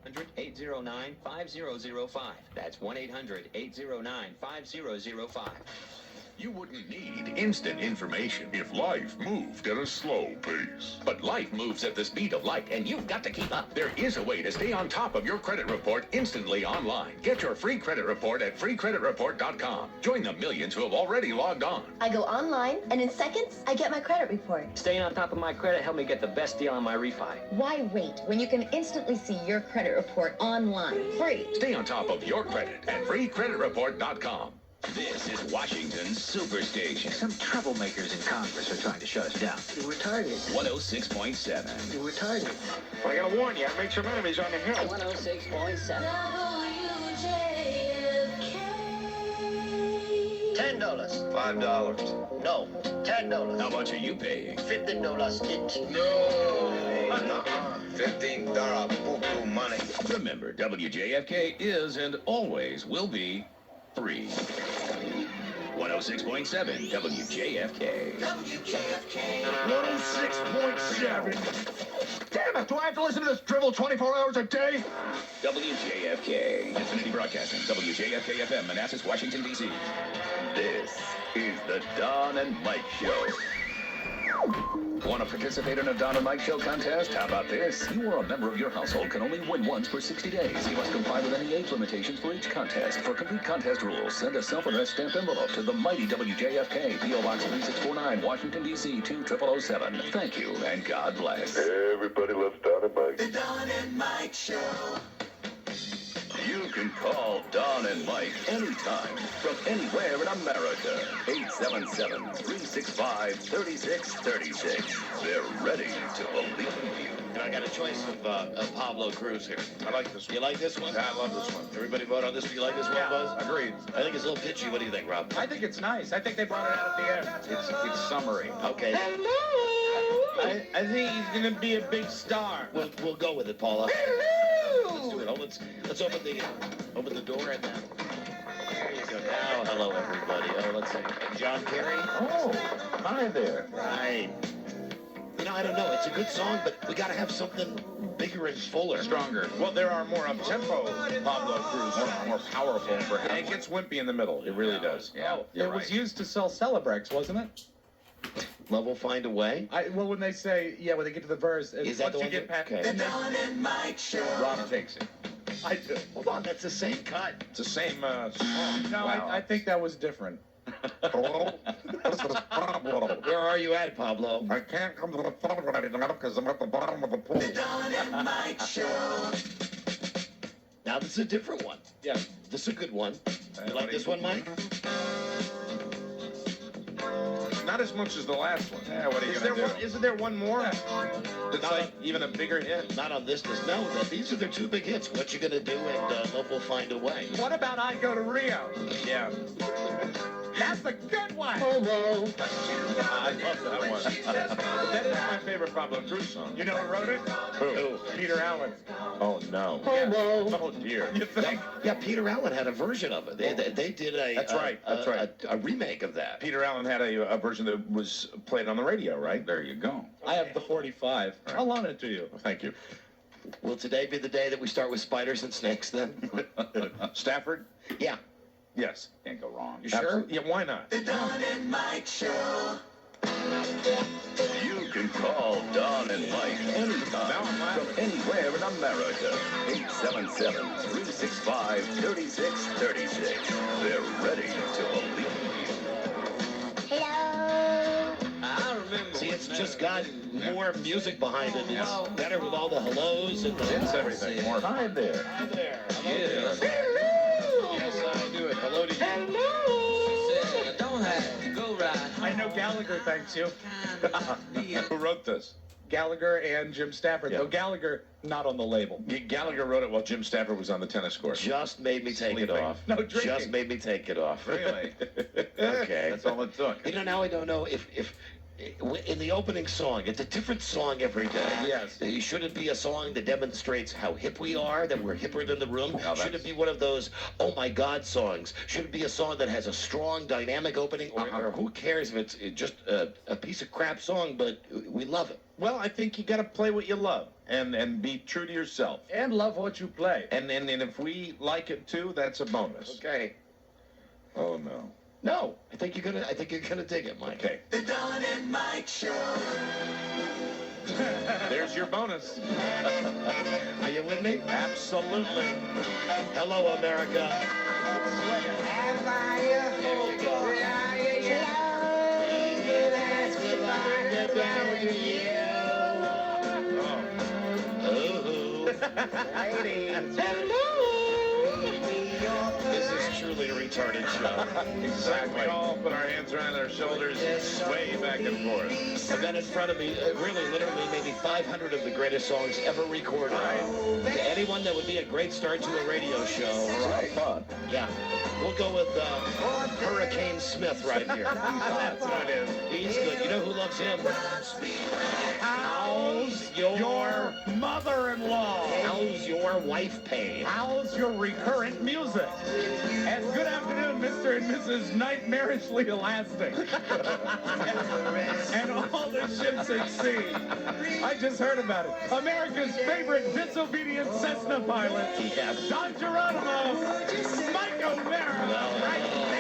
1-809-5005. That's 1-800-809-5005. You wouldn't need instant information if life moved at a slow pace. But life moves at the speed of light, and you've got to keep up. There is a way to stay on top of your credit report instantly online. Get your free credit report at freecreditreport.com. Join the millions who have already logged on. I go online, and in seconds, I get my credit report. Staying on top of my credit helped me get the best deal on my refi. Why wait when you can instantly see your credit report online, free? Stay on top of your credit at freecreditreport.com. This is Washington's Superstation. Some troublemakers in Congress are trying to shut us down. You're retarded. 106.7. You're retarded. Well, I gotta warn you, I make some enemies on the hill. 106.7. $10. $5. No, $10. How much are you paying? $15 each. No. $15 buku money. Remember, WJFK is and always will be free. 106.7 WJFK. 106.7. Damn it, do I have to listen to this drivel 24 hours a day? WJFK. Infinity Broadcasting. WJFK FM, Manassas, Washington, D.C. This is the Don and Mike Show. Want to participate in a Don and Mike Show contest? How about this? You or a member of your household can only win once for 60 days. You must comply with any age limitations for each contest. For complete contest rules, send a self-addressed stamped envelope to the mighty WJFK, P.O. Box 3649, Washington, D.C. 20007. Thank you, and God bless. Everybody loves Don and Mike. The Don and Mike Show. You can call Don and Mike anytime from anywhere in America. 877-365-3636. They're ready to believe you. And I got a choice of Pablo Cruz here. I like this one. You like this one? Yeah, I love this one. Everybody vote on this one? You like this one, Buzz? Agreed. I think it's a little pitchy. What do you think, Rob? I think it's nice. I think they brought it out at the end. It's summary. Okay. I think he's gonna be a big star. We'll go with it, Paula. Let's do it. Oh, let's open the door and then. There you go. Now, hello everybody. Oh, let's see. John Kerry. Oh, hi there. Right. You know, I don't know. It's a good song, but we got to have something bigger and fuller. Stronger. Well, there are more up-tempo Pablo Cruz, more powerful, perhaps. It gets wimpy in the middle. It really does. Yeah, It was used to sell Celebrex, wasn't it? Love will find a way. Well, when they say, when they get to the verse, Is that once the you one get past, okay. and then Rob takes it. I do. Hold on, that's the same cut. It's the same song. No, Wow. I think that was different. Where are you at, Pablo? I can't come to the phone right now because I'm at the bottom of the pool. Now this is a different one. Yeah. This is a good one. You like this one, Mike? Not as much as the last one. Yeah, what are you gonna do? Isn't there one more? It's like even a bigger hit. Not on this list. No, these are their two big hits. What You Gonna Do and Love Will Find a Way. What about I Go to Rio? Yeah. That's the good one. I love that one. That is my favorite Pablo Cruz song. You know who wrote it? Who? Peter Allen. Oh, no. Yeah. Oh, dear. You think? Yeah, Peter Allen had a version of it. They did a That's right. a remake of that. Peter Allen had a version that was played on the radio, right? There you go. I have the 45. Right. I'll loan it to you. Thank you. Will today be the day that we start with spiders and snakes then? Stafford? Yeah. Yes. Can't go wrong. You sure? Absolutely. Yeah, why not? The Don and Mike Show. You can call Don and Mike anytime from anywhere in America. 877-365-3636. They're ready to believe you. Hello. I remember. See, it's just got more music behind it. It's better with all the hellos and the... It's everything. More. Hi there. Hi there. Yes. Yes, I do it. Hello to you. Said, don't have to go right. I know Gallagher thanks you. Who wrote this? Gallagher and Jim Stafford. Yeah. Though Gallagher not on the label. Gallagher wrote it while Jim Stafford was on the tennis court. Just made me take it Sleeping. off. No drinking. Just made me take it off. Really? Okay. That's all it took. You know, now I don't know if in the opening song, it's a different song every day. Yes. Should it be a song that demonstrates how hip we are, that we're hipper than the room? No, Should it be one of those, oh my God songs? Should it be a song that has a strong, dynamic opening? Or who cares if it's just a piece of crap song, but we love it? Well, I think you got to play what you love and be true to yourself. And love what you play. And if we like it too, that's a bonus. Okay. Oh, no. No, I think you're gonna dig it, Mike. Okay. The Don and Mike Show. There's your bonus. Are you with me? Absolutely. Hello, America. This is truly a retarded show. Exactly. We all put our hands around our shoulders, sway back and forth. I've got in front of me, really, literally, maybe 500 of the greatest songs ever recorded. To anyone that would be a great start to a radio show. Right. Fun. Yeah. We'll go with Hurricane Smith right here. That's what it is. He's good. You know who loves him? How's your mother-in-law? How's your wife paying? How's your recurrent music? And good afternoon, Mr. and Mrs. Nightmarishly Elastic. And all the ships at sea. I just heard about it. America's favorite disobedient Cessna pilot, Don Geronimo, Mike O'Mara. Right there.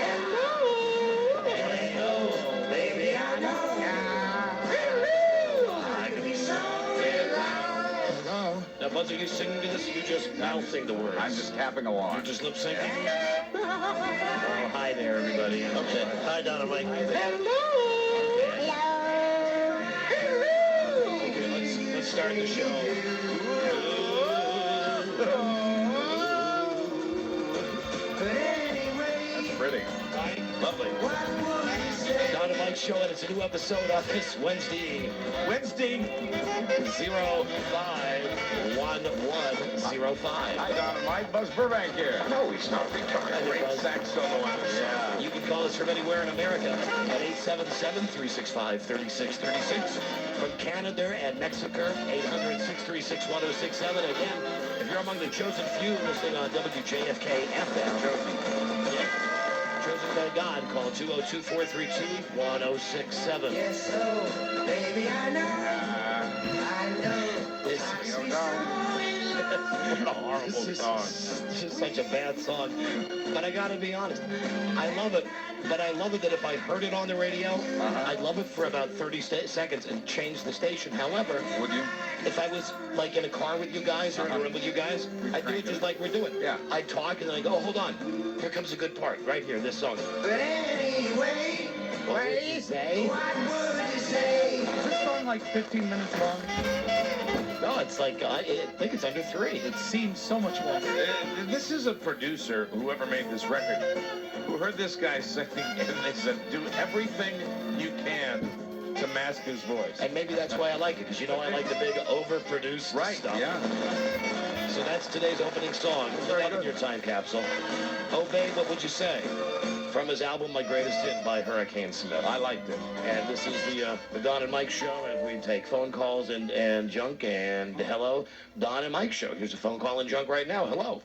Baby, I know. Now, Buzz, are you singing to this? Or you just mouthing the words? I'm just tapping along. You're just lip syncing? Oh, hi there, everybody. Okay. Hi, Donna Mike. Okay, let's start the show. That's pretty. Lovely. Donna Mike Show, and it's a new episode of this Wednesday. 051105. Hi, Don and Mike. Buzz Burbank here. No, he's not retarded. Great sax solo on the song. You can call us from anywhere in America at 877-365-3636. From Canada and Mexico, 800-636-1067. Again, if you're among the chosen few listening on WJFK FM, chosen by God, call 202-432-1067. Yes, so, baby, I know. This What a horrible song. This is such a bad song. But I gotta be honest, I love it. But I love it that if I heard it on the radio, I'd love it for about 30 seconds and change the station. However, Would you? if I was like in a car with you guys or in a room with you guys, I'd do it just like we're doing. Yeah. I'd talk and then I'd go, oh, hold on. Here comes a good part right here, this song. But anyway, What would you say? what would you say? Is this song like 15 minutes long? No, it's like, I think it's under 3. It seems so much longer. This is a producer, whoever made this record, who heard this guy sing, and they said, do everything you can to mask his voice. And maybe that's why I like it, because you know I like the big overproduced stuff. Yeah. So that's today's opening song. Put that in your time capsule. Oh, babe, what would you say? From his album, My Greatest Hit by Hurricane Smith. I liked it. And this is the Don and Mike Show, and we take phone calls and junk. And hello, Don and Mike Show. Here's a phone call and junk right now. Hello.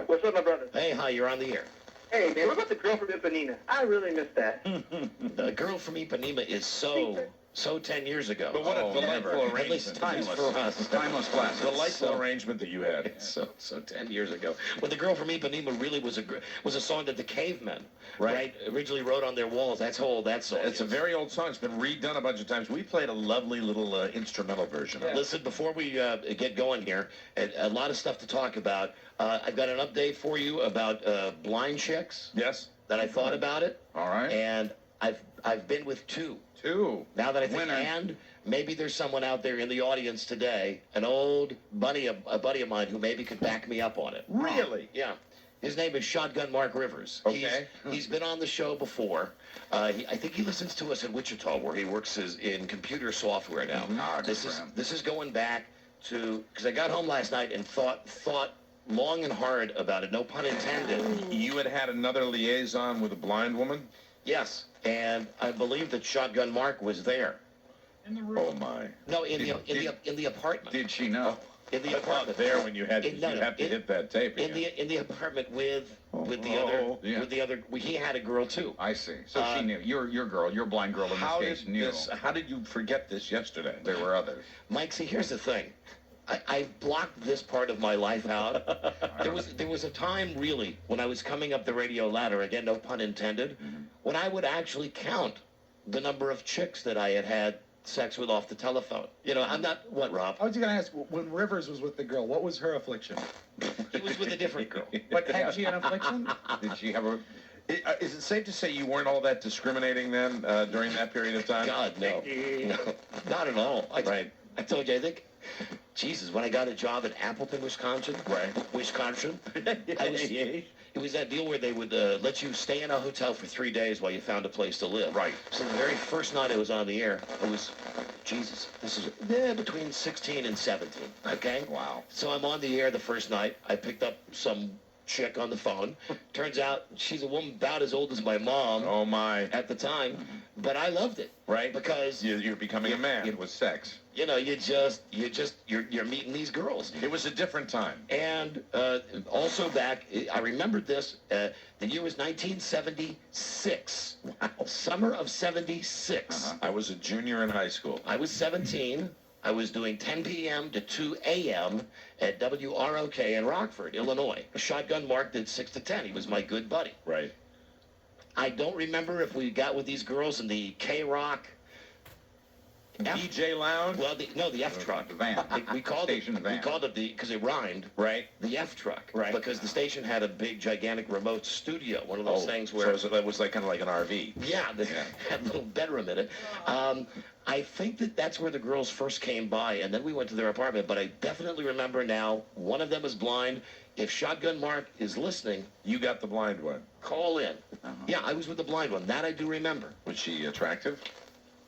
What's up, my brother? Hey, hi, you're on the air. Hey, man, what about the girl from Ipanema? I really miss that. The girl from Ipanema is so 10 years ago. But what a delightful At arrangement. least timeless for us. Timeless classic. Delightful arrangement that you had. So 10 years ago. When the girl from Ipanema really was a song that the Cavemen Right. originally wrote on their walls. That's how old that song It's is. a very old song. It's been redone a bunch of times. We played a lovely little instrumental version of it. Listen, before we get going here, a lot of stuff to talk about. I've got an update for you about blind chicks Yes? that I thought about it, All right. and I've been with 2. 2. Now that I think, Winner. and maybe there's someone out there in the audience today, an old buddy, a buddy of mine who maybe could back me up on it. Really? Yeah. His name is Shotgun Mark Rivers. Okay. He's been on the show before. I think he listens to us in Wichita, where he works in computer software now. This is going back to, because I got home last night and thought long and hard about it. No pun intended. You had another liaison with a blind woman? Yes, and I believe that Shotgun Mark was there. Oh my! No, in the apartment. Did she know? In the I thought apartment. there when you had to, No, you have to hit that tape in again. the apartment with the Oh, other yeah. with the other. He had a girl too. I see. So she knew. Your girl, your blind girl in How this did case knew. how did you forget this yesterday? There were others. Mike, see, here's the thing. I blocked this part of my life out. There was a time, really, when I was coming up the radio ladder, again, no pun intended, when I would actually count the number of chicks that I had sex with off the telephone. You know, I'm not, what, Rob? I was going to ask, when Rivers was with the girl, what was her affliction? He was with a different girl. But had she an affliction? Did she have a? Is it safe to say you weren't all that discriminating then during that period of time? God, no. No, not at all. Right. I told you, I think, Jesus, when I got a job in Appleton, Wisconsin, it was that deal where they would let you stay in a hotel for 3 days while you found a place to live. Right. So the very first night I was on the air, it was, Jesus, this is between 16 and 17, okay? Wow. So I'm on the air the first night. I picked up some chick on the phone. Turns out she's a woman about as old as my mom Oh my! at the time, but I loved it. Right. Because You're becoming a man. It was sex. you know, you're meeting these girls. It was a different time. And also back, I remembered this, the year was 1976. Wow. Summer of 76. I was a junior in high school. I was 17. I was doing 10 p.m. to 2 a.m. at WROK in Rockford, Illinois. Shotgun Mark did 6 to 10. He was my good buddy. Right. I don't remember if we got with these girls in the K-Rock DJ Lounge. Well, the F truck. The van. We called Station it. van. We called it because it rhymed. Right. The F truck. Right. Because the station had a big, gigantic remote studio. One of those things where. So it was like kind of like an RV. Yeah, that had a little bedroom in it. I think that's where the girls first came by, and then we went to their apartment. But I definitely remember now. One of them is blind. If Shotgun Mark is listening, You got the blind one. call in. Yeah, I was with the blind one. That I do remember. Was she attractive?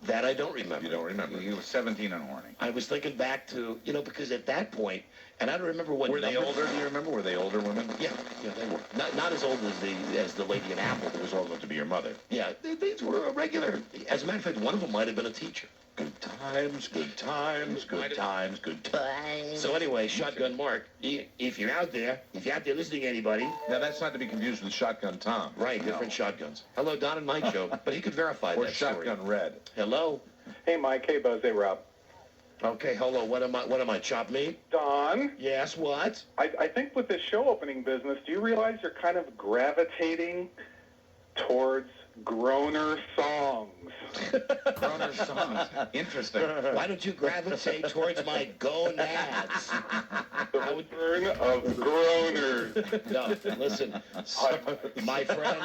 That I don't remember. You don't remember. He was 17 and horny. I was thinking back to, because at that point, and I don't remember what Were they number- older? Do you remember? Were they older women? Yeah, they were. Not as old as the lady in Apple. It was old enough to be your mother. Yeah, these were a regular. As a matter of fact, one of them might have been a teacher. Good times, good times, good times, good times. So anyway, Shotgun Mark, if you're out there listening to anybody, Now that's not to be confused with Shotgun Tom. right, different shotguns. Hello, Don and Mike show, but he could verify Or that story. Shotgun Red. Hello. Hey, Mike. Hey, Buzz. Hey, Rob. Okay, hello. What am I? Chop meat? Don, Yes. What? I think with this show opening business, do you realize you're kind of gravitating towards groaner songs? Groaner songs. Interesting. Why don't you gravitate towards my gonads? The return of groaners. No, listen, my friend.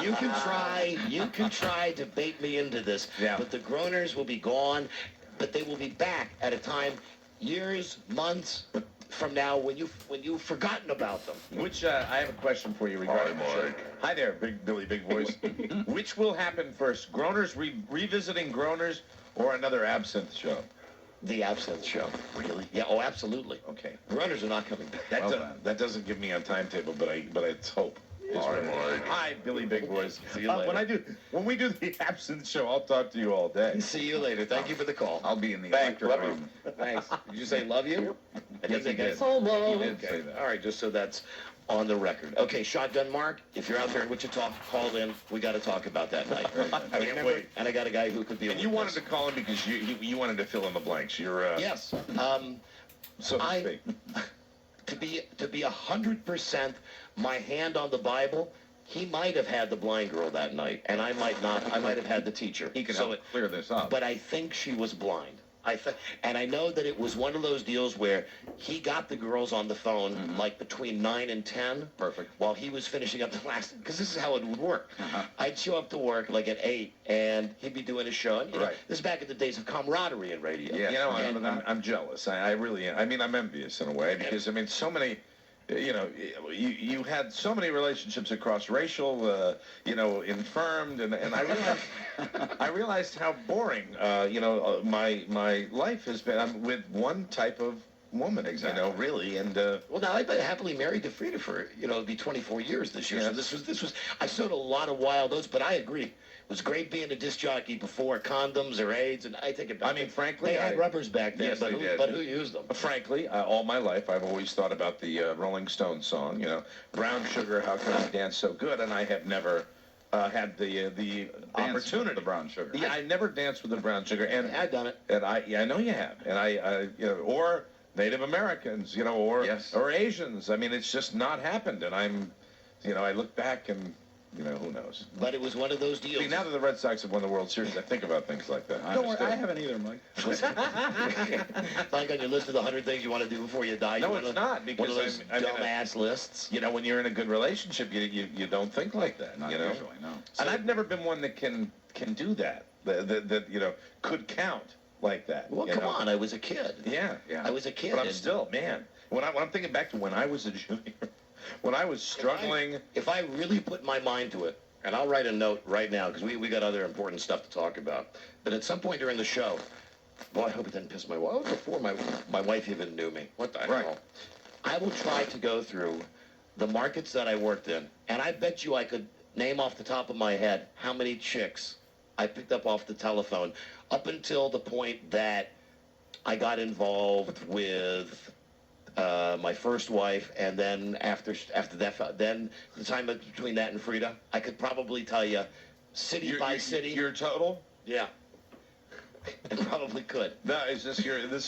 You can try to bait me into this, Yeah. but the groaners will be gone, but they will be back at a time, years, months from now when you've forgotten about them. Which, I have a question for you regarding the show. Hi there, Big Billy Big Voice. Which will happen first? Groaners revisiting Groaners or another Absinthe show? The Absinthe Show. Really? Yeah. Oh, absolutely. Okay. Groaners are not coming back. That doesn't give me a timetable, but it's hope. Hi, Billy Big Voice. See you later. When we do the Absinthe Show, I'll talk to you all day. See you later. Thank you for the call. I'll be in the Thanks, electric love you. room. Thanks. Did you say love you? I Yes, think he I did. FOMO. He did say that. All right, just so that's on the record. Okay, Shotgun Mark, if you're out there in Wichita, call in. We got to talk about that night. I can't wait. And I got a guy who could be a And you wanted witness. to call him because you wanted to fill in the blanks. You're Yes. so to I- speak. To be 100% my hand on the Bible, he might have had the blind girl that night, and I might not. I might have had the teacher. He can So help clear this up. But I think she was blind. And I know that it was one of those deals where he got the girls on the phone like between 9 and 10. Perfect. While he was finishing up the last, because this is how it would work. Uh-huh. I'd show up to work like at 8, and he'd be doing a show. And, Right. This is back in the days of camaraderie in radio. Yeah. You know, And, I'm jealous. I really am. I mean, I'm envious in a way because, I mean, so many, you had so many relationships across racial, infirmed, and I realized how boring, my life has been. I'm with one type of woman, Exactly. you know, really. And well, now I've been happily married to Frida for, it'll be 24 years this year. Yes. So this was, I sowed a lot of wild oats, but I agree. It was great being a disc jockey before condoms or AIDS, and I think about I mean, frankly, they had rubbers back then, yes, but, they did. but who used them? Frankly, all my life, I've always thought about the Rolling Stones song, you know, Brown Sugar, How Can I Dance So Good? And I have never had the opportunity. The brown sugar. Yeah, I never danced with the brown sugar, and I've done it. And I know you have, and I you know, or Native Americans, you know, or Yes. or Asians. I mean, it's just not happened, and I'm, you know, I look back and, you know, who knows? But it was one of those deals. See, now that the Red Sox have won the World Series, I think about things like that. Don't worry, I haven't either, Mike. Like on your list of the 100 things you want to do before you die. No, you it's wanna- not, because one of those I'm in a- dumbass lists. You know, when you're in a good relationship, you don't think like that. Not you know, usually, no. And I've never been one that can do that. That you know could count like that. Well, you come know? on, I was a kid. Yeah. I was a kid. But I'm and- still, man. When I'm thinking back to when I was a junior, when I was struggling. If I really put my mind to it, and I'll write a note right now because we got other important stuff to talk about. But at some point during the show, boy, I hope it didn't piss my wife. Before my wife even knew me. What the hell? I will try to go through the markets that I worked in, and I bet you I could name off the top of my head how many chicks I picked up off the telephone up until the point that I got involved with my first wife, and then after that, then the time between that and Frida, I could probably tell you city by city. Your total? Yeah. I probably could. No, this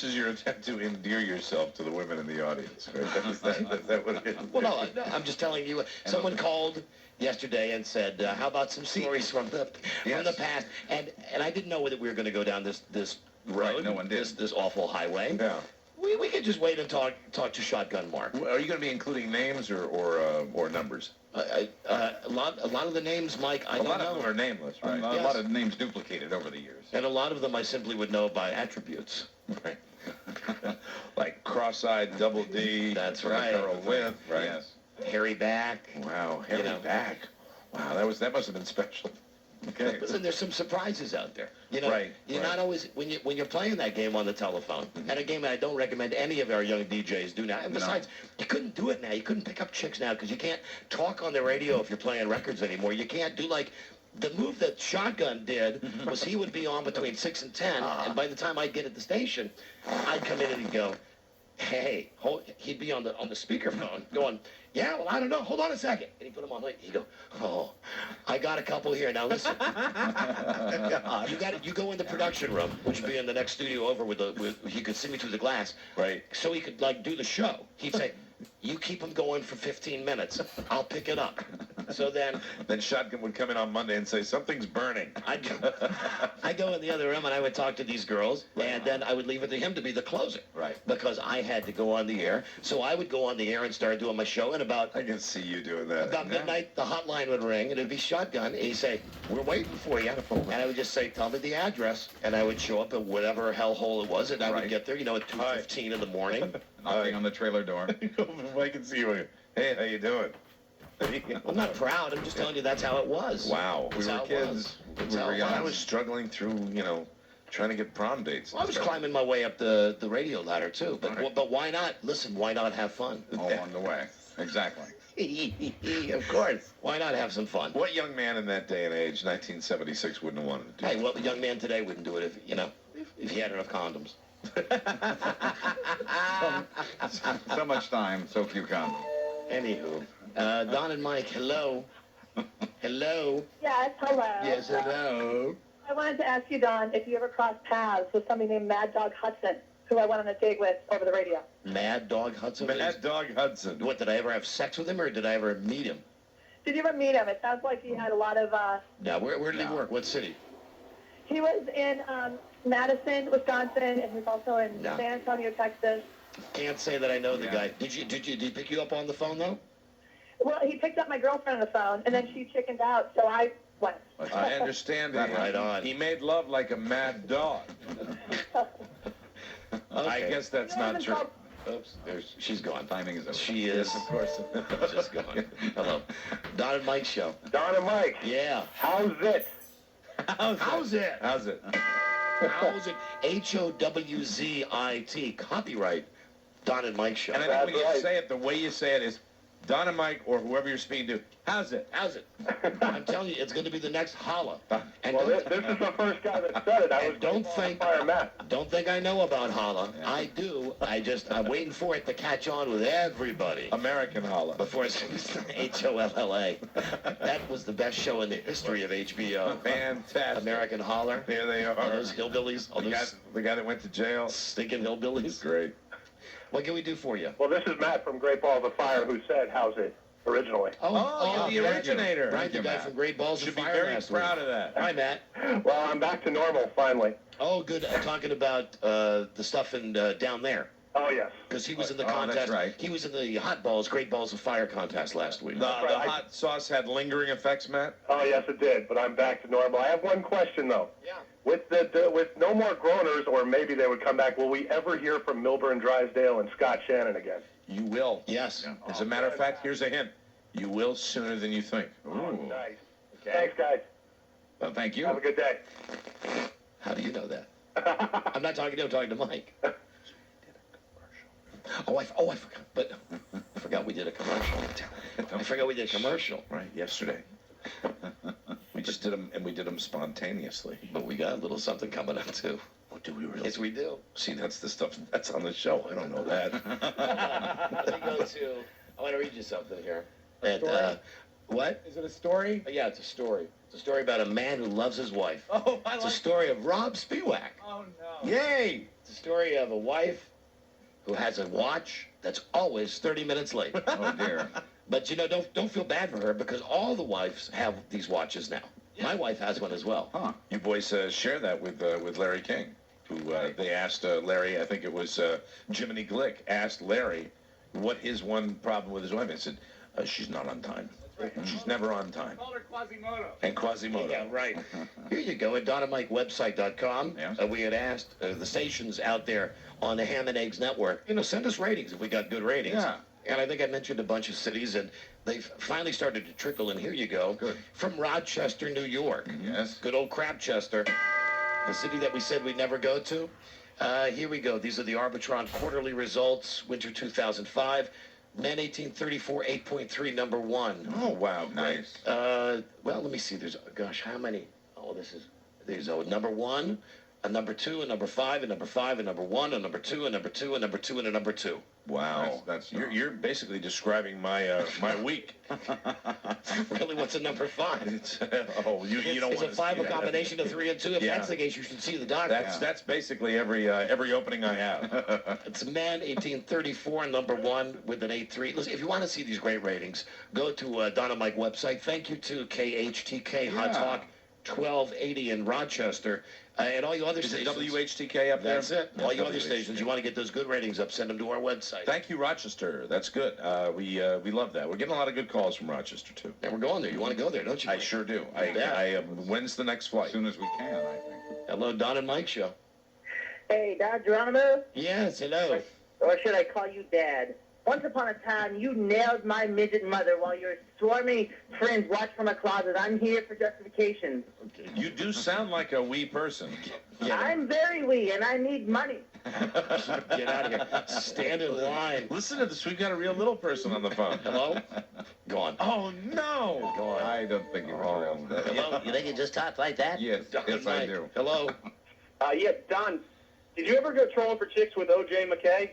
is your attempt to endear yourself to the women in the audience, right? Is that what it is? Well, no, I'm just telling you. Someone called yesterday and said, "How about some stories from the past?" And I didn't know that we were going to go down this road. Right, no one did. This awful highway. Yeah. We could just wait and talk to Shotgun Mark. Are you going to be including names or numbers? A lot of the names, Mike, I don't know. A lot of them are nameless, right? A lot of names duplicated over the years. And a lot of them I simply would know by attributes. Right. Like cross-eyed Double D. That's right. Earl With, right? Yes. Harry Back. Wow, Harry Back. Wow, that must have been special. Okay. Listen, there's some surprises out there. You know, Right, you're right. not always when you're playing that game on the telephone, and a game that I don't recommend any of our young DJs do now. And besides, you couldn't do it now. You couldn't pick up chicks now because you can't talk on the radio if you're playing records anymore. You can't do like the move that Shotgun did was he would be on between 6 and 10, and by the time I'd get at the station, I'd come in and he'd go, "Hey," he'd be on the speakerphone going, "Yeah, well, I don't know. Hold on a second." And he'd put him on. He'd go, "Oh, I got a couple here. Now listen, you go in the production room, which would be in the next studio over with he could see me through the glass, right? So he could like do the show. He'd say, "You keep them going for 15 minutes. I'll pick it up." So then Shotgun would come in on Monday and say, "Something's burning." I go in the other room and I would talk to these girls, and then I would leave it to him to be the closer. Right. Because I had to go on the air. So I would go on the air and start doing my show, and about I can see you doing that. About midnight, the hotline would ring, and it'd be Shotgun, and he'd say, "We're waiting for you." And I would just say, "Tell me the address," and I would show up at whatever hellhole it was, and I would get there, at 2:15 in the morning. Knocking on the trailer door. I can see you. Hey, how you doing? I'm not proud. I'm just telling you that's how it was. Wow. That's We how were it kids. was. We That's how were it young. I was. was struggling through, trying to get prom dates. Well, I was climbing my way up the radio ladder, too. But why not? Listen, why not have fun? All along the way. Exactly. Of course. Why not have some fun? What young man in that day and age, 1976, wouldn't have wanted to do Hey, what young man today wouldn't do it if he had enough condoms? So much time, so few condoms. Anywho, Don and Mike, hello. Hello. Yes, hello. Yes, hello. I wanted to ask you, Don, if you ever crossed paths with somebody named Mad Dog Hudson, who I went on a date with over the radio. Mad Dog Hudson? Mad Dog Hudson. What, did I ever have sex with him, or did I ever meet him? Did you ever meet him? It sounds like he had a lot of... No, where did he work? What city? He was in Madison, Wisconsin, and he was also in No. San Antonio, Texas. Can't say that I know the guy. Did he pick you up on the phone, though? Well, he picked up my girlfriend on the phone, and then she chickened out, so I went. I understand that. Right on. He made love like a mad dog. I guess that's not true. Oops, she's gone. Timing is over. She is. Yes, of course. She's gone. Hello. Don and Mike show. Don and Mike. Yeah. How's it? How's it? How's it? How's it? HOWZIT. Copyright Don and Mike show. And I think when you say it, the way you say it is Don and Mike or whoever you're speaking to. How's it? How's it? I'm telling you, it's going to be the next holla. And Well, this is the first guy that said it. I was don't think I know about holla. I do. I'm waiting for it to catch on with everybody. American holla. Before it's Holla. That was the best show in the history of HBO. Fantastic. American Holler. There they are. All those hillbillies. All those The guy that went to jail. stinking hillbillies. Great. What can we do for you? Well, this is Matt from Great Balls of Fire who said, how's it, originally. Oh, you're the originator. Right, the guy from Great Balls of Fire. Should be very proud of that. Hi, Matt. Well, I'm back to normal, finally. Oh, good. Talking about the stuff in down there. Oh, yes. Because he was in the Oh, contest. that's right. He was in the Hot Balls, Great Balls of Fire contest last week. The hot sauce had lingering effects, Matt? Oh, yes, it did, but I'm back to normal. I have one question, though. Yeah. With no more groaners, or maybe they would come back, will we ever hear from Milburn Drysdale and Scott Shannon again? You will. Yes. Yeah. As a matter of fact, here's a hint. You will sooner than you think. Oh, nice. Okay. Thanks, guys. Well, thank you. Have a good day. How do you know that? I'm not talking to him, I'm talking to Mike. I forgot. But I forgot we did a commercial. I forgot we did a commercial. Right, yesterday. We just did them, and we did them spontaneously. But we got a little something coming up, too. Oh, do we really? Yes, we do. See, that's the stuff that's on the show. I don't know that. Let me go to... I want to read you something here. What? Is it a story? Yeah, it's a story. It's a story about a man who loves his wife. Oh, I It's like a story of Rob Spiewak. Oh, no. Yay! It's a story of a wife who has a watch that's always 30 minutes late. Oh, dear. But, don't feel bad for her because all the wives have these watches now. Yeah. My wife has one as well. Huh. You boys share that with Larry King, who they asked Larry, I think it was Jiminy Glick, asked Larry what his one problem with his wife. And said, she's not on time. She's never on time. Call her Quasimodo. And Quasimodo. Yeah, right. Here you go, at DonandMikeWebsite.com. Yes. We had asked the stations out there on the Ham and Eggs Network, send us ratings if we got good ratings. Yeah. And I think I mentioned a bunch of cities, and they've finally started to trickle, and here you go. Good. From Rochester, New York. Yes. Good old Crapchester, the city that we said we'd never go to. Here we go. These are the Arbitron quarterly results, winter 2005. Men 1834, 8.3, number one. Oh, wow. Nice. Well, let me see. How many? Oh, there's a number one, a number two, a number five, a number five, a number one, a number two, a number two, a number two, and a number two. Wow. You're basically describing my my week. Really, what's a number five? You don't want to Is a five see a combination of three and two? If Yeah. that's the case, you should see the doctor. That's basically every opening I have. It's men 1834, number one with an 8.3. Listen, if you want to see these great ratings, go to Don and Mike website. Thank you to KHTK Hot Talk 1280 in Rochester. And all you other Is it stations. WHTK up there? That's it. All you other WHTK. stations, you want to get those good ratings up, send them to our website. Thank you, Rochester. That's good. We love that. We're getting a lot of good calls from Rochester, too. And we're going there. You want to go there, don't you? I sure do. When's the next As flight? soon as we can, I think. Hello, Don and Mike Show. Hey, Dad Geronimo? Yes, hello. Or should I call you Dad? Once upon a time, you nailed my midget mother while your swarmy friends watched from a closet. I'm here for justification. You do sound like a wee person. I'm very wee, and I need money. Get out of here. Stand in line. Listen to this. We've got a real little person on the phone. Hello? Gone. Oh, no. Gone. I don't think it was real. Hello? You think it just talks like that? Yes, yes, I do. Hello? Yeah, Don, did you ever go trolling for chicks with O.J. McKay?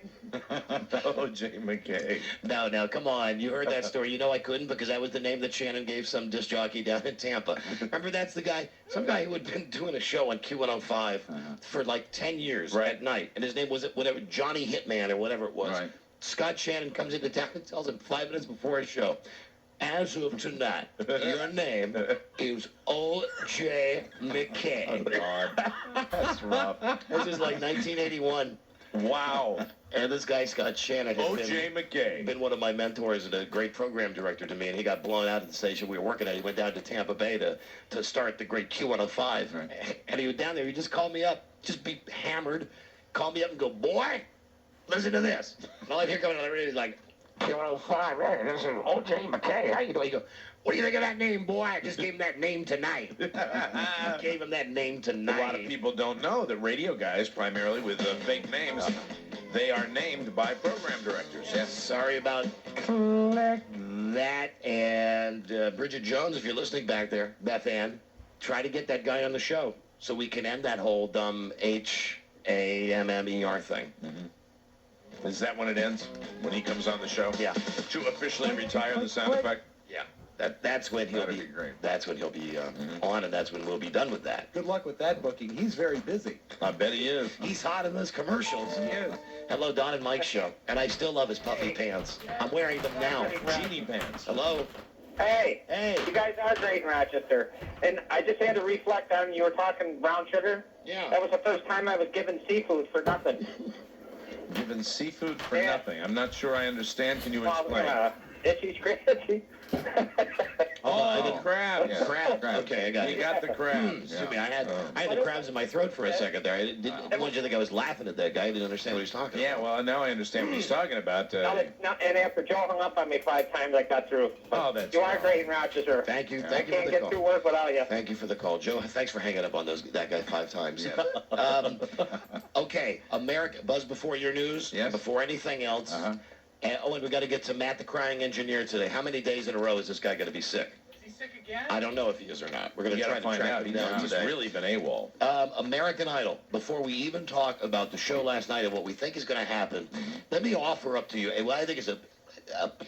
O.J. McKay. No, come on. You heard that story. You know I couldn't because that was the name that Shannon gave some disc jockey down in Tampa. Remember, that's the guy, some guy who had been doing a show on Q105 for like 10 years at night. And his name was whatever, Johnny Hitman or whatever it was. Right. Scott Shannon comes into town and tells him 5 minutes before his show, as of tonight, your name is O.J. McKay. Oh, God. That's rough. This is like 1981. Wow. And this guy, Scott Shannon, had O.J. McKay. been one of my mentors and a great program director to me, and he got blown out at the station we were working at. He went down to Tampa Bay to start the great Q105. Right. And he was down there. He just called me up, just be hammered, call me up and go, boy, listen to this. And all I hear coming on the radio is like, Q105, right, this is O.J. McKay. How you doing? He go, what do you think of that name, boy? I just gave him that name tonight. Gave him that name tonight. A lot of people don't know that radio guys, primarily with fake names, They are named by program directors. Yes. Sorry about that. And Bridget Jones, if you're listening back there, Beth Ann, try to get that guy on the show so we can end that whole dumb HAMMER thing. Mm-hmm. Is that when it ends? When he comes on the show? Yeah. To officially retire the sound effect? Yeah. That's when he'll be great. That's when he'll be on, and that's when we'll be done with that. Good luck with that booking. He's very busy. I bet he is. He's hot in those commercials. He is. Hello, Don and Mike show. And I still love his puffy pants. I'm wearing them now. Genie pants. Hello. Hey. Hey. You guys are great in Rochester. And I just had to reflect on you were talking brown sugar. Yeah. That was the first time I was given seafood for nothing. Given seafood for nothing. I'm not sure I understand. Can you Well, explain? Itchy scratchy. Oh, the crabs. Yeah. Crab. Okay, I got it. You got the crabs. Excuse me, I had the crabs in my throat for a second there. I didn't want you to think I was laughing at that guy. I didn't understand what he was talking Yeah, about. well, now I understand what he's talking about. And after Joe hung up on me 5 times, I got through. Oh, that's You are great in Rochester. Thank you. I Thank you for can't the get call. through work without you. Thank you for the call, Joe. Thanks for hanging up on that guy 5 times. Okay, America. Buzz, before your news, before anything else. And we got to get to Matt, the crying engineer, today. How many days in a row is this guy going to be sick? Is he sick again? I don't know if he is or not. We're going to try to find track out. him down He's today. really been AWOL. American Idol. Before we even talk about the show last night and what we think is going to happen, let me offer up to you what I think is a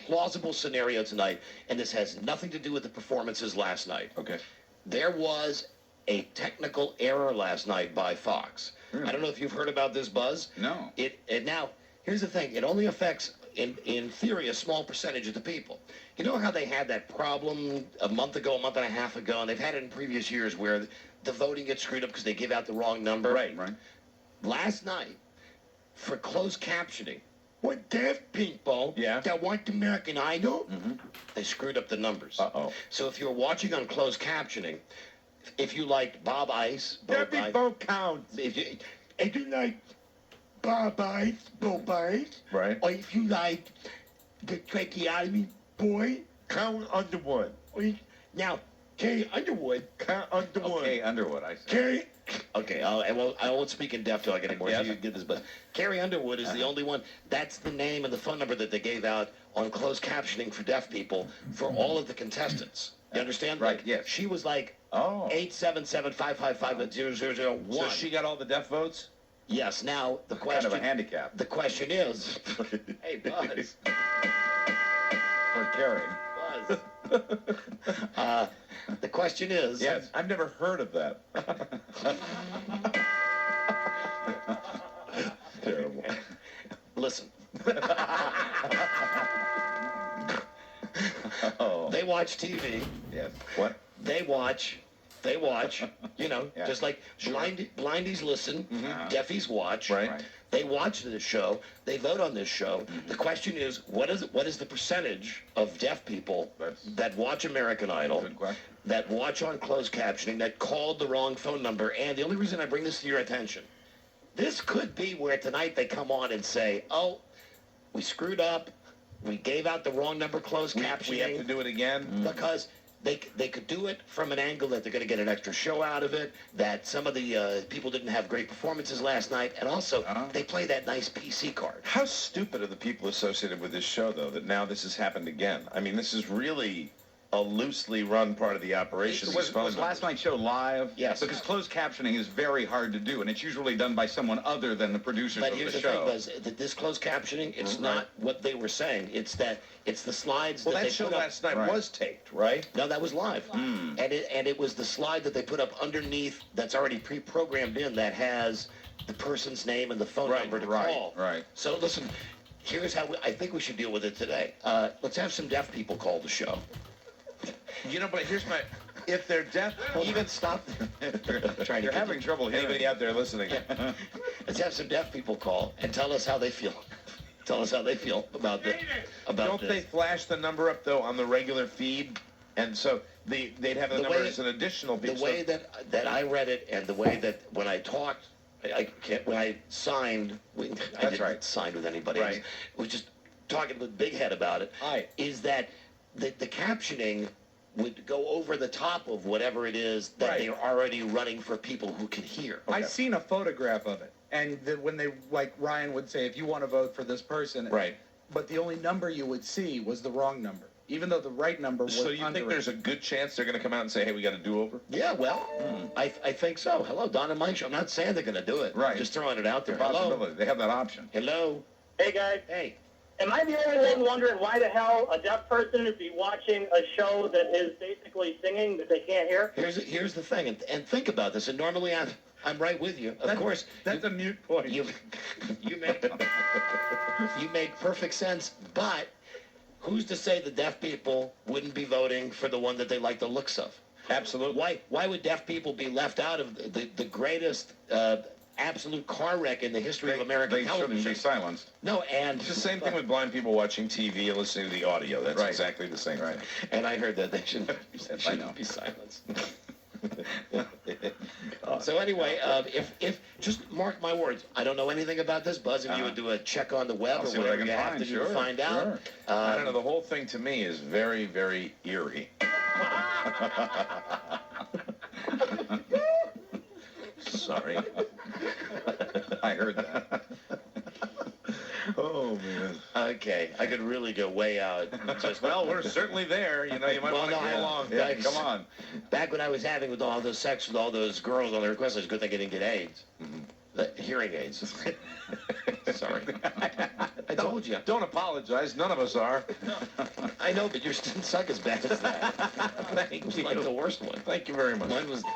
plausible scenario tonight, and this has nothing to do with the performances last night. Okay. There was a technical error last night by Fox. Really? I don't know if you've heard about this, Buzz. No. Now, here's the thing. It only affects, in theory, a small percentage of the people. You know how they had that problem a month and a half ago, and they've had it in previous years where the voting gets screwed up because they give out the wrong number? Right. Last night, for closed captioning, what deaf people that want American Idol, they screwed up the numbers. Uh-oh. So if you're watching on closed captioning, if you liked Bob Ice, Vote counts. if you like Bob Ice, Bob Ice, Right. or if you like the tracheotomy boy, Count Underwood. now Carrie Underwood, Okay, Underwood, I see. Carrie. Okay, I won't speak in deaf talk anymore. So you get this, but Carrie Underwood is the only one. That's the name and the phone number that they gave out on closed captioning for deaf people for all of the contestants. You understand? Right, Like, yes. She was like Oh. 877-555-0001. So she got all the deaf votes? Yes. Now the Kind question. of a handicap. The question is, hey Buzz, For Carrie. Buzz. The question is, Yes. I've never heard of that. Terrible. listen. Oh. They watch TV. Yes. What? They watch, you know, Yeah. just like blindies listen, deafies watch. Right. They watch this show. They vote on this show. The question is, what is the percentage of deaf people that watch American Idol, Good question. that watch on closed captioning, that called the wrong phone number? And the only reason I bring this to your attention, this could be where tonight they come on and say, oh, we screwed up. We gave out the wrong number closed captioning. We have to do it again? Because they could do it from an angle that they're going to get an extra show out of it, that some of the people didn't have great performances last night, and also they play that nice PC card. How stupid are the people associated with this show, though, that now this has happened again? I mean, this is really a loosely run part of the operation. These Was phone last numbers. night's show live? Yes. Because closed captioning is very hard to do, and it's usually done by someone other than the producers But of here's the the show. thing, Buzz, that this closed captioning, it's not what they were saying. It's the slides Well, that that they show put up. last night Right. was taped, right? No, that was live. And it was the slide that they put up underneath that's already pre-programmed in that has the person's name and the phone number to call. Right. So listen, here's how I think we should deal with it today. Let's have some deaf people call the show. You know, but here's my... If they're deaf, Even stop. Trying You're to having trouble hearing. anybody out there listening, Let's have some deaf people call and tell us how they feel. Tell us how they feel about the don't this. they flash the number up, though, on the regular feed? And so they'd have the number way- as an additional The feed. so- way that I read it and the way that when I talked, when I signed, I didn't sign with anybody. Right. I was just talking with Big Head about it. Aye. Is that the captioning would go over the top of whatever it is that Right. they're already running for people who can hear. I seen a photograph of it. and when they, like Ryan would say, if you want to vote for this person, Right. but the only number you would see was the wrong number, even though the right number was So you under think it. there's a good chance they're going to come out and say, hey, we got a do-over? Yeah, well, I think so. Hello, Don and Mike Show. I'm not saying they're going to do it. Right. Just throwing it out there. It's a Hello. possibility. They have that option. Hello. Hey, guys. Hey. Am I the only one wondering why the hell a deaf person would be watching a show that is basically singing that they can't hear? Here's the thing, and think about this. And normally I'm right with you. Of course, That's a mute point. you make perfect sense. But who's to say the deaf people wouldn't be voting for the one that they like the looks of? Absolutely. Why would deaf people be left out of the greatest absolute car wreck in the history of American They television? shouldn't be silenced. No, and It's the same thing with blind people watching TV and listening to the audio. That's Right. exactly the same thing. and I heard that they shouldn't be silenced. So anyway, if just mark my words, I don't know anything about this. Buzz, if you would do a check on the web I'll or see what I whatever can you have find. to do Sure, to find out. sure. I don't know. The whole thing to me is very, very eerie. Sorry. I heard that. Oh, man. Okay, I could really go way out. Just, Well, we're certainly there. You know, you might Well, want to no, go I- along. Yeah, come on. back when I was having with all those sex with all those girls on the request, it's a good thing I didn't get AIDS. Hearing aids. Sorry. I told you. Don't apologize. None of us are. I know, but yours didn't suck as bad as that. Thank It was you. like the worst one. Thank you very much. Mine was the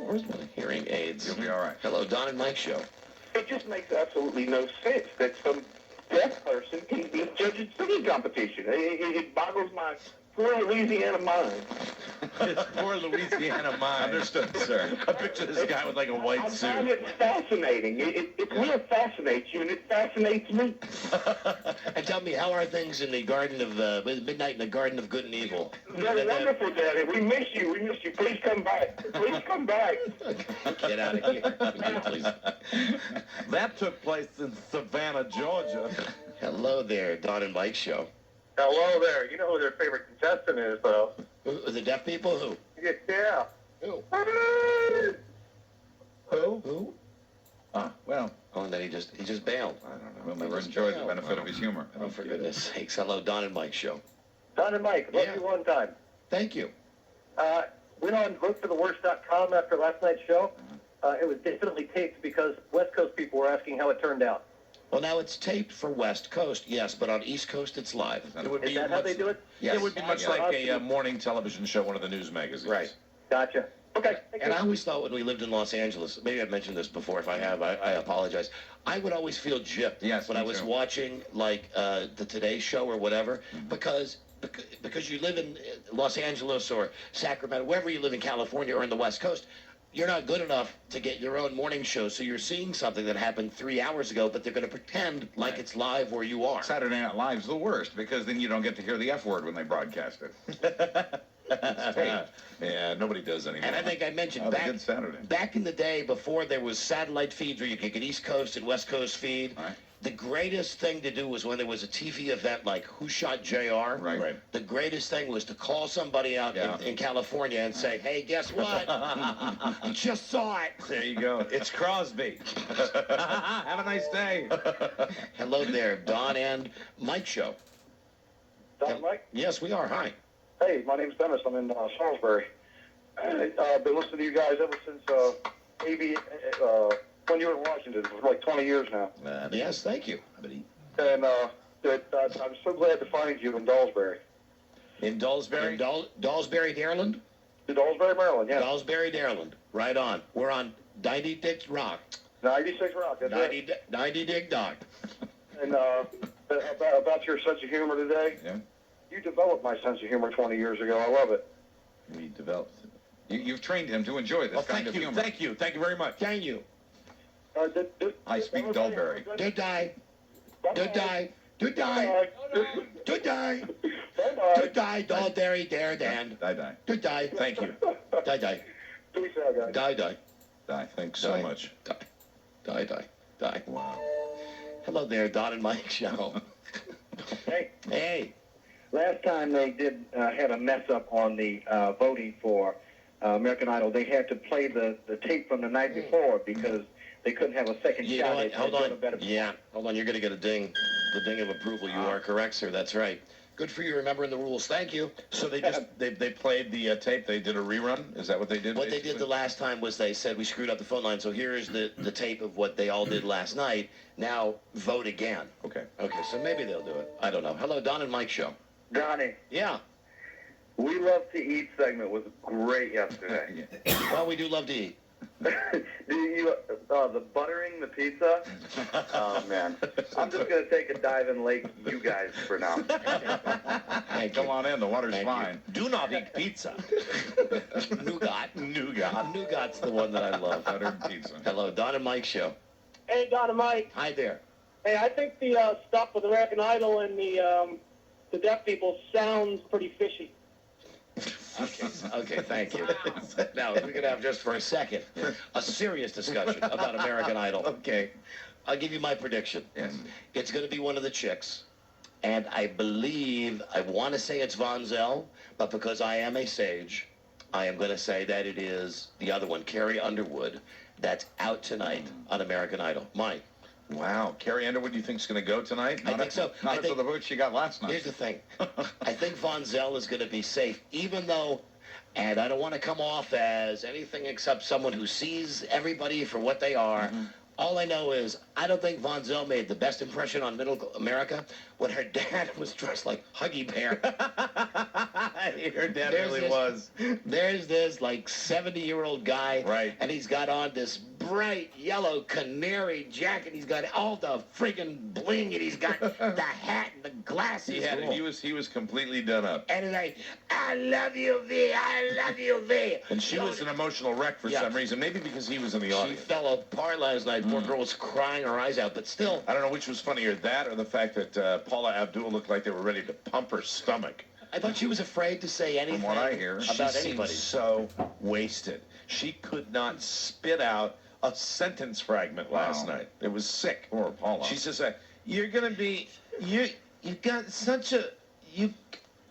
worst one. Hearing aids. You'll be all right. Hello, Don and Mike Show. It just makes absolutely no sense that some deaf person can be judged in singing competition. It boggles my poor Louisiana mind. Poor Louisiana mind. Understood, sir. I picture this guy with like a white I suit. find it fascinating. It really fascinates you, and it fascinates me. And tell me, how are things in the Garden of Midnight in the Garden of Good and Evil? They're wonderful, Daddy. We miss you. We miss you. Please come back. Please come back. Get out of here, would you please? That took place in Savannah, Georgia. Hello there, Don and Mike Show. Hello there. You know who their favorite contestant is, though. The deaf people? Who? Yeah. Who? Who? Ah, well, Oh, and then he just bailed. I don't know. We'll never enjoy the benefit of his humor. Oh, for goodness sakes. Hello, Don and Mike Show. Don and Mike, love Yeah. you one time. Thank you. Went on votefortheworst.com after last night's show. It was definitely taped because West Coast people were asking how it turned out. Well, now it's taped for West Coast, yes, but on East Coast it's live. It would Is be that how much- they do it? Yes. It would be much Yeah. like a morning television show, one of the news magazines. Right. Gotcha. Okay. Thank And you. I always thought when we lived in Los Angeles, maybe I've mentioned this before. If I have, I apologize. I would always feel gypped Yes, when me I was too. watching like the Today Show or whatever, because you live in Los Angeles or Sacramento, wherever you live in California or in the West Coast. You're not good enough to get your own morning show, so you're seeing something that happened 3 hours ago, but they're going to pretend like it's live where you are. Saturday Night Live's the worst because then you don't get to hear the F word when they broadcast it. Yeah, nobody does anymore. And I think I mentioned Oh, they did Saturday. back in the day before there was satellite feeds where you could get East Coast and West Coast feed. Right. The greatest thing to do was when there was a TV event like Who Shot JR? Right. The greatest thing was to call somebody out Yeah. in California and say, hey, guess what? You just saw it. There you go. It's Crosby. Have a nice day. Hello there, Don and Mike Show. Don and Mike? Yes, we are. Hi. Hey, my name's Dennis. I'm in Salisbury. I've been listening to you guys ever since maybe when you were in Washington for like 20 years now. Yes, thank you. And I'm so glad to find you in Dawsbury. In Dawsbury? Dawsbury, Maryland? Dawsbury, Maryland, yeah. Dawsbury, Maryland. Right on. We're on 96 Rock. 96 Rock, that's it. 90 Dig Dog. And about your sense of humor today, Yeah. you developed my sense of humor 20 years ago. I love it. We developed. You've trained him to enjoy this kind of humor. Thank you very much. Thank you. I speak Dulberry. Good die. Good die. Good die. Good die. Good die. Dawsbury, there, Dan. Die. Good die. Thank you. Die. Peace out, guys. Die. Die. Thanks so Die. much. Die. Wow. Hello there, Don and Mike Show. Hey, Hey. last time they did had a mess up on the voting for American Idol. They had to play the tape from the night before because they couldn't have a second You shot know what? at Hold doing on. a better. Yeah, hold on. You're going to get a ding. The ding of approval. You are correct, sir. That's right. Good for you remembering the rules. Thank you. So they just they played the tape. They did a rerun. Is that what they did? What they did the last time was they said we screwed up the phone line. So here is the tape of what they all did last night. Now vote again. Okay. Okay, so maybe they'll do it. I don't know. Hello, Don and Mike show. Donnie, Yeah. we love to eat segment was great yesterday. Well, we do love to eat. Do you the buttering the pizza? Oh man, I'm just gonna take a dive in Lake you guys for now. Come on in. The water's Thank fine. Do not eat pizza. Nougat. Nougat. Nougat's the one that I love. Buttered pizza. Hello, Don and Mike show. Hey, Don and Mike. Hi there. Hey, I think the stuff with American Idol and the deaf people sounds pretty fishy. Okay, thank you. Now, we're going to have just for a second a serious discussion about American Idol. Okay. I'll give you my prediction. Yes. It's going to be one of the chicks. And I believe, I want to say it's Von Zell, but because I am a sage, I am going to say that it is the other one, Carrie Underwood, that's out tonight on American Idol. Mike. Wow. Carrie Underwood, you think is going to go tonight? I think so. Not I after think, the vote she got last night. here's the thing. I think Von Zell is going to be safe, even though, and I don't want to come off as anything except someone who sees everybody for what they are. All I know is I don't think Von Zell made the best impression on middle America when her dad was dressed like Huggy Bear. Her dad really was. There's this like 70-year-old guy, Right. and he's got on this bright yellow canary jacket. He's got all the friggin' bling, and he's got the hat and the glasses. He was completely done up. And he's like, I love you, V. I love you, V. And she was an emotional wreck for some reason. Maybe because he was in the She audience. fell apart last night. Poor girl was crying her eyes out, but still. I don't know which was funnier, that or the fact that Paula Abdul looked like they were ready to pump her stomach. I thought she was afraid to say anything From what I hear, about she anybody. seemed so wasted. She could not spit out a sentence fragment last night. It was sick. Poor Paula. She says, "You're gonna be you got such a you."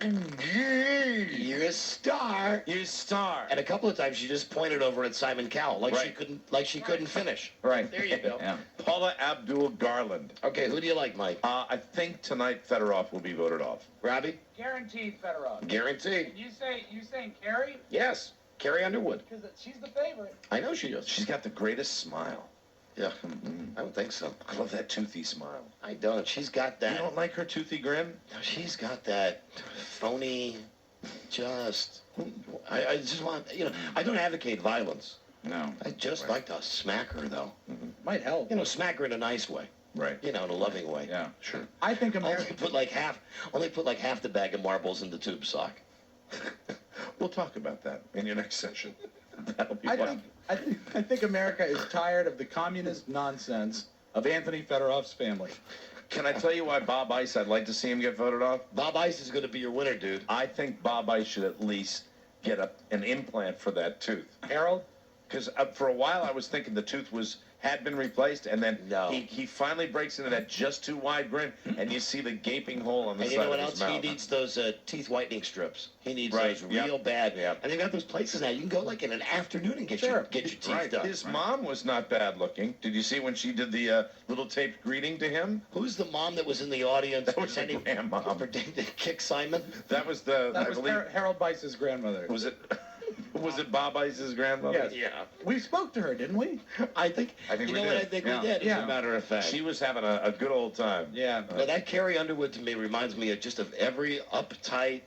You're a star. You're a star. And a couple of times she just pointed over at Simon Cowell like Right. she couldn't finish. Right. There you go. Yeah. Paula Abdul Garland. Okay, who do you like, Mike? I think tonight Fedorov will be voted off. Robbie? Guaranteed Fedorov. Guaranteed. You saying Carrie? Yes. Carrie Underwood. Because she's the favorite. I know she does. She's got the greatest smile. Yeah. I don't think so. I love that toothy smile. I don't. She's got that. You don't like her toothy grin? She's got that phony, just. I just want, I don't advocate violence. No. I just like to smack her, though. Might help. Smack her in a nice way. Right. In a loving way. Yeah. Sure. I think Only America. put like half the bag of marbles in the tube sock. We'll talk about that in your next session. That'll be I fun. think America is tired of the communist nonsense of Anthony Fedorov's family. Can I tell you why Bob Ice, I'd like to see him get voted off? Bob Ice is going to be your winner, dude. I think Bob Ice should at least get an implant for that tooth. Harold? Because for a while I was thinking the tooth had been replaced, and then No. he finally breaks into that just too wide grin, and you see the gaping hole on the And side you know what of else? his mouth. He needs those teeth whitening strips. He needs Right, those yep, real bad. yep. And they've got those places now. You can go like in an afternoon and get your teeth Right. done. His mom was not bad looking. Did you see when she did the little taped greeting to him? Who's the mom that was in the audience That was the pretending grandmom. pretending to kick Simon? That was the. That I was believe. Harold Bice's grandmother. Was it? Was it Bob Ice's grandmother? Yes. Yeah. We spoke to her, didn't we? I think we you know what did. I think Yeah. we did, Yeah. as a matter of fact. She was having a good old time. Yeah. Now, that Carrie Underwood to me reminds me of just of every uptight,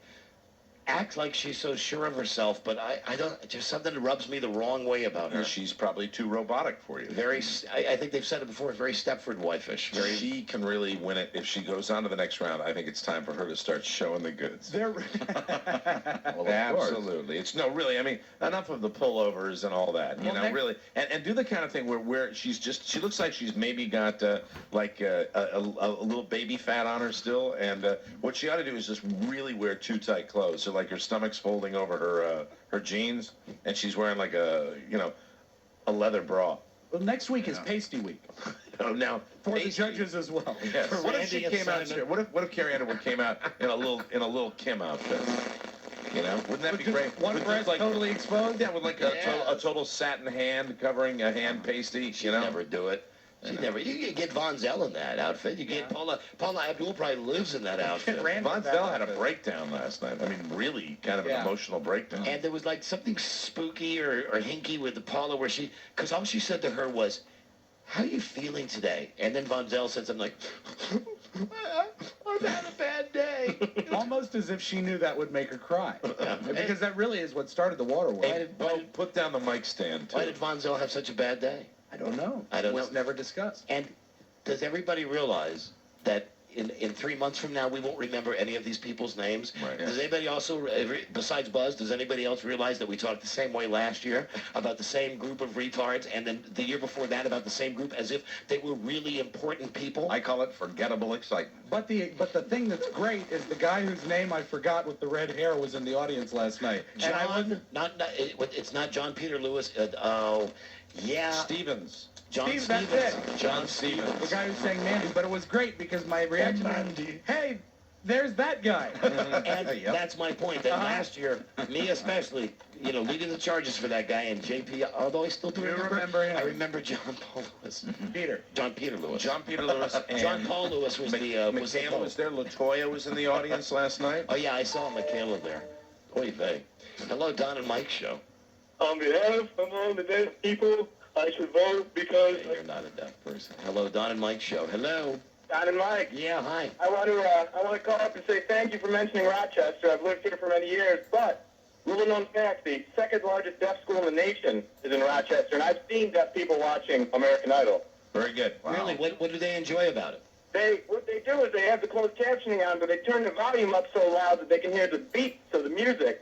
acts like she's so sure of herself, but I don't, there's something that rubs me the wrong way about her. She's probably too robotic for you. I think they've said it before, very Stepford wife-ish. Very, She can really win it if she goes on to the next round. I think it's time for her to start showing the goods. They're Well, of Absolutely. It's no, really. I mean, enough of the pullovers and all that. You know, really, and do the kind of thing where she looks like she's maybe got like a little baby fat on her still, and what she ought to do is just really wear too tight clothes. So like her stomach's folding over her jeans, and she's wearing like a leather bra. Well, next week is Pasty Week Oh, now for the pasty. judges as well. Yes. For What if Randy she and came out? Simon. What if Carrie Underwood came out in a little Kim outfit? You know, wouldn't that be great? One With breast like, totally exposed? Yeah, with like a total satin hand covering a hand pasty. She'd never do it. She'd never. You could get Von Zell in that outfit. You get Paula Abdul probably lives in that outfit. Von Zell had a breakdown last night. I mean, really kind of an emotional breakdown. And there was like something spooky or hinky with Paula where because all she said to her was, "How are you feeling today?" And then Von Zell said something like, "I've had a bad day." Almost as if she knew that would make her cry. Because that really is what started the water war. Put down the mic stand, too. Why did Von Zell have such a bad day? I don't know. It was never discussed. And does everybody realize that in 3 months from now, we won't remember any of these people's names? Right. Does anybody also, besides Buzz, does anybody else realize that we talked the same way last year about the same group of retards, and then the year before that about the same group as if they were really important people? I call it forgettable excitement. But the thing that's great is the guy whose name I forgot with the red hair was in the audience last night. It's not John Peter Lewis. Stevens. Stevens, that's it. John Stevens. The guy who sang Mandy. But it was great because my reaction was, hey, there's that guy. And that's my point, that last year, me especially, leading the charges for that guy, and JP, although I still do remember him. I remember John Paul Lewis. John Peter Lewis. John Peter Lewis and John Paul Lewis was Michaela was there. LaToya was in the audience last night. Oh, yeah, I saw Michaela there. Oy vey. Hello, Don and Mike show. On behalf of all the deaf people, I should vote because... Hey, you're not a deaf person. Hello, Don and Mike show. Hello. Don and Mike. Yeah, hi. I want to call up and say thank you for mentioning Rochester. I've lived here for many years, but little known fact, the second largest deaf school in the nation is in Rochester, and I've seen deaf people watching American Idol. Very good. Wow. Really? What do they enjoy about it? What they do is they have the closed captioning on, but they turn the volume up so loud that they can hear the beats of the music.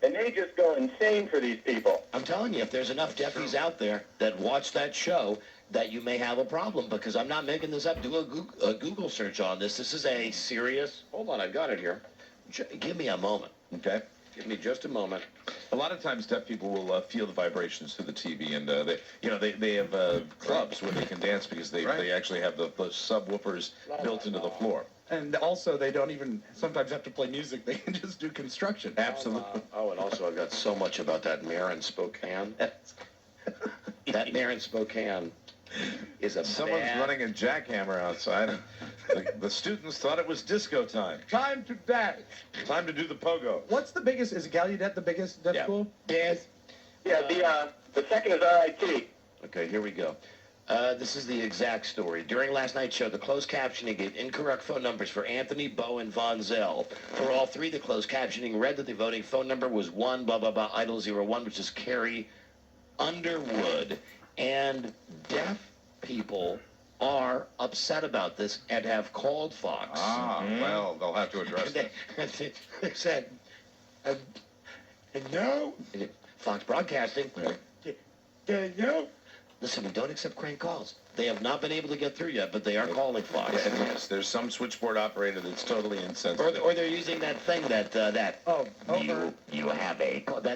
And they just go insane for these people. I'm telling you, if there's enough deafies out there that watch that show, that you may have a problem, because I'm not making this up. Do a Google search on this. This is a serious... Hold on, I've got it here. Give me a moment. Okay. Give me just a moment. A lot of times deaf people will feel the vibrations through the TV, and they have clubs where they can dance because they actually have the subwoofers built into the floor. And also, they don't even sometimes have to play music. They can just do construction. Absolutely. And also, I've got so much about that mayor in Spokane. That mayor in Spokane is a Someone's running a jackhammer outside. The students thought it was disco time. Time to dance. Time to do the pogo. What's the biggest? Is Gallaudet the biggest deaf school? Yes. Yeah, the second is RIT. Okay, here we go. This is the exact story. During last night's show, the closed captioning gave incorrect phone numbers for Anthony, Bo, and Von Zell. For all three, the closed captioning read that the voting phone number was 1, blah, blah, blah, Idol 01, which is Carrie Underwood. And deaf people are upset about this and have called Fox. Well, they'll have to address that. They said, no, Fox Broadcasting, no. Listen, we don't accept crank calls. They have not been able to get through yet, but they are calling Fox. Yes, there's some switchboard operator that's totally insensitive. Or they're using that thing you have that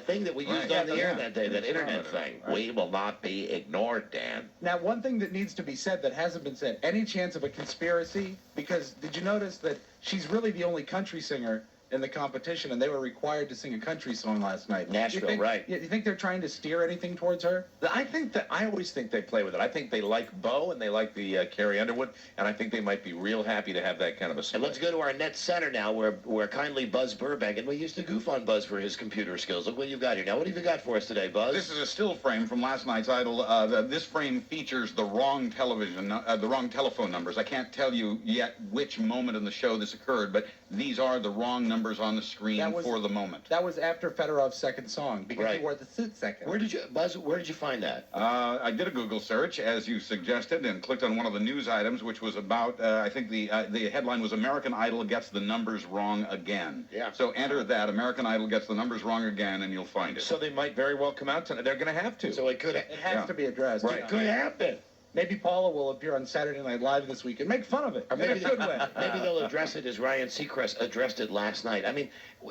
thing that we used on the air that day, that internet thing. Right. We will not be ignored, Dan. Now, one thing that needs to be said that hasn't been said, any chance of a conspiracy? Because did you notice that she's really the only country singer in the competition, and they were required to sing a country song last night. Nashville, right. You think they're trying to steer anything towards her? I always think they play with it. I think they like Bo, and they like the Carrie Underwood, and I think they might be real happy to have that kind of a split. And let's go to our net center now, where kindly Buzz Burbank, and we used to goof on Buzz for his computer skills. Look what you've got here. Now, what have you got for us today, Buzz? This is a still frame from last night's Idol. This frame features the wrong the wrong telephone numbers. I can't tell you yet which moment in the show this occurred, but these are the wrong numbers on the screen for the moment. That was after Fedorov's second song, because he wore the suit second. Where did you find that? I did a Google search, as you suggested, and clicked on one of the news items, which was about, I think the headline was American Idol gets the numbers wrong again. Yeah. So enter that, American Idol gets the numbers wrong again, and you'll find it. So they might very well come out tonight. They're going to have to. So it has to be addressed. Right. It could happen. Maybe Paula will appear on Saturday Night Live this week and make fun of it. Or maybe in a good way. Maybe they'll address it as Ryan Seacrest addressed it last night. I mean,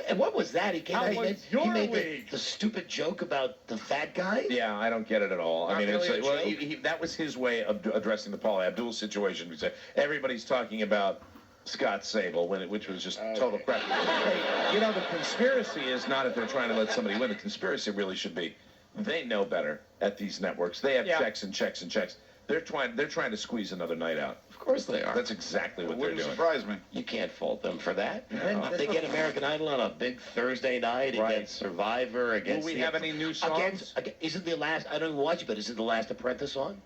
and what was that? He made the stupid joke about the fat guy? Yeah, I don't get it at all. I mean, really that was his way of addressing the Paula Abdul situation. Everybody's talking about Scott Sable, which was just total crap. Hey, you know, the conspiracy is not that they're trying to let somebody win. The conspiracy really should be they know better at these networks. They have checks and checks and checks. They're trying to squeeze another night out. Of course they are. That's exactly what they're doing. Wouldn't surprise me. You can't fault them for that. No. They get American Idol on a big Thursday night against Survivor, against... Will we have any new songs? Isn't the last... I don't even watch it, but is it the last Apprentice on?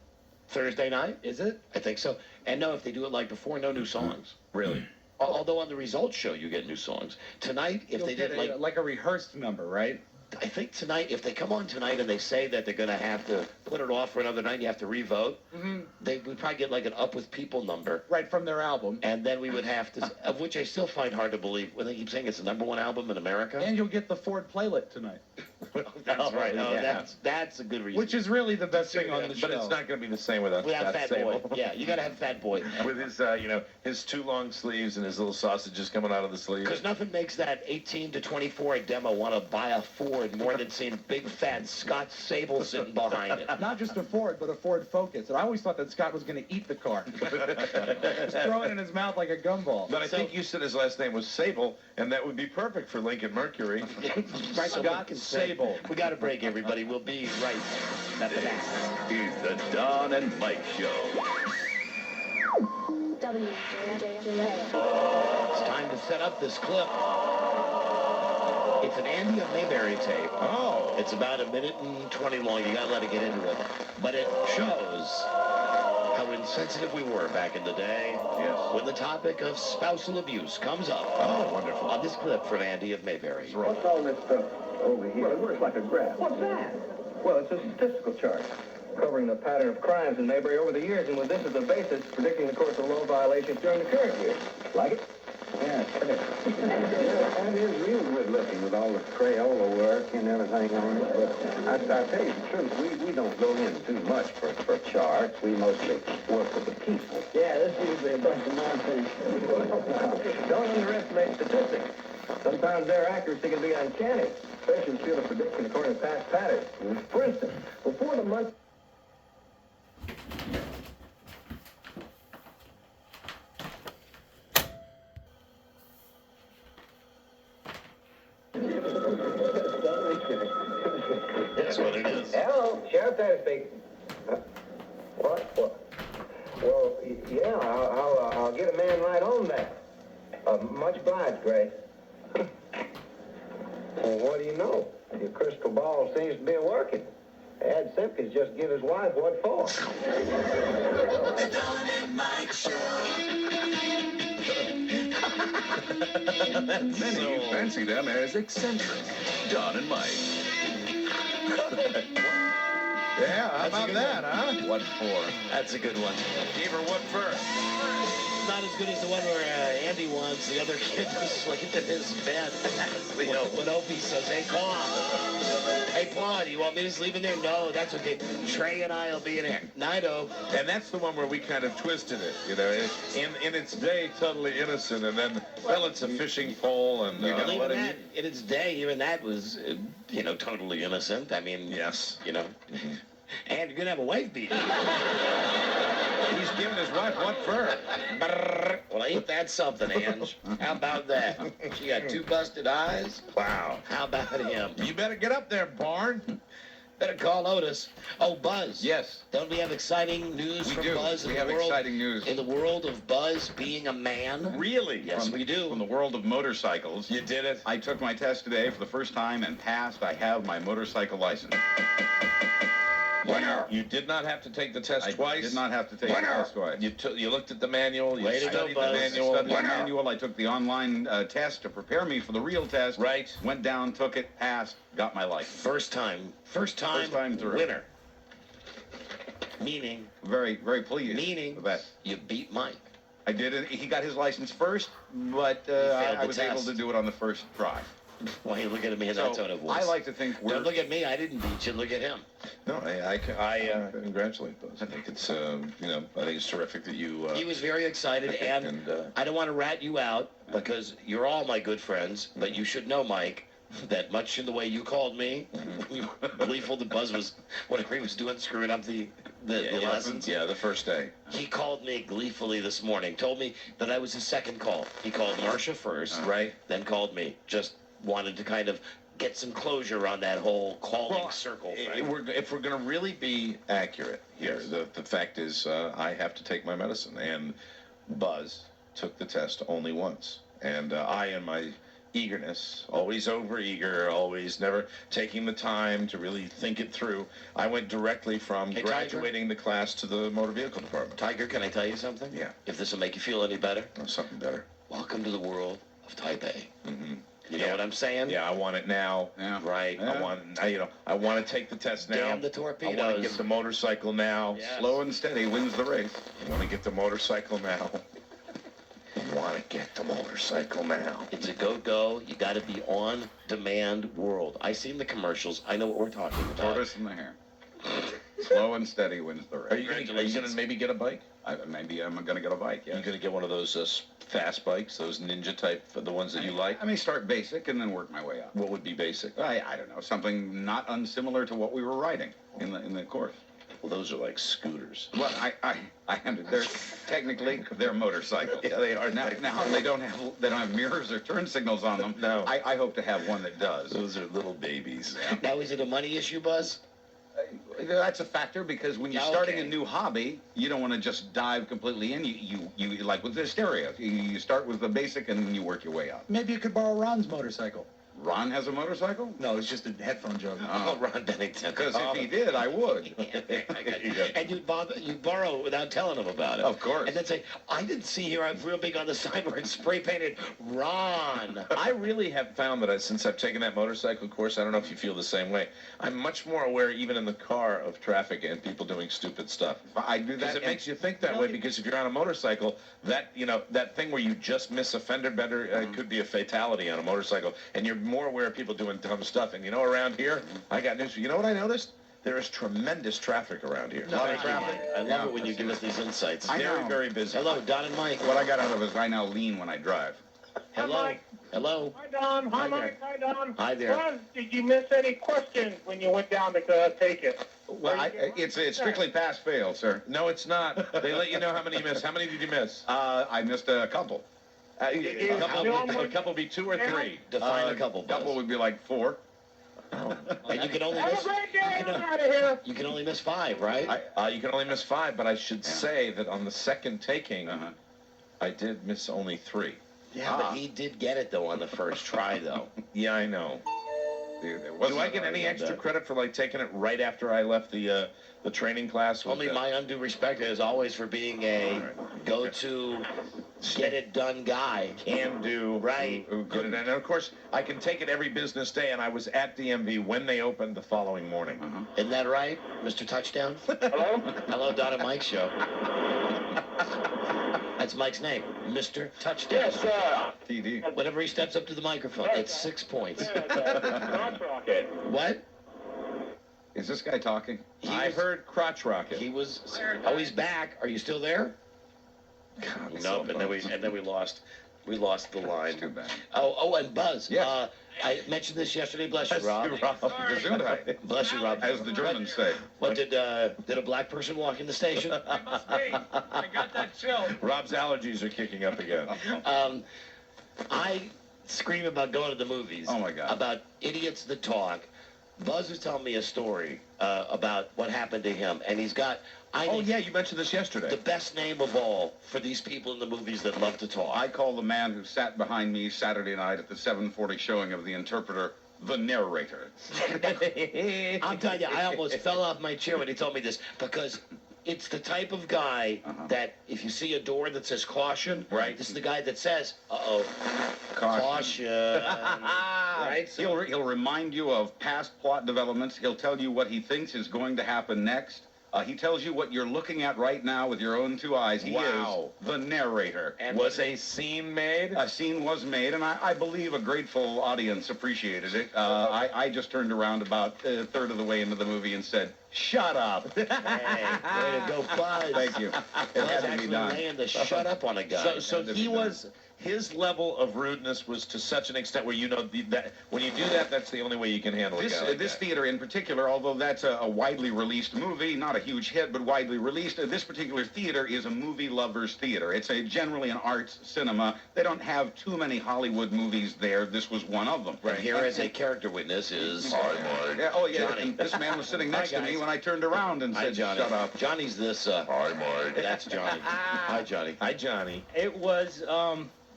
Thursday night? Is it? I think so. And no, if they do it like before, no new songs. Really? Although on the results show, you get new songs. Tonight, if they did like a rehearsed number, right? I think tonight, if they come on tonight and they say that they're going to have to put it off for another night, you have to re-vote, they would probably get like an Up With People number. Right, from their album. And then we would have to, of which I still find hard to believe, when they keep saying it's the #1 album in America. And you'll get the Ford Playlet tonight. That's right. Oh, that's a good reason. Which is really the best thing on the show. But it's not going to be the same without Fat Boy. Yeah, you got to have Fat Boy. With his, his 2 long sleeves and his little sausages coming out of the sleeves. Because nothing makes that 18 to 24 demo want to buy a Ford more than seeing big fat Scott Sable sitting behind it. Not just a Ford, but a Ford Focus. And I always thought that Scott was going to eat the car. Just throw it in his mouth like a gumball. But I think you said his last name was Sable, and that would be perfect for Lincoln Mercury. Scott Sable. We got a break, everybody. We'll be right after that. This is the Don and Mike Show. It's time to set up this clip. It's an Andy of Mayberry tape. Oh. It's about 1 minute and 20 long. You got to let it get into it. But it shows how insensitive we were back in the day when the topic of spousal abuse comes up. Oh, wonderful. On this clip from Andy of Mayberry. What's all this stuff over here? Well, it works like a graph. What's that? Well, it's a statistical chart covering the pattern of crimes in Mayberry over the years, and with this as the basis, predicting the course of law violations during the current year. Like it? Yeah, that is real good looking with all the Crayola work and everything on it. But I tell you the truth, we don't go in too much for charts. We mostly work with the people. Yeah, this is usually a bunch of nonsense. Don't underestimate statistics. Sometimes their accuracy can be uncanny, especially in the field of prediction according to past patterns. For instance, before the month... That's what it is. Hello, Sheriff Taylor speaking. What? Well, yeah, I'll get a man right on that. Much obliged, Grace. Well, what do you know? Your crystal ball seems to be working. Ed Simpkins just give his wife what for. The Don and Mike Show. Many fancy them as eccentric. Don and Mike. Yeah, how about that, huh? What for? That's a good one. Gave her what for? Not as good as the one where Andy wants the other kid to sleep in his bed. When Opie says, hey, Pa, do you want me to sleep in there? No, that's okay. Trey and I will be in there. Night, O. And that's the one where we kind of twisted it, in its day, totally innocent, and then, well, it's a fishing pole, and... even that, in its day, even that was, totally innocent. I mean, yes. And you're going to have a wife beater. He's giving his wife what for? Well, ain't that something, Ange? How about that? She got 2 busted eyes. Wow. How about him? You better get up there, Barn. Better call Otis. Oh, Buzz. Yes. Don't we have exciting news from Buzz? We have exciting news. In the world of Buzz being a man? Really? Yes, we do. From the world of motorcycles. You did it? I took my test today for the first time and passed. I have my motorcycle license. Winner! You did not have to take the test twice? I did not have to take the test twice. You looked at the manual, you studied the manual. Studied the manual. I took the online test to prepare me for the real test. Right. Went down, took it, passed, got my license. First time through. Winner. Meaning? Very, very pleased. Meaning that you beat Mike. I did. He got his license first, but I was able to do it on the first try. Why you look at me in that tone of voice? I like to think Don't look at me. I didn't beat you. Look at him. No, I congratulate Buzz. I think it's I think it's terrific that you. He was very excited, and I don't want to rat you out because you're all my good friends, but you should know, Mike, that much in the way you called me, you were gleeful that Buzz was, whatever he was doing, screwing up the lessons. Yeah, the first day. He called me gleefully this morning, told me that I was his second call. He called Marcia first, right? Then called me. Just wanted to kind of get some closure on that whole calling circle thing. If we're going to really be accurate here, the fact is I have to take my medicine, and Buzz took the test only once. And I, in my eagerness, always over-eager, always never taking the time to really think it through, I went directly from graduating the class to the motor vehicle department. Tiger, can I tell you something? Yeah. If this will make you feel any better? Oh, something better. Welcome to the world of Taipei. Mm-hmm. You know what I'm saying? Yeah, I want it now. Yeah. Right. I want to take the test now. Damn the torpedoes. I want to get the motorcycle now. Yes. Slow and steady wins the race. I want to get the motorcycle now. I want to get the motorcycle now. It's a go-go. You got to be on-demand world. I seen the commercials. I know what we're talking about. Tortoise in the hare. Slow and steady wins the race. Are you going to maybe get a bike? Maybe I'm going to get a bike, yes. You're going to get one of those fast bikes, those ninja type, the ones that you like? I may start basic and then work my way up. What would be basic? I don't know, something not unsimilar to what we were riding in the course. Well, those are like scooters. Well, they're technically they're motorcycles. Yeah, they are. Now they don't have mirrors or turn signals on them. No. I hope to have one that does. Those are little babies. Yeah. Now, is it a money issue, Buzz? That's a factor because when you're starting a new hobby, you don't want to just dive completely in. You like with the stereo. You start with the basic and then you work your way up. Maybe you could borrow Ron's motorcycle. Ron has a motorcycle? No, it's just a headphone joke. Oh, Ron Bennington. Because if he did, I would. And you borrow without telling him about it. Of course. And then say, I didn't see here, I'm real big on the signboard, spray painted Ron. I really have found that since I've taken that motorcycle course, I don't know if you feel the same way, I'm much more aware, even in the car, of traffic and people doing stupid stuff. I do that. Because it makes you think that way, because if you're on a motorcycle, that thing where you just miss a fender bender could be a fatality on a motorcycle, and you're more aware of people doing dumb stuff. And around here, I got news for you. You know what I noticed? There is tremendous traffic around here. A lot of traffic. I love it when you give us these insights. Very, very busy. Hello, Don and Mike. What I got out of it is I now lean when I drive. Hello. Hi, Mike. Hello. Hi, Don. Hi, Hi Mike. there. Hi, Don. Hi there. Don, did you miss any questions when you went down to take it? Well, it's strictly pass-fail, sir. No, it's not. They let you know how many you missed. How many did you miss? I missed a couple. A couple would be 2 or 3. Define a couple. Buzz. Couple would be like 4. And you can only Have miss. a great day. I'm out of here. You can only miss 5, right? You can only miss 5, but I should say that on the second taking, I did miss only 3. Yeah, but he did get it though on the first try though. Yeah, I know. Do I get any extra credit for taking it right after I left the training class? Only my undue respect as always for being a go-to, get-it-done guy. Can do. Right. Who get it. And of course, I can take it every business day, and I was at DMV when they opened the following morning. Isn't that right, Mr. Touchdown? Hello? Hello, Don and Mike show. That's Mike's name, Mr. Touchdown. Yes, sir. TD. Whenever he steps up to the microphone, it's 6 points. Crotch rocket. What? Is this guy talking? I heard crotch rocket. He was. Oh, he's back. Are you still there? God, Nope. And then we lost. We lost the line. Too bad. Oh, and Buzz. Yes. I mentioned this yesterday. Bless you, Rob. Gesundheit. Bless you, Rob. As the Germans say. What did a black person walk in the station? I got that chill. Rob's allergies are kicking up again. I scream about going to the movies. Oh, my God. About idiots that talk. Buzz was telling me a story about what happened to him, and he's got. Yeah, you mentioned this yesterday. The best name of all for these people in the movies that love to talk. I call the man who sat behind me Saturday night at the 7:40 showing of The Interpreter the narrator. I'm telling you, I almost fell off my chair when he told me this, because it's the type of guy that if you see a door that says caution, right? This is the guy that says, caution. Right? So he'll remind you of past plot developments. He'll tell you what he thinks is going to happen next. He tells you what you're looking at right now with your own 2 eyes. He is the narrator. And was a scene made? A scene was made, and I believe a grateful audience appreciated it. I just turned around about a third of the way into the movie and said, "Shut up." Hey, way to go, Buzz. Thank you. It Buzz had to be actually done. laying the shut up on a guy. So he was his level of rudeness was to such an extent where that when you do that, that's the only way you can handle this, a guy like this that. theater in particular, although that's a widely released movie, not a huge hit, but widely released, this particular theater is a movie lover's theater. It's generally an arts cinema. They don't have too many Hollywood movies there. This was one of them. Right. Here as a character witness is... Yeah, oh, yeah. Johnny. And this man was sitting next to me when I turned around and said, Johnny. shut up. Johnny's this... Hi, Mike. That's Johnny. Hi, Johnny. Hi, Johnny. It was,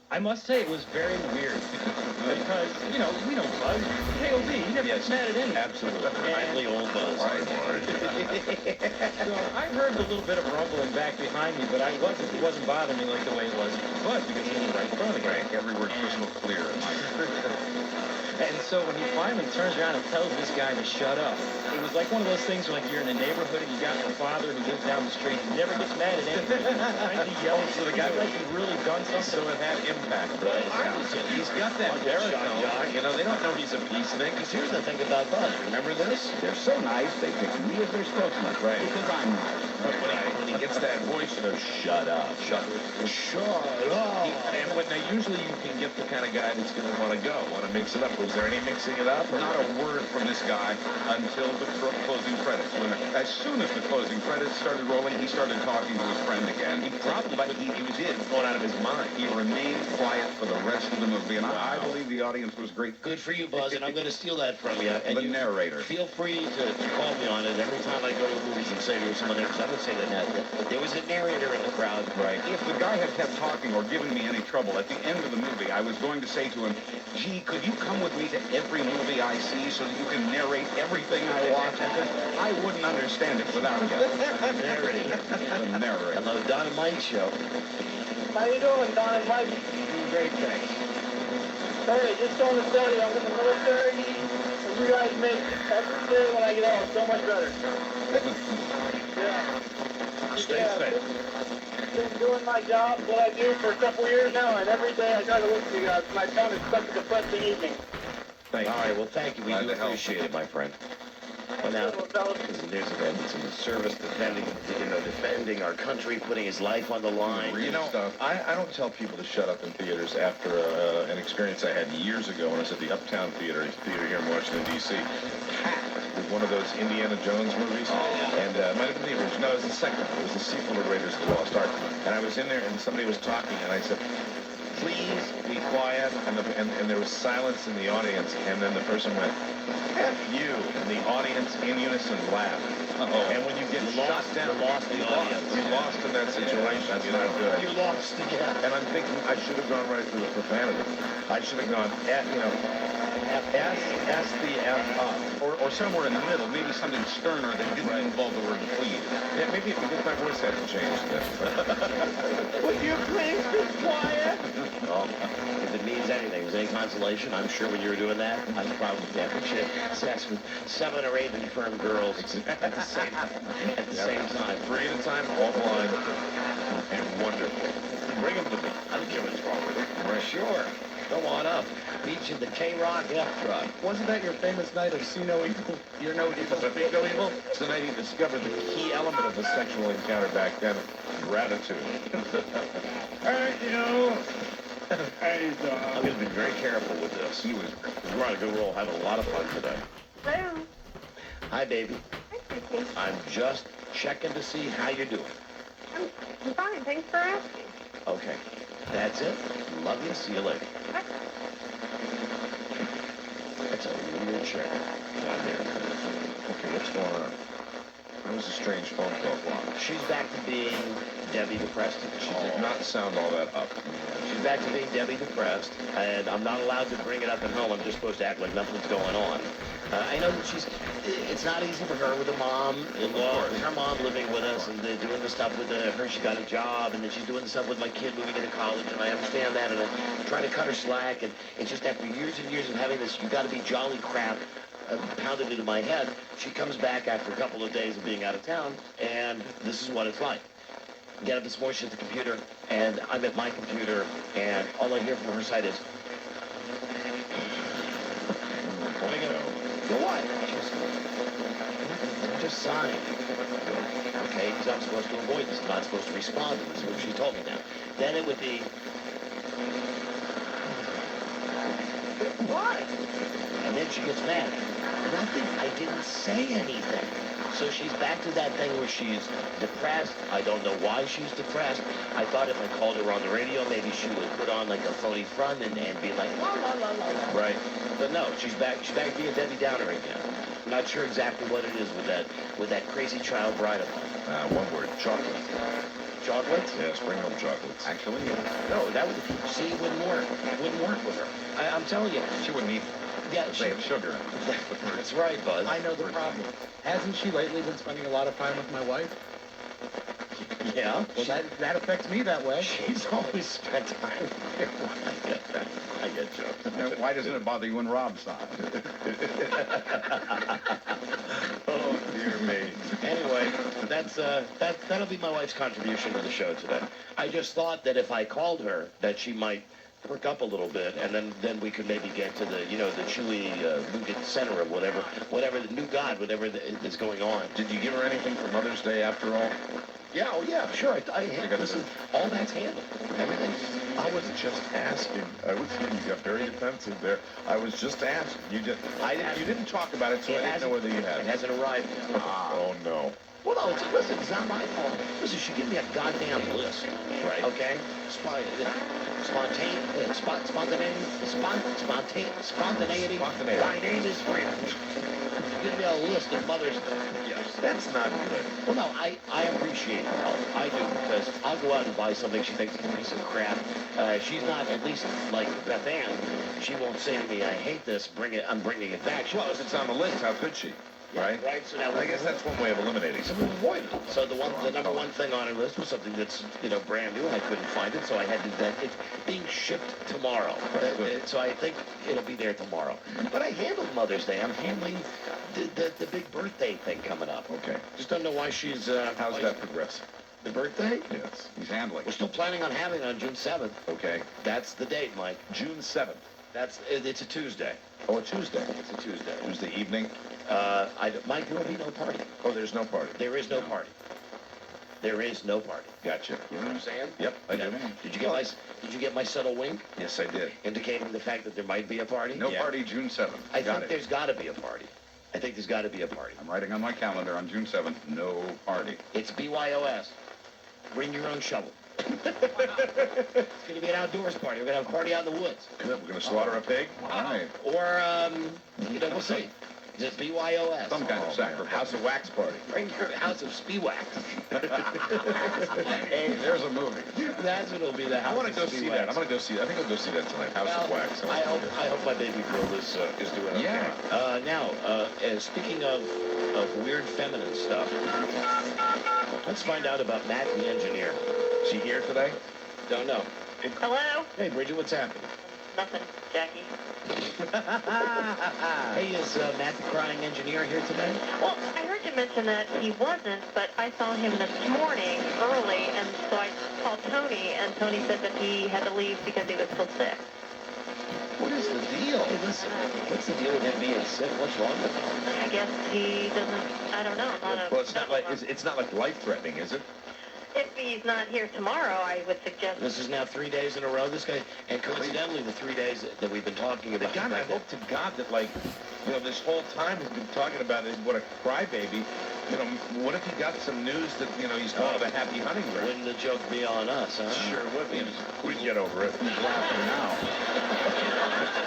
I must say it was very weird because, we know Buzz, KOB, he never gets mad at anything. Absolutely. Kindly old Buzz. So I heard a little bit of rumbling back behind me, but it wasn't bothering me like the way it was Buzz because he was right in front of me. Right, every word crystal clear. And so when he finally turns around and tells this guy to shut up, it was like one of those things where like you're in a neighborhood and you got your father who lives down the street and never gets mad at anything. And he yells to the guy like he's really done something. So it had impact. Right? He's got that baritone. They don't know he's a peacenik. Because here's the thing about Buzz. Remember this? They're so nice, they pick me as their spokesman. Right. Because I'm nice. But when he gets that voice, shut up. Shut up. And usually you can get the kind of guy that's going to want to mix it up. Was there any mixing it up? Not a word from this guy until the closing credits. As soon as the closing credits started rolling, he started talking to his friend again. He was going out of his mind. He remained quiet for the rest of the movie, and I believe the audience was great. Good for you, Buzz, and I'm going to steal that from you. And the narrator. Feel free to call me on it every time I go to the movies and say to someone there, because I would say that there was a narrator in the crowd. Right. If the guy had kept talking or given me any trouble, at the end of the movie, I was going to say to him, gee, could you come with me to every movie I see so that you can narrate everything I watch? Because I wouldn't understand it without you. Narrator. The narrator. Hello, Don and Mike show. How you doing, Don and Mike? Doing great, thanks. Hey, just on the study, I'm in the military. You guys make every day when I get out so much better. Yeah. Stay safe. Been doing my job, what I do, for a couple years now, and every day I try to listen to you guys. My phone is such a depressing evening. Thank you. All right, well, thank you. We do appreciate it, my friend. Well, now, there's a man that's in the service defending our country, putting his life on the line. I don't tell people to shut up in theaters after an experience I had years ago when I was at the Uptown Theater here in Washington, D.C. With one of those Indiana Jones movies. And it might have been the original. No, it was the second one. It was the sequel to Raiders of the Lost Ark. And I was in there and somebody was talking and I said, please be quiet. And there was silence in the audience. And then the person went, F you. And the audience in unison laughed. And when you get lost down, you lost in that situation. You're not good. You lost again. And I'm thinking I should have gone right through the profanity. I should have gone, S the F up. Or somewhere in the middle, maybe something sterner that didn't involve the word please. Yeah, maybe because my voice hasn't changed. Would you please be quiet? Well, if it means anything, if there's any consolation, I'm sure when you were doing that, I probably having sex with 7 or 8 infirm girls at the same time. 3 at a time, all blind, and wonderful. Bring them to me. I don't care what's wrong with it. Right. Sure. Go on up. Beach in the K-Rock F-Truck. Wasn't that your famous night of see no evil, hear no evil, speak no evil? It's the night he discovered the key element of a sexual encounter back then, gratitude. Hey, you. Hey, I'm going to be very careful with this. We're on a good roll, having a lot of fun today. Hello. Hi, baby. Hi, Christy. I'm just checking to see how you're doing. I'm fine. Thanks for asking. Okay. That's it. Love you. See you later. Bye. That's a weird chair down there. Okay, what's going on? That was a strange phone call. She's back to being Debbie Depressed. She did not sound all that up. She's back to being Debbie Depressed, and I'm not allowed to bring it up at home. I'm just supposed to act like nothing's going on. I know that it's not easy for her with a mom-in-law, with her mom living with us, and they're doing the stuff with her. She got a job, and then she's doing the stuff with my kid moving into college, and I understand that, and I'm trying to cut her slack, and it's just after years and years of having this you got to be jolly crap pounded into my head, she comes back after a couple of days of being out of town, and this is what it's like. Get up this morning, she's at the computer, and I'm at my computer, and all I hear from her side is, go what? Just sign. Okay, because I'm supposed to avoid this. I'm not supposed to respond to this. What she told me now. Then it would be, why? And then she gets mad. Nothing. I didn't say anything. So she's back to that thing where she's depressed. I don't know why she's depressed. I thought if I called her on the radio, maybe she would put on like a phony front and be like, la, la, la, la, la. Right. But no, she's back to being Debbie Downer again. I'm not sure exactly what it is with that crazy child bride of mine. One word, chocolate. Chocolates? Yes, bring home chocolates. Actually, yeah. No, that would, see, it wouldn't work. It wouldn't work with her. I'm telling you. She wouldn't eat. Yeah, they have sugar in it. That's right, Buzz. I know the problem. Hasn't she lately been spending a lot of time with my wife? Yeah. Well, that affects me that way. She's always spent time with you. I get that. I get you. Now, why doesn't it bother you when Rob saw it? Oh, dear me. Anyway, that'll be my wife's contribution to the show today. I just thought that if I called her, that she might perk up a little bit, and then we could maybe get to the, the chewy nougat center of whatever the new God, whatever is going on. Did you give her anything for Mother's Day after all? Yeah, oh yeah, sure. Listen, all that's handled. Everything. I was just asking. You got very defensive there. I was just asking. You didn't talk about it, so I didn't know whether you had. It hasn't arrived yet. Oh no. Well, no, listen, it's not my fault. Listen, she gave me a goddamn list. Right. Okay? Spontaneity. My name is Fred. Give me a list of Mother's Day. Yes. That's not good. Well, no, I appreciate her help. I do, because I'll go out and buy something she thinks is a piece of crap. She's not, at least like Beth Ann, she won't say to me, I hate this, I'm bringing it back. Well, if it's on the list, how could she? Right? Right, so now I guess that's one way of eliminating some avoid it. So the number one thing on her list was something that's, brand new, and I couldn't find it, so I had to, it's being shipped tomorrow. So I think it'll be there tomorrow. But I handled Mother's Day. I'm handling the big birthday thing coming up. Okay. Just don't know why she's, how's that progress? The birthday? Yes. He's handling. We're still planning on having it on June 7th. Okay. That's the date, Mike. June 7th. It's a Tuesday. Oh, a Tuesday. It's a Tuesday. Tuesday evening? Mike, there will be no party. Oh, there's no party. There is no party. There is no party. Gotcha. You understand? Yep, I do. Did you get my subtle wink? Yes, I did. Indicating the fact that there might be a party? No party June 7th. I think there's got to be a party. I'm writing on my calendar on June 7th, no party. It's BYOS. Bring your own shovel. It's going to be an outdoors party. We're going to have a party out in the woods. Good. We're going to slaughter a pig? All right. Or, we'll see. Just BYOS. Some kind of sacrifice. House of Wax party. Bring your House of Speewax. Hey, there's a movie. That's what it'll be, the House I want to go of see Speewax. that. I think I'll go see that tonight. House of Wax. I hope my baby girl is doing okay. Yeah. Now, speaking of weird feminine stuff, let's find out about Matt the engineer. Is he here today? Don't know. Hello? Hey, Bridget, what's happening? Nothing, Jackie. Hey, is Matt the crying engineer here today? Well, I heard you mention that he wasn't, but I saw him this morning early, and so I called Tony, and Tony said that he had to leave because he was still sick. What is the deal? Hey, listen, what's the deal with him being sick? What's wrong with him? I guess he doesn't, I don't know. Well, it's not like life-threatening, is it? If he's not here tomorrow, I would suggest... This is now 3 days in a row, this guy, and coincidentally, the 3 days that we've been talking about... God, I hope to God that, this whole time we've been talking about it, what a crybaby. What if he got some news that, he's going to have a happy hunting ground? Wouldn't the joke be on us, huh? Sure would be. We'd get over it. He's laughing now.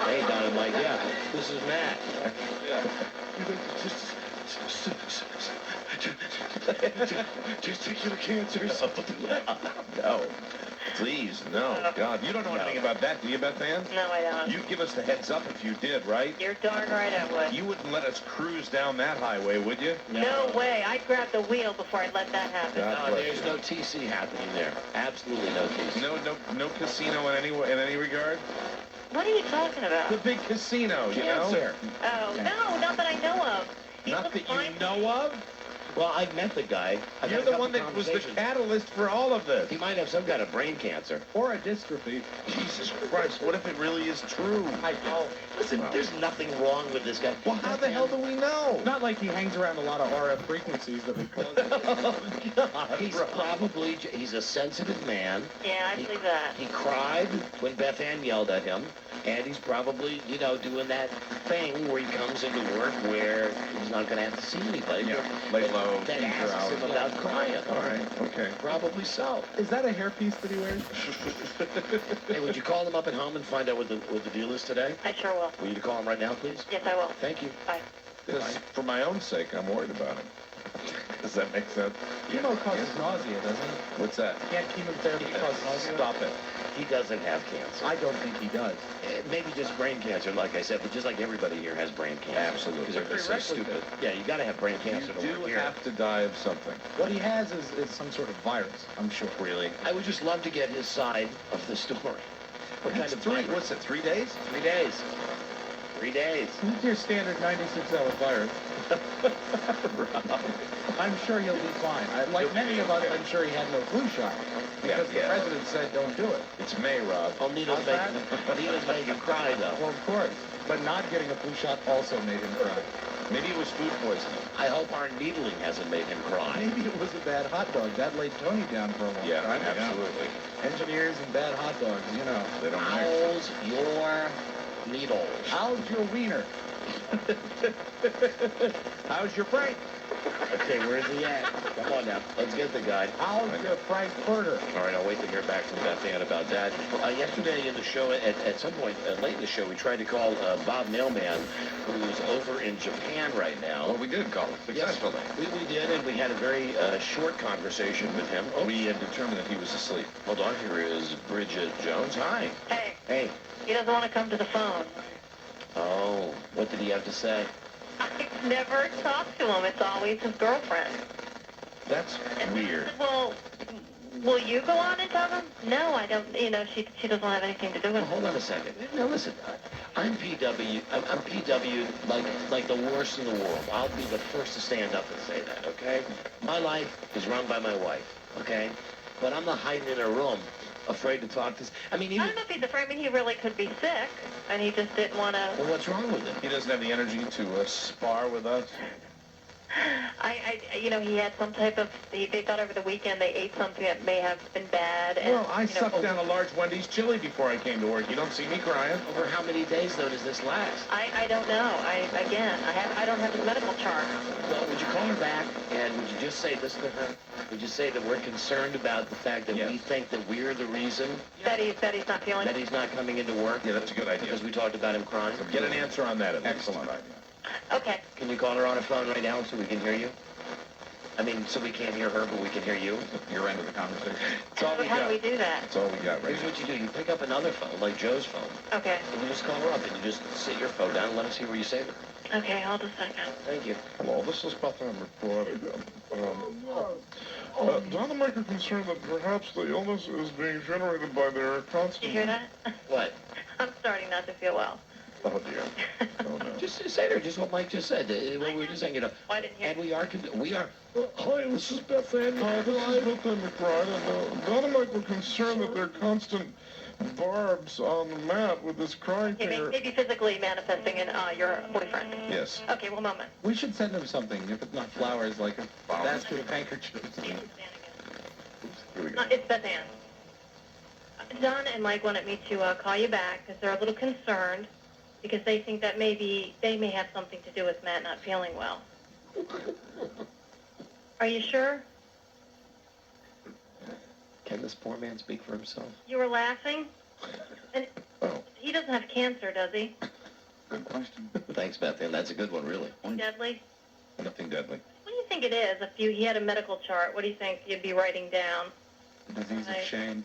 Hey, Don and Mike, yeah, this is Matt. Testicular cancer or something. No. Please, no. God, you don't know anything about that, do you, Beth Ann? No, I don't. You'd give us the heads up if you did, right? You're darn right I would. You wouldn't let us cruise down that highway, would you? No way. I'd grab the wheel before I'd let that happen. No, there's no TC happening there. Absolutely no TC. No casino in any regard? What are you talking about? The big casino, you know? Oh, no, not that I know of. Not that you know of? Well, I met the guy. You're the one that was the catalyst for all of this. He might have some kind of brain cancer. Or a dystrophy. Jesus Christ, what if it really is true? I know. Listen, there's nothing wrong with this guy. Well, how the hell do we know? Not like he hangs around a lot of RF frequencies that we call He's a sensitive man. Yeah, I believe that. He cried when Beth Ann yelled at him. And he's probably, you know, doing that thing where he comes into work where he's not going to have to see anybody. Yeah, lay low, That keep your asks him hours. about crying. All right, okay. Probably so. Is that a hairpiece that he wears? Hey, would you call him up at home and find out what the deal is today? I sure will. Will you call him right now, please? Yes, I will. Thank you. Bye. Because for my own sake, I'm worried about him. Does that make sense? Chemo causes nausea, doesn't it? What's that? Can't chemotherapy cause nausea? Stop it. He doesn't have cancer. I don't think he does. Maybe just brain cancer, like I said, but just like everybody here has brain cancer. Absolutely. Because they're so stupid. Yeah, you got to have brain cancer to You work do here. have to die of something. What he has is some sort of virus, I'm sure. Really? I would just love to get his side of the story. What kind of virus? What's it, 3 days? 3 days. 3 days. It's your standard 96-hour virus. I'm sure he'll be fine. Like many of us, I'm sure he had no flu shot. Because the president said don't do it. It's May, Rob. Oh, needles make him cry, though. Well, of course. But not getting a flu shot also made him cry. Maybe it was food poisoning. I hope our needling hasn't made him cry. Maybe it was a bad hot dog. That laid Tony down for a long Yeah, time. absolutely. Engineers and bad hot dogs, you know. They don't How's your needles? How's your wiener? How's your Frank? Okay, where's he at? Come on now, let's get the guy. How's your Frankfurter? All right, I'll wait to hear back from Beth Ann about that. Yesterday in the show, at some point late in the show, we tried to call Bob Mailman, who's over in Japan right now. Well, we did call him successfully. Yes, we did, and we had a very short conversation with him. We had determined that he was asleep. Hold on, here is Bridget Jones. Hi. Hey, Hey. he doesn't want to come to the phone. Oh, what did he have to say? I've never talked to him. It's always his girlfriend. That's weird. Well, will you go on and tell him? No, I don't. You know, she doesn't have anything to do with Well, it. hold on a second. Now listen, I'm PW. I'm PW like the worst in the world. I'll be the first to stand up and say that. Okay? My life is run by my wife. Okay? But I'm not hiding in a room, afraid to talk to. I mean, I even. don't know if he's afraid. I mean, he really could be sick, and he just didn't want to. Well, what's wrong with him? He doesn't have the energy to spar with us. You know, he had some type of. They thought over the weekend they ate something that may have been bad. And, Well, I you know, sucked down a large Wendy's chili before I came to work. You don't see me crying. Over how many days though does this last? I don't know. I don't have his medical chart. Well, would you call her back and would you just say this to her? Would you say that we're concerned about the fact that we think that we're the reason That he's not feeling. that he's not coming into work? Yeah, that's a good idea. Because we talked about him crying. Get an answer on that. Excellent idea. Okay. Can you call her on a phone right now so we can hear you? I mean, so we can't hear her, but we can hear you? Your end of the conversation. That's all we How do got. we do that? That's all we got right Here's what you do. You pick up another phone, like Joe's phone, Okay. and you just call her up, and you just sit your phone down and let us hear what you say to her. Okay, hold a second. Thank you. Hello, this is Beth Ann reporting. Don and Mike are concerned that perhaps the illness is being generated by their Did constant... you hear that? What? I'm starting not to feel well. Oh, dear. Oh, no. Just say to her just what Mike just said. What we were just saying, you know. I didn't hear. And we are. Hi, this is Beth Ann. Hi, this is Beth Ann McBride. And Don and Mike were concerned that there are constant barbs on the mat with this crying Okay, finger. maybe physically manifesting in your boyfriend. Yes. Okay, one moment. We should send him something, if it's not flowers, like a basket of handkerchiefs. Here we go. It's Beth Ann. Don and Mike wanted me to call you back because they're a little concerned because they think that maybe they may have something to do with Matt not feeling well. Are you sure? Can this poor man speak for himself? You were laughing? And Oh. he doesn't have cancer, does he? Good question. Thanks, Beth Ann. That's a good one, really. Deadly? Nothing deadly. What do you think it is? If he had a medical chart, what do you think you'd be writing down? Disease of Right. shame.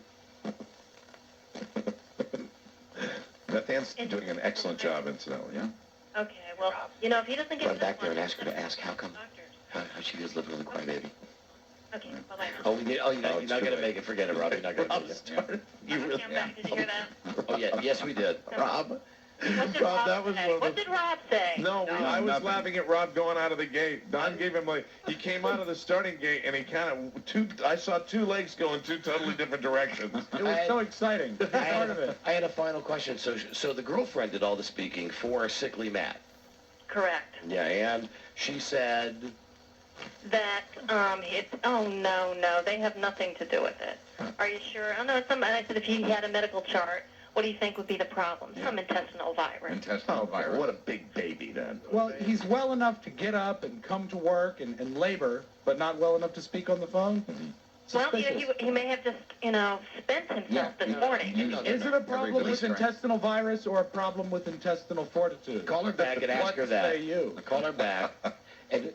Beth Ann's doing an excellent job, incidentally. Yeah. Okay, well, you know, if he doesn't get Run back this there and one, ask her to ask how come how she is living with a crybaby. Okay, bye-bye. Oh, we did. Oh, you're Oh, not it's going too to late. make it. Forget it, Rob. You're not going to Rob make it. started. You really Okay, I'm back. Did you hear that? Oh, yeah. Yes, we did. Rob. What did Rob, Rob that was say? one of What the... did Rob say? No, I was nothing. laughing at Rob going out of the gate. Don gave him he came out of the starting gate and he kind of, I saw two legs go in two totally different directions. It was so exciting. It's part of it. I had a final question. So the girlfriend did all the speaking for Sickly Matt. Correct. Yeah, and she said, That, no, they have nothing to do with it. Are you sure? Oh, no, it's somebody. I said if he had a medical chart, What do you think would be the problem? Some intestinal virus. Intestinal virus. What a big baby, then. Well, he's well enough to get up and come to work and labor, but not well enough to speak on the phone? Well, he may have just, spent himself this morning. Is it a problem with intestinal virus or a problem with intestinal fortitude? Call her back and ask her that. What say you? Call her back. And,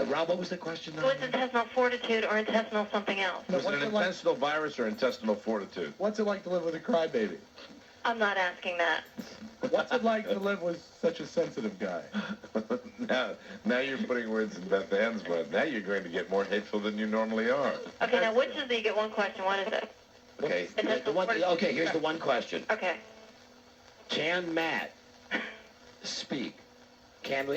Rob, what was the question? So it's intestinal fortitude or intestinal something else? Was it an intestinal virus or intestinal fortitude? What's it like to live with a crybaby? I'm not asking that. What's it like to live with such a sensitive guy? now you're putting words in Beth Ann's mouth. Now you're going to get more hateful than you normally are. Okay, now which is the, you get one question. What is it? Okay. Okay, here's the one question. Okay. Can Matt speak? Can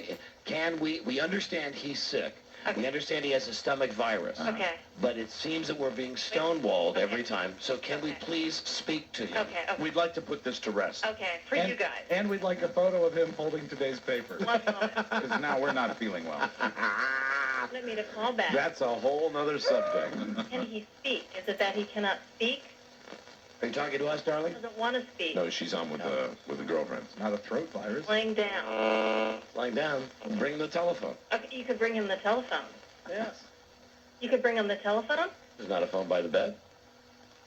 we understand he's sick. Okay. We understand he has a stomach virus. Okay. But it seems that we're being stonewalled every time. So can we please speak to him? Okay. We'd like to put this to rest. Okay, for you guys. And we'd like a photo of him holding today's paper. Because now we're not feeling well. Let me to call back. That's a whole nother subject. Can he speak? Is it that he cannot speak? Are you talking to us, darling? He doesn't want to speak. No, she's on with a girlfriend. It's not a throat virus. Laying down. Lying down. Bring the telephone. Okay, you could bring him the telephone. Yes. You could bring him the telephone? There's not a phone by the bed.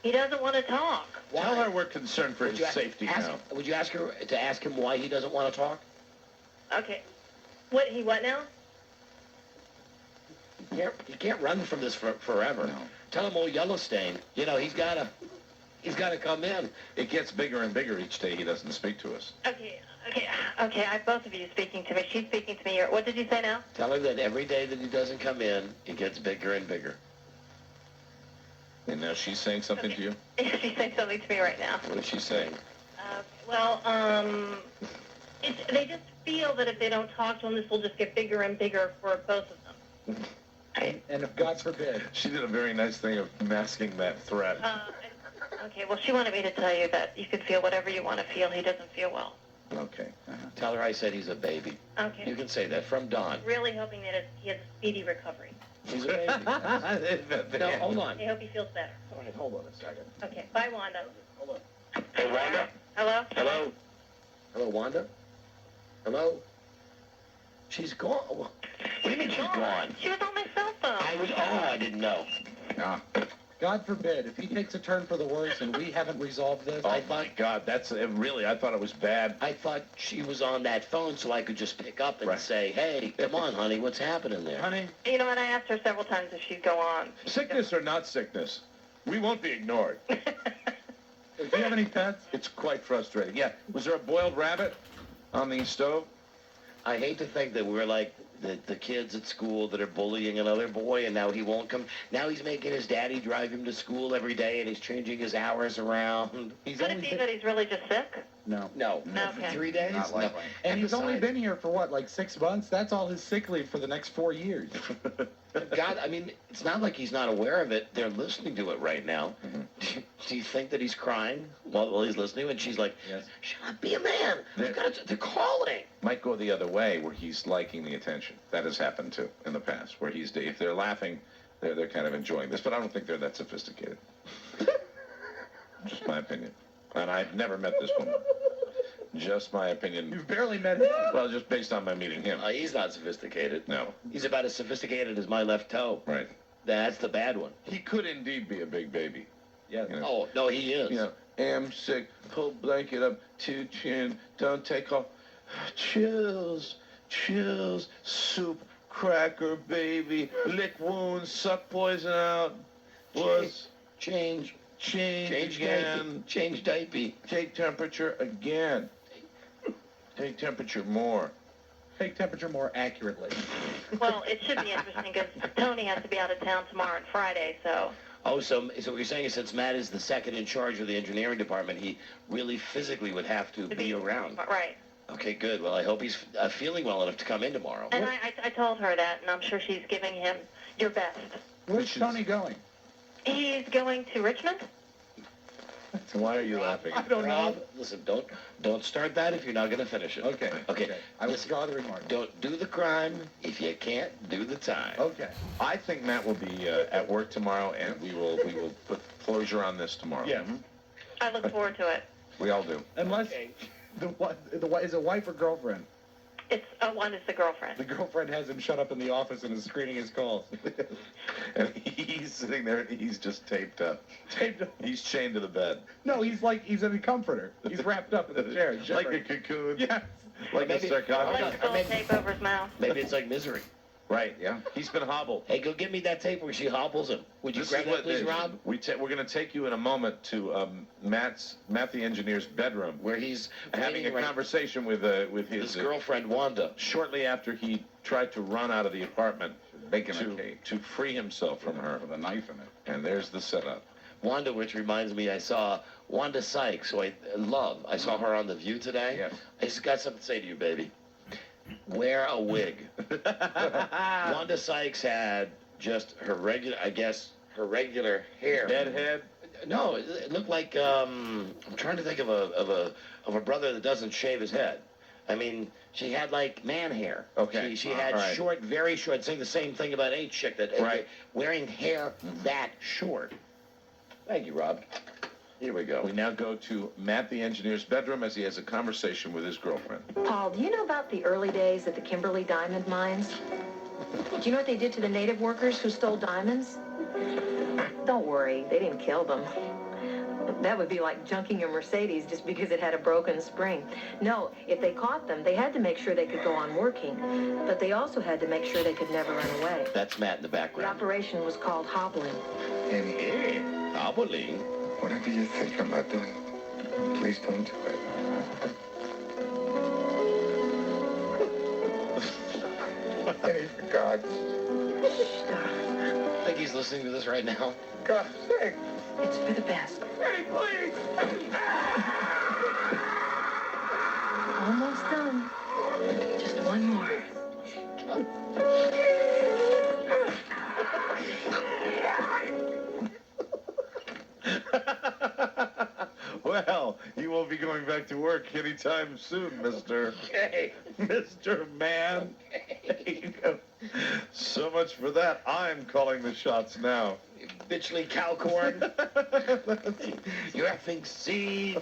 He doesn't want to talk. Tell her we're concerned for his safety now. Would you ask her to ask him why he doesn't want to talk? Okay. What now? You can't run from this forever. No. Tell him old Yellowstain. He's got to come in. It gets bigger and bigger each day he doesn't speak to us. Okay. Both of you speaking to me. She's speaking to me. What did you say now? Tell her that every day that he doesn't come in, it gets bigger and bigger. And now she's saying something to you? She's saying something to me right now. What is she saying? They just feel that if they don't talk to him, this will just get bigger and bigger for both of them. And if God forbid. She did a very nice thing of masking that threat. Okay, well, she wanted me to tell you that you can feel whatever you want to feel. He doesn't feel well. Okay. Tell her I said he's a baby. Okay. You can say that from Don. Really hoping that he has a speedy recovery. He's a baby. No, hold on. I hope he feels better. All right, hold on a second. Okay, bye, Wanda. Hold on. Hey, Wanda? Hello? Hello? Hello, Wanda? Hello? She's gone. What do you mean she's gone? She was on my cell phone. I didn't know. God forbid, if he takes a turn for the worse and we haven't resolved this. Oh, my God, that's really, I thought it was bad. I thought she was on that phone so I could just pick up and say, hey, come on, honey, what's happening there? Honey? You know what, I asked her several times if she'd go on. Sickness or not sickness, we won't be ignored. Do you have any pets? It's quite frustrating. Yeah, was there a boiled rabbit on the stove? I hate to think that we're like the kids at school that are bullying another boy, and now he won't come. Now he's making his daddy drive him to school every day, and he's changing his hours around. Could it be that he's really just sick? No. Okay. 3 days? Not likely. No. And he's only been here for what, like 6 months? That's all his sick leave for the next 4 years. God, I mean, it's not like he's not aware of it. They're listening to it right now. Mm-hmm. Do you think that he's crying while he's listening? And she's like, yes. Shut up, be a man. They're calling. Might go the other way, where he's liking the attention. That has happened, too, in the past, where if they're laughing, they're kind of enjoying this. But I don't think they're that sophisticated. Just my opinion. And I've never met this woman. Just my opinion. You've barely met him. Well, just based on my meeting him. He's not sophisticated. No. He's about as sophisticated as my left toe. Right. That's the bad one. He could indeed be a big baby. Yeah. You know? Oh, no, he is. Am sick, pull blanket up to chin, don't take off. Chills, soup, cracker, baby, lick wounds, suck poison out. Change again. Change diaper. Take temperature again. Take temperature more. Take temperature more accurately. Well, it should be interesting because Tony has to be out of town tomorrow and Friday, so... Oh, so what you're saying is since Matt is the second in charge of the engineering department, he really physically would have to be around. Right. Okay, good. Well, I hope he's feeling well enough to come in tomorrow. And I told her that, and I'm sure she's giving him your best. Where's Tony going? He's going to Richmond. Why are you laughing? I don't know. Listen, don't start that if you're not going to finish it. Okay. I will Listen, draw the remark. Don't do the crime if you can't do the time. Okay. I think Matt will be at work tomorrow, and we will put closure on this tomorrow. Yeah. I look forward to it. We all do. Unless is it wife or girlfriend? It's one is the girlfriend. The girlfriend has him shut up in the office and is screening his calls. And he's sitting there and he's just taped up. Taped up. He's chained to the bed. No, he's in a comforter. He's wrapped up in the chair. Like a cocoon. Yeah. Like a sarcophagus. Tape over his mouth. Maybe it's like Misery. Right, yeah. He's been hobbled. Hey, go get me that tape where she hobbles him. Would you grab that, please, Rob? We're going to take you in a moment to Matt the engineer's bedroom, where he's having a conversation with his girlfriend Wanda. Shortly after he tried to run out of the apartment, baking a cake to free himself from her with a knife in it. And there's the setup. Wanda, which reminds me, I saw Wanda Sykes, who I love. I saw her on The View today. Yes. I just got something to say to you, baby. Wear a wig. Wanda Sykes had just her regular hair. Dead head? No, it looked like I'm trying to think of a brother that doesn't shave his head. I mean, she had like man hair. Okay. She had short, very short. Saying the same thing about a chick that wearing hair that short. Thank you, Rob. Here we go. We now go to Matt the engineer's bedroom as he has a conversation with his girlfriend. Paul, do you know about the early days at the Kimberley diamond mines? Do you know what they did to the native workers who stole diamonds? Don't worry, they didn't kill them. That would be like junking a Mercedes just because it had a broken spring. No, if they caught them, they had to make sure they could go on working, but they also had to make sure they could never run away. That's Matt in the The background. operation was called hobbling. Hey, hobbling? Whatever you think about doing, please don't do it. Hey, for God's I think he's listening to this right now. God's sake. It's for the best. Hey, please. Almost done. Just one more. Well, you won't be going back to work anytime soon, Mr. Hey. Mr. Man. There you go. So much for that. I'm calling the shots now. You bitchly cow corn. You effing seed.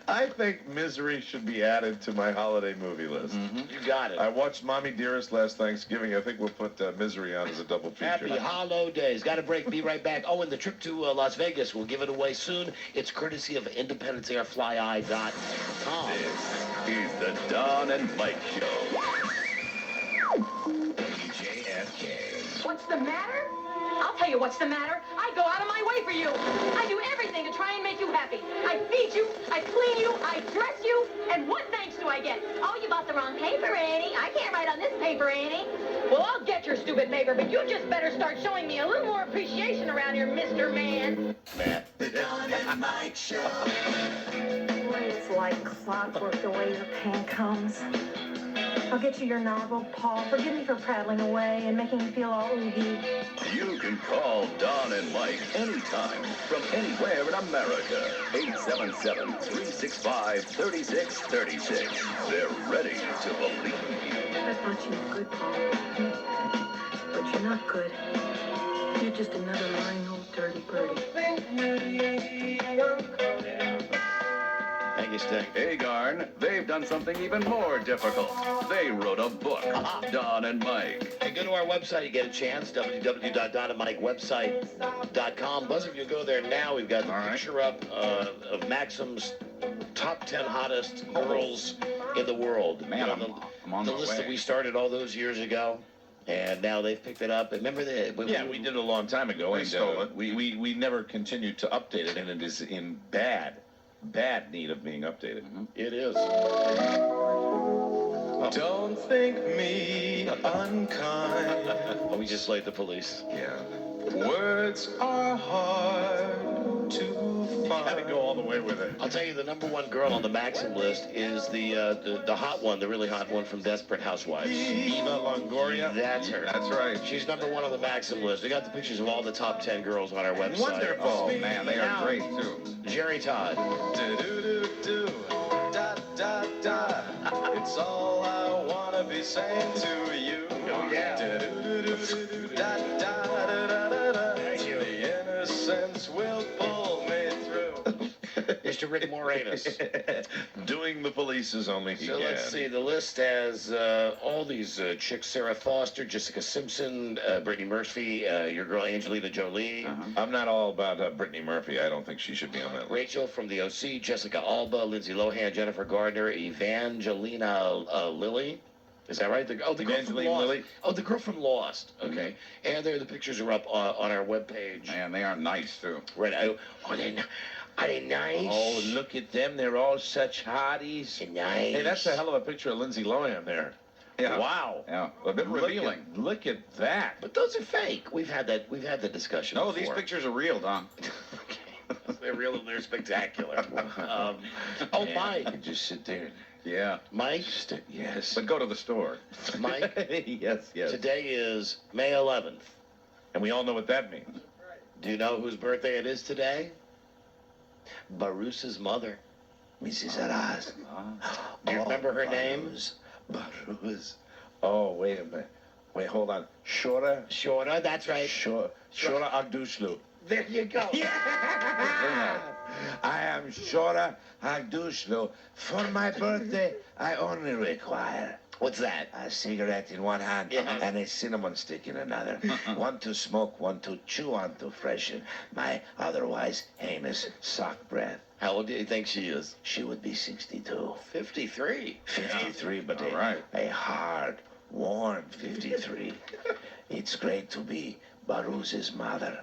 I think Misery should be added to my holiday movie list. You got it. I watched Mommy Dearest last Thanksgiving. I think we'll put Misery on as a double feature. Happy Hollow Days. Got a break. Be right back. Oh, and the trip to Las Vegas. We'll give it away soon. It's courtesy of IndependenceAirFlyEye.com. This is the Don and Mike Show. WJFK. What's the matter? I'll tell you what's the matter. I go out of my way for you. I do everything to try and make you happy. I feed you, I clean you, I dress you, and what thanks do I get? Oh, you bought the wrong paper, Annie. I can't write on this paper, Annie. Well, I'll get your stupid paper, but you just better start showing me a little more appreciation around here, Mr. Man. Matt. The Don and Mike Show. Boy, it's like clockwork the way your pen comes. I'll get you your novel, Paul. Forgive me for prattling away and making you feel all oogie. You can call Don and Mike anytime from anywhere in America. 877-365-3636. They're ready to believe you. I thought you were good, Paul. But you're not good. You're just another lying old dirty birdie. Thank you, Sting. Hey, Garn, they've done something even more difficult. They wrote a book, Don and Mike. Hey, go to our website. You get a chance, www.donandmikewebsite.com. Most of you go there now. We've got the picture up of Maxim's top 10 hottest girls in the world. Man, I'm on the my list way. that we started all those years ago. And now they've picked it up. Remember that? We did it a long time ago. We And stole it. we never continued to update it, and it is in bad need of being updated. It is. Don't think me unkind. Oh, we just laid the police. Yeah. Words are hard to find. Had to go all the way with it. I'll tell you, the number one girl on the Maxim list is the hot one, the really hot one from Desperate Housewives. Eva Longoria. That's her. That's right. She's number one on the Maxim list. We got the pictures of all the top 10 girls on our website. Wonderful. Oh, man, they are great, too. Jerry Todd. Do-do-do-do, da-da-da. It's all I want to be saying to you. Oh, yeah. Do-do-do-do, da-da-da-da-da-da. The innocence will pull me through. Mr. Rick Moranis. Doing the police as only he So can. let's see. The list has all these chicks: Sarah Foster, Jessica Simpson, Brittany Murphy, your girl Angelina Jolie. I'm not all about Brittany Murphy. I don't think she should be on that list. Rachel from the OC, Jessica Alba, Lindsay Lohan, Jennifer Gardner, Evangelina Lilly. Is that right? The girl from Evangeline Lost. Lilly? Oh, the girl from Lost. Okay. And there, the pictures are up on our webpage. Man, they are nice, too. Right. Are they nice? Oh, look at them. They're all such hotties. Nice. Hey, that's a hell of a picture of Lindsay Lohan there. Yeah. Wow. Yeah, a bit revealing. Look at that. But those are fake. We've had the discussion No, before. these pictures are real, Don. They're real and they're spectacular. Yeah, Mike. You can just sit there. Yeah. Mike? Yes. But go to the store. Mike? Yes, yes. Today is May 11th. And we all know what that means. Do you know whose birthday it is today? Barus's mother, Mrs. Araz. Do you remember her name? Barus. Oh, wait a minute. Wait, hold on. Shora? Shora, that's right. Shora Agdushlu. There you go. I am Shora Agdushlu. For my birthday, I only require... What's that? A cigarette in one hand and a cinnamon stick in another. One to smoke, one to chew on to freshen my otherwise heinous sock breath. How old do you think she is? She would be 62. 53. 53, but All right. a hard, warm 53. It's great to be Baruz's mother.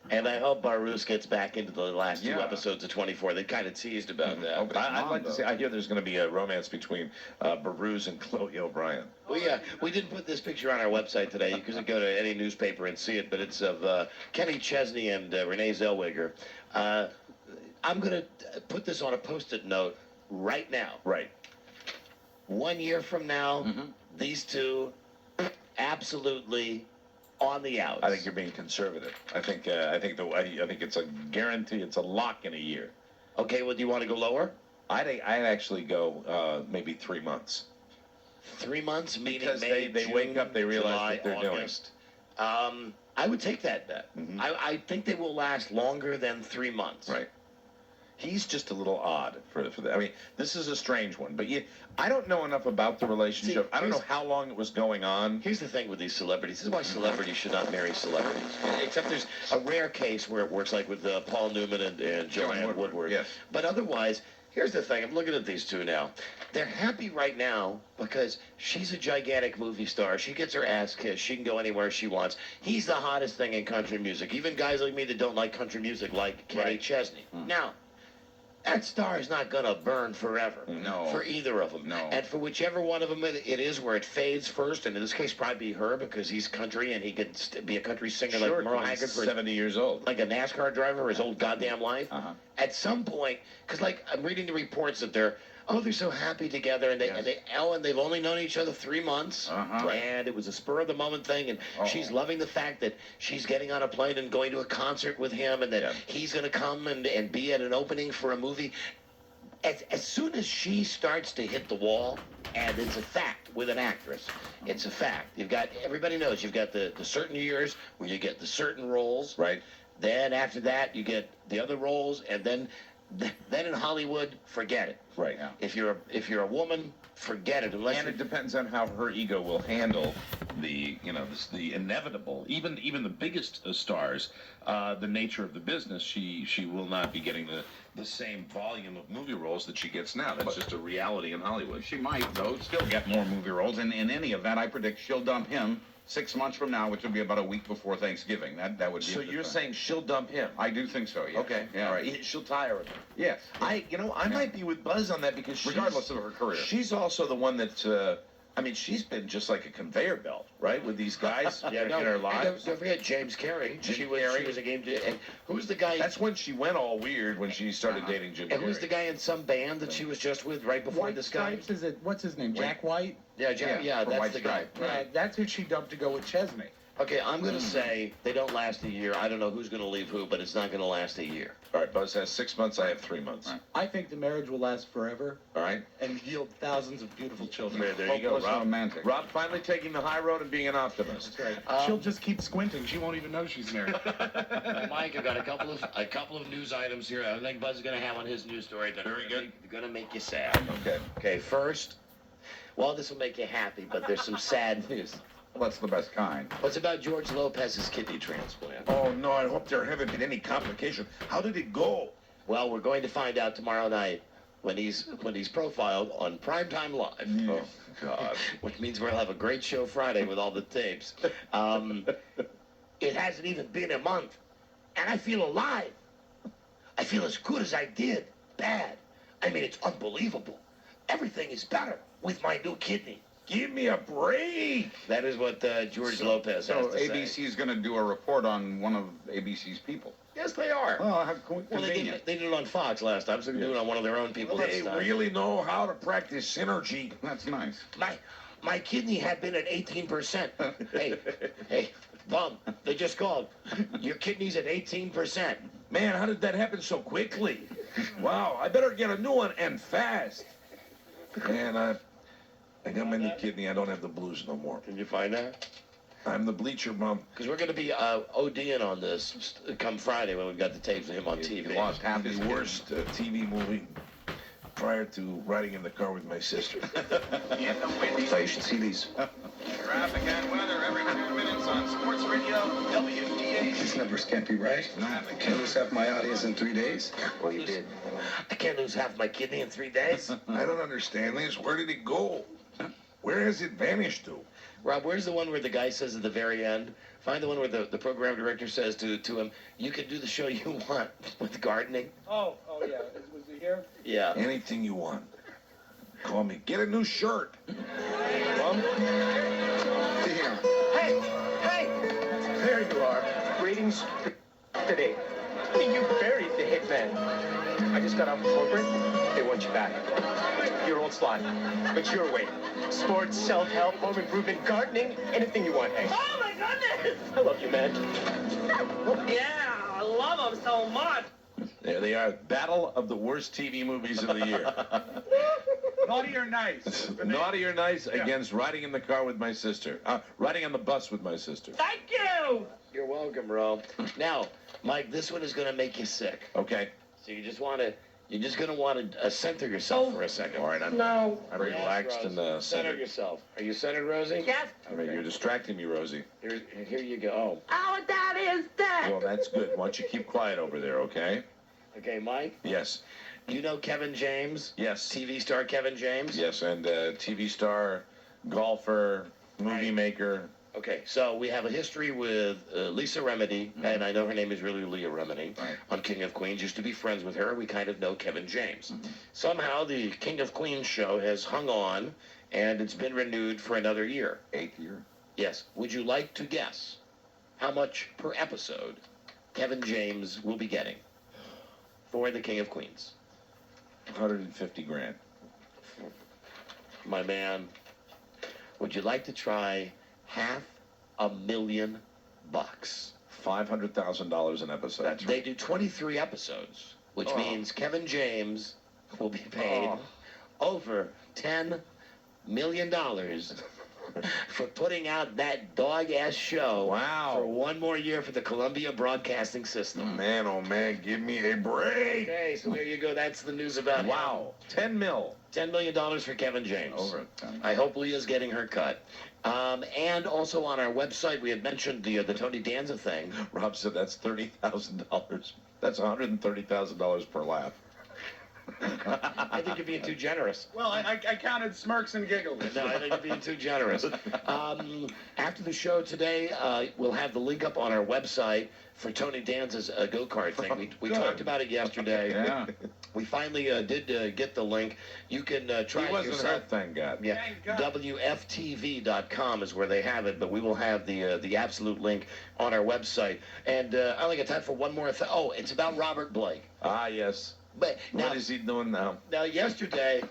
And I hope Barus gets back into the last two Yeah. episodes of 24. They kind of teased about that. but his I'd mom, like to though. say, I hear there's going to be a romance between Baruz and Chloe O'Brien. We didn't put this picture on our website today. You can go to any newspaper and see it, but it's of Kenny Chesney and Renee Zellweger. I'm going to put this on a Post-it note right now. Right. 1 year from now, these two absolutely on the outs. I think you're being conservative. I think it's a guarantee. It's a lock in a year. Okay, well, do you want to go lower? I'd actually go maybe 3 months. 3 months, meaning Because May, they June, wake up, they realize July, what they're August. I would take that bet. I think they will last longer than 3 months. Right. He's just a little odd for that. I mean, this is a strange one, but I don't know enough about the relationship. See, I don't know how long it was going on. Here's the thing with these celebrities. This is why celebrities should not marry celebrities. Except there's a rare case where it works, like with Paul Newman and Joanne Woodward. Yes. But otherwise, here's the thing. I'm looking at these two now. They're happy right now because she's a gigantic movie star. She gets her ass kissed. She can go anywhere she wants. He's the hottest thing in country music. Even guys like me that don't like country music like Kenny Chesney. Now, that star is not going to burn forever. No. For either of them. No. And for whichever one of them it is where it fades first, and in this case probably be her because he's country and he could be a country singer like Merle Haggard for 70 years old. like a NASCAR driver his whole goddamn life. At some point, because like I'm reading the reports that they're so happy together, and they've only known each other 3 months, and it was a spur of the moment thing, and she's loving the fact that she's getting on a plane and going to a concert with him, and that he's going to come and be at an opening for a movie. As soon as she starts to hit the wall, and it's a fact with an actress, it's a fact. Everybody knows you've got the certain years where you get the certain roles, right? Then after that you get the other roles, and then in Hollywood, forget it. Right. Yeah. If you're a woman, forget it. It depends on how her ego will handle the inevitable. Even the biggest stars, the nature of the business, she will not be getting the same volume of movie roles that she gets now. That's just a reality in Hollywood. She might, though, still get more movie roles. And in any event, I predict she'll dump him 6 months from now, which would be about a week before Thanksgiving. That would be. So you're saying she'll dump him? I do think so. Yes. Okay. Yeah. All right. She'll tire of him. Yes. I might be with Buzz on that because regardless of her career, she's also the one that. She's been just like a conveyor belt, right, with these guys in her lives. Don't forget James Carey. She was a game. And who's the guy? That's when she went all weird when she started dating Jim Carrey. And who's the guy in some band that she was just with right before White this guy? Stripes, what's his name? Jack White? Yeah, Jack. Yeah, that's White the guy. Stripes. Right. That's who she dumped to go with Chesney. Okay, I'm going to say they don't last a year. I don't know who's going to leave who, but it's not going to last a year. All right, Buzz has 6 months. I have 3 months. I think the marriage will last forever. All right. And yield thousands of beautiful children. There you go, Hopeless Rob. romantic. Rob finally taking the high road and being an optimist. That's right. She'll just keep squinting. She won't even know she's married. Mike, I've got a couple of news items here. I think Buzz is going to have on his news story that are going to make you sad. Okay. Okay, first, well, this will make you happy, but there's some sad news. What's the best kind? What's about George Lopez's kidney transplant? Oh, no, I hope there haven't been any complications. How did it go? Well, we're going to find out tomorrow night when he's profiled on Primetime Live. Oh, God. Which means we'll have a great show Friday with all the tapes. It hasn't even been a month, and I feel alive. I feel as good as I did. Bad. I mean, it's unbelievable. Everything is better with my new kidney. Give me a break. That is what George Lopez has So to say. ABC's going to do a report on one of ABC's people. Yes, they are. Oh, how Well, convenient. they did it on Fox last time, so they're doing it on one of their own people They this time. really know how to practice synergy. That's nice. My kidney had been at 18%. hey, bum, they just called. Your kidney's at 18%. Man, how did that happen so quickly? Wow, I better get a new one and fast. Man, I got my new kidney. I don't have the blues no more. Can you find that? I'm the bleacher bum. Because we're going to be ODing on this come Friday when we've got the tapes of him on TV. You lost half his The worst TV movie prior to riding in the car with my sister. So you should see these. Traffic and weather every 2 minutes on Sports Radio WDA. These numbers can't be right. I can't lose half my audience in 3 days. Well, you did. I can't lose half my kidney in 3 days. I don't understand this. Where did it go? Where has it vanished to? Rob, where's the one where the guy says at the very end? Find the one where the program director says to him, you can do the show you want with gardening. Oh, yeah. Was he here? Yeah. Anything you want. Call me. Get a new shirt. Bum? Damn. Hey! There you are. Ratings today. I mean, you buried the hitman. I just got out from corporate. They want you back. Your old slot. But your way. Sports, self-help, home improvement, gardening, anything you want, hey. Oh, my goodness! I love you, man. Yeah, I love him so much. There they are. Battle of the worst TV movies of the year. Naughty or nice? Naughty or Nice against Riding in the Car with my sister. Riding on the bus with my sister. Thank you! You're welcome, Rob. Now, Mike, this one is going to make you sick. Okay. So you're just going to want to center yourself for a second. All right, I'm relaxed and Center centered. yourself. Are you centered, Rosie? Yes. All right, you're distracting me, Rosie. Here you go. Oh, that is that. Well, that's good. Why don't you keep quiet over there, okay? Okay, Mike? Yes. You know Kevin James? Yes. TV star Kevin James? Yes, and TV star, golfer, movie maker. Okay, so we have a history with Lisa Remedy, and I know her name is really Leah Remedy, on King of Queens. Used to be friends with her. We kind of know Kevin James. Somehow the King of Queens show has hung on, and it's been renewed for another year. 8th year. Yes. Would you like to guess how much per episode Kevin James will be getting for the King of Queens? 150 grand. My man, would you like to try $500,000? $500,000 an episode. That's They do 23 episodes, which means Kevin James will be paid over $10 million for putting out that dog-ass show for one more year for the Columbia Broadcasting System. Man, oh man, give me a break. Okay, so there you go. That's the news about him. Wow. 10 mil. $10 million for Kevin James. Over 10. I hope Leah's getting her cut. And also on our website, we had mentioned the Tony Danza thing. Rob said that's $30,000. That's $130,000 per laugh. I think you're being too generous. Well, I counted smirks and giggles. No, I think you're being too generous. After the show today, we'll have the link up on our website for Tony Danza's go-kart thing. We talked about it yesterday. Yeah. We finally did get the link. You can try He it wasn't yourself. hurt, thank God. Yeah, WFTV.com is where they have it, but we will have the absolute link on our website. And I only got time for one more thing. Oh, it's about Robert Blake. Ah, yes. But now, What is he doing now? Now, yesterday,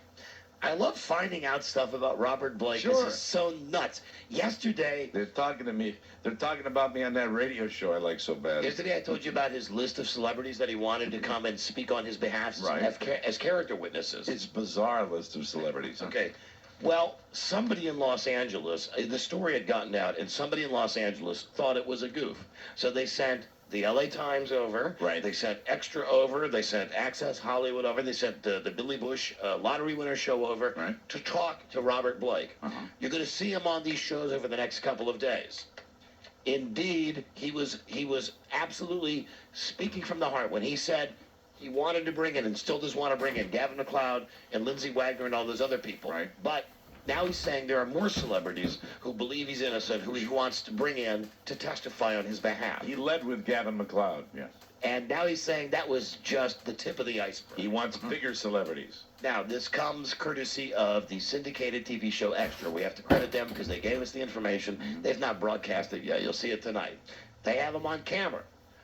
I love finding out stuff about Robert Blake. Sure. This is so nuts. Yesterday, They're talking to me. They're talking about me on that radio show I like so bad. yesterday I told you about his list of celebrities that he wanted to come and speak on his behalf Right. as character witnesses. It's bizarre list of celebrities. Okay. Well, somebody in Los Angeles, the story had gotten out, and somebody in Los Angeles thought it was a goof. So they sent the LA Times over. Right. They sent Extra over. They sent Access Hollywood over. They sent the Billy Bush lottery winner show over to talk to Robert Blake. You're going to see him on these shows over the next couple of days. Indeed, he was absolutely speaking from the heart when he said he wanted to bring in and still does want to bring in Gavin MacLeod and Lindsay Wagner and all those other people. Right. But now he's saying there are more celebrities who believe he's innocent, who he wants to bring in to testify on his behalf. He led with Gavin MacLeod. Yes. And now he's saying that was just the tip of the iceberg. He wants bigger celebrities. Now, this comes courtesy of the syndicated TV show Extra. We have to credit them because they gave us the information. They've not broadcast it yet. You'll see it tonight. They have him on camera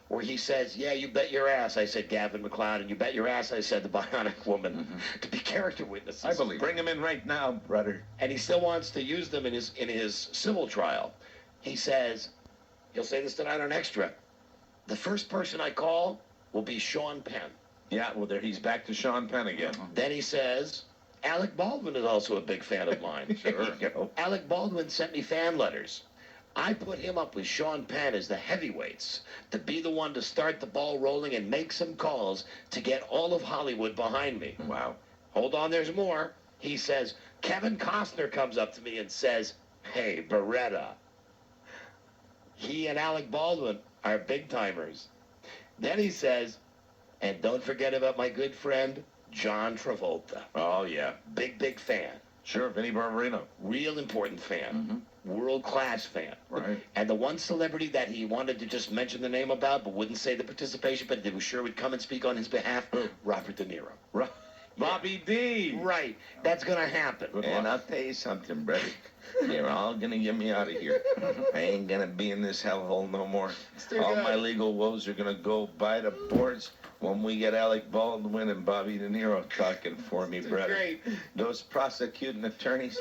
where he says, yeah, you bet your ass, I said Gavin MacLeod, and you bet your ass, I said the Bionic Woman, to be character witnesses. I believe. Bring him in right now, brother. And he still wants to use them in his civil trial. He says, he'll say this tonight on Extra, the first person I call will be Sean Penn. Yeah, well, there he's back to Sean Penn again. Then he says, Alec Baldwin is also a big fan of mine. Sure. Alec Baldwin sent me fan letters. I put him up with Sean Penn as the heavyweights to be the one to start the ball rolling and make some calls to get all of Hollywood behind me. Wow. Hold on, there's more. He says, Kevin Costner comes up to me and says, hey, Beretta. He and Alec Baldwin are big timers. Then he says, and don't forget about my good friend, John Travolta. Oh, yeah. Big fan. Sure, Vinnie Barbarino. Real important fan. World-class fan. Right. And the one celebrity that he wanted to just mention the name about but wouldn't say the participation, but they were sure would come and speak on his behalf, Robert De Niro. Bobby D. Right. That's going to happen. And I'll tell you something, brother. You're all going to get me out of here. I ain't going to be in this hellhole no more. All my legal woes are going to go by the boards when we get Alec Baldwin and Bobby De Niro talking for me, brother. Great. Those prosecuting attorneys,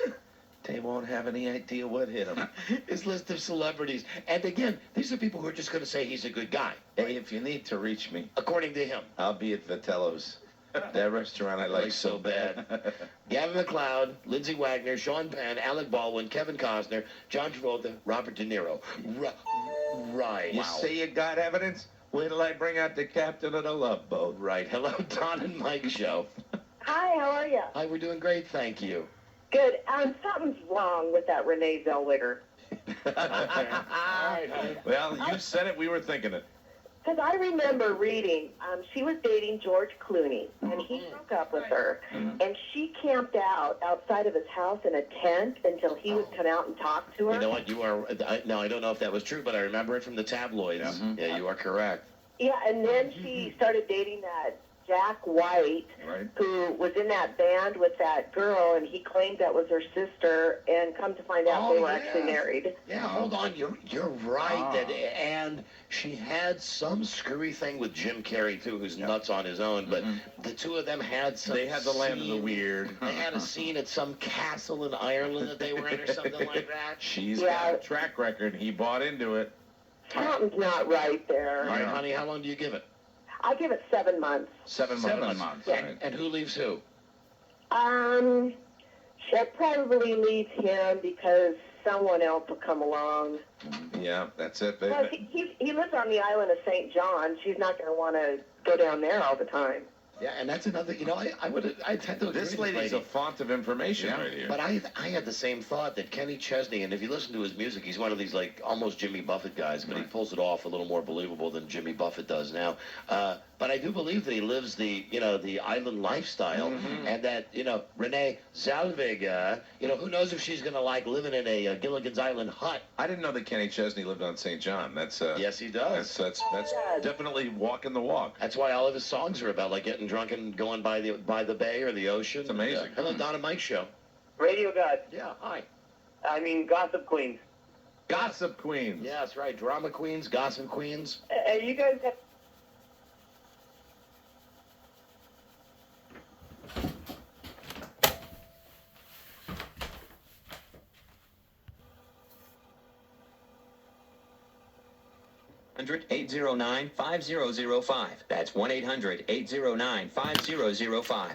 they won't have any idea what hit them. His list of celebrities. And again, these are people who are just going to say he's a good guy. Hey, if you need to reach me, according to him, I'll be at Vitello's. That restaurant I like so bad. Gavin MacLeod, Lindsay Wagner, Sean Penn, Alec Baldwin, Kevin Costner, John Travolta, Robert De Niro. Right. You say you got evidence? Wait till I bring out the captain of the Love Boat. Right. Hello, Don and Mike show. Hi, how are you? Hi, we're doing great, thank you. Good. Something's wrong with that Renee Zellweger. All right, honey. Well, you said it, we were thinking it. Because I remember reading, she was dating George Clooney, and he broke up with her, and she camped out outside of his house in a tent until he would come out and talk to her. You know what? You are. No, I don't know if that was true, but I remember it from the tabloids. Yeah, you are correct. Yeah, and then she started dating that Jack White, who was in that band with that girl, and he claimed that was her sister, and come to find out they were actually married. Yeah, hold on, you're right. That and she had some screwy thing with Jim Carrey too, who's nuts on his own. But the two of them had some. They had the land of the weird. They had a scene at some castle in Ireland that they were in, or something like that. She's got a track record. He bought into it. Something's not right there. All right, honey, how long do you give it? I give it 7 months. 7 months. Yeah. And who leaves who? She'll probably leave him because someone else will come along. Yeah, that's it. Well, he lives on the island of St. John. She's not going to want to go down there all the time. Yeah, and that's another, I tend to agree This with lady's lady. a font of information right here. But I had the same thought that Kenny Chesney, and if you listen to his music, he's one of these like almost Jimmy Buffett guys, but he pulls it off a little more believable than Jimmy Buffett does now. But I do believe that he lives the island lifestyle, and that, Renee Zellweger, who knows if she's going to like living in a Gilligan's Island hut. I didn't know that Kenny Chesney lived on St. John. That's yes, he does. That's definitely walking the walk. That's why all of his songs are about like getting drunk and going by the bay or the ocean. It's amazing. Hello, Don and Mike show. Radio God. Yeah, hi. I mean, Gossip Queens. Gossip Queens. Yeah, that's right. Drama queens, gossip queens. You guys have... 1-800-809-5005. That's 1-800-809-5005.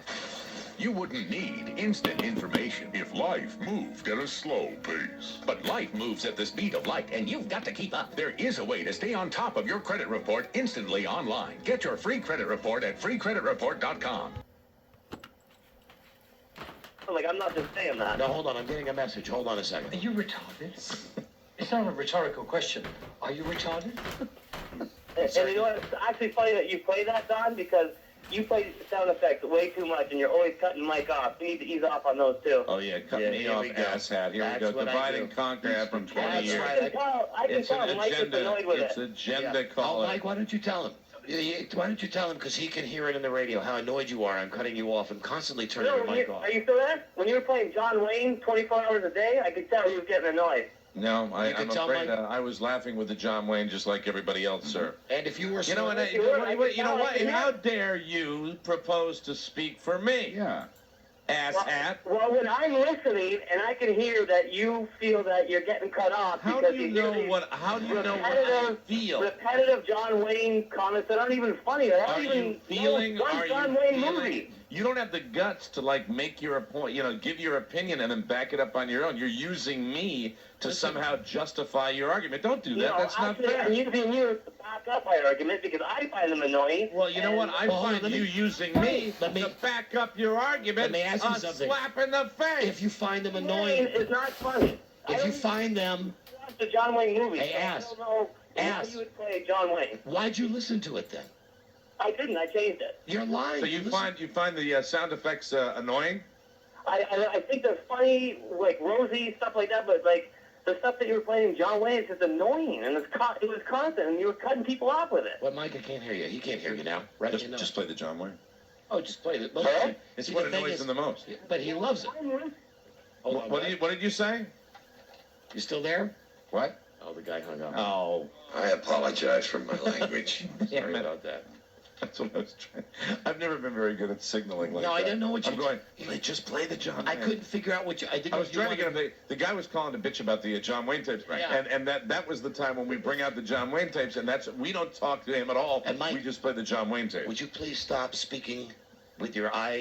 You wouldn't need instant information if life moved at a slow pace. But life moves at the speed of light, and you've got to keep up. There is a way to stay on top of your credit report instantly online. Get your free credit report at freecreditreport.com. Like, I'm not just saying that. Now, hold on. I'm getting a message. Hold on a second. Are you retarded? It's not a rhetorical question. Are you retarded? And you know what? It's actually funny that you play that, Don, because you play sound effects way too much, and you're always cutting Mike off. You need to ease off on those, too. Oh, yeah, cut me off, asshat. Here we go. Divide and conquer from 20 years. I can tell Mike is annoyed with It's agenda Oh, Mike, why don't you tell him? Why don't you tell him, because he can hear it in the radio, how annoyed you are. I'm cutting you off and constantly turning your mic off. Are you still there? When you were playing John Wayne 24 hours a day, I could tell he was getting annoyed. No, I'm afraid I was laughing with the John Wayne just like everybody else, sir. And if you were... You know what? How dare you propose to speak for me? Yeah. Asshat. Well, when I'm listening and I can hear that you feel that you're getting cut off, How do you know what I feel? Repetitive John Wayne comments that aren't even funny. Are you feeling? You don't have the guts to make your point, give your opinion and then back it up on your own. You're using me to somehow justify your argument. Don't do that. That's not fair. I'm using you to back up my argument because I find them annoying. Well, you know what? I find you using me to back up your argument. Let me ask you something. Slap in the face. If you find them annoying, it's not funny. If you find them, watch the John Wayne movie. Hey, I don't know why you would play John Wayne. Why'd you listen to it then? I didn't. I changed it. You're lying. So you find the sound effects annoying? I think they're funny, like Rosie, stuff like that, but the stuff that you were playing John Wayne is just annoying, and it was constant, and you were cutting people off with it. But Mike, I can't hear you. He can't hear you now. Right? Just play the John Wayne. Oh, just play it. It's what annoys him the most. But he loves it. What did you say? You still there? What? Oh, the guy hung up. Oh. I apologize for my language. Sorry about that. That's what I was trying. I've never been very good at signaling like that. No, I didn't know what you... I'm going, just play the John Wayne. I couldn't figure out what you... I was trying to get him... The guy was calling to bitch about the John Wayne tapes. Right. Yeah. And that was the time when we bring out the John Wayne tapes, and we don't talk to him at all. And Mike, we just play the John Wayne tapes. Would you please stop speaking with your how are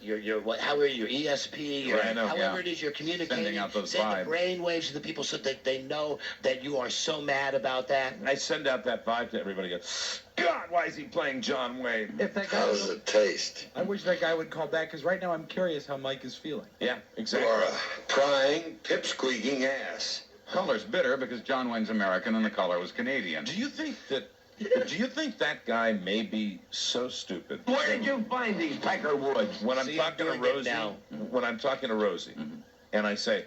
your ESP, or however it is you're communicating, sending out those send the brain waves to the people so that they know that you are so mad about that. I send out that vibe to everybody. God, why is he playing John Wayne? If that guy How's it taste? I wish that guy would call back, because right now I'm curious how Mike is feeling. Yeah, exactly. Or a prying, pip-squeaking ass. Color's bitter because John Wayne's American and the color was Canadian. Do you think that guy may be so stupid? Where did you find these Peckerwoods? When I'm talking to Rosie, and I say,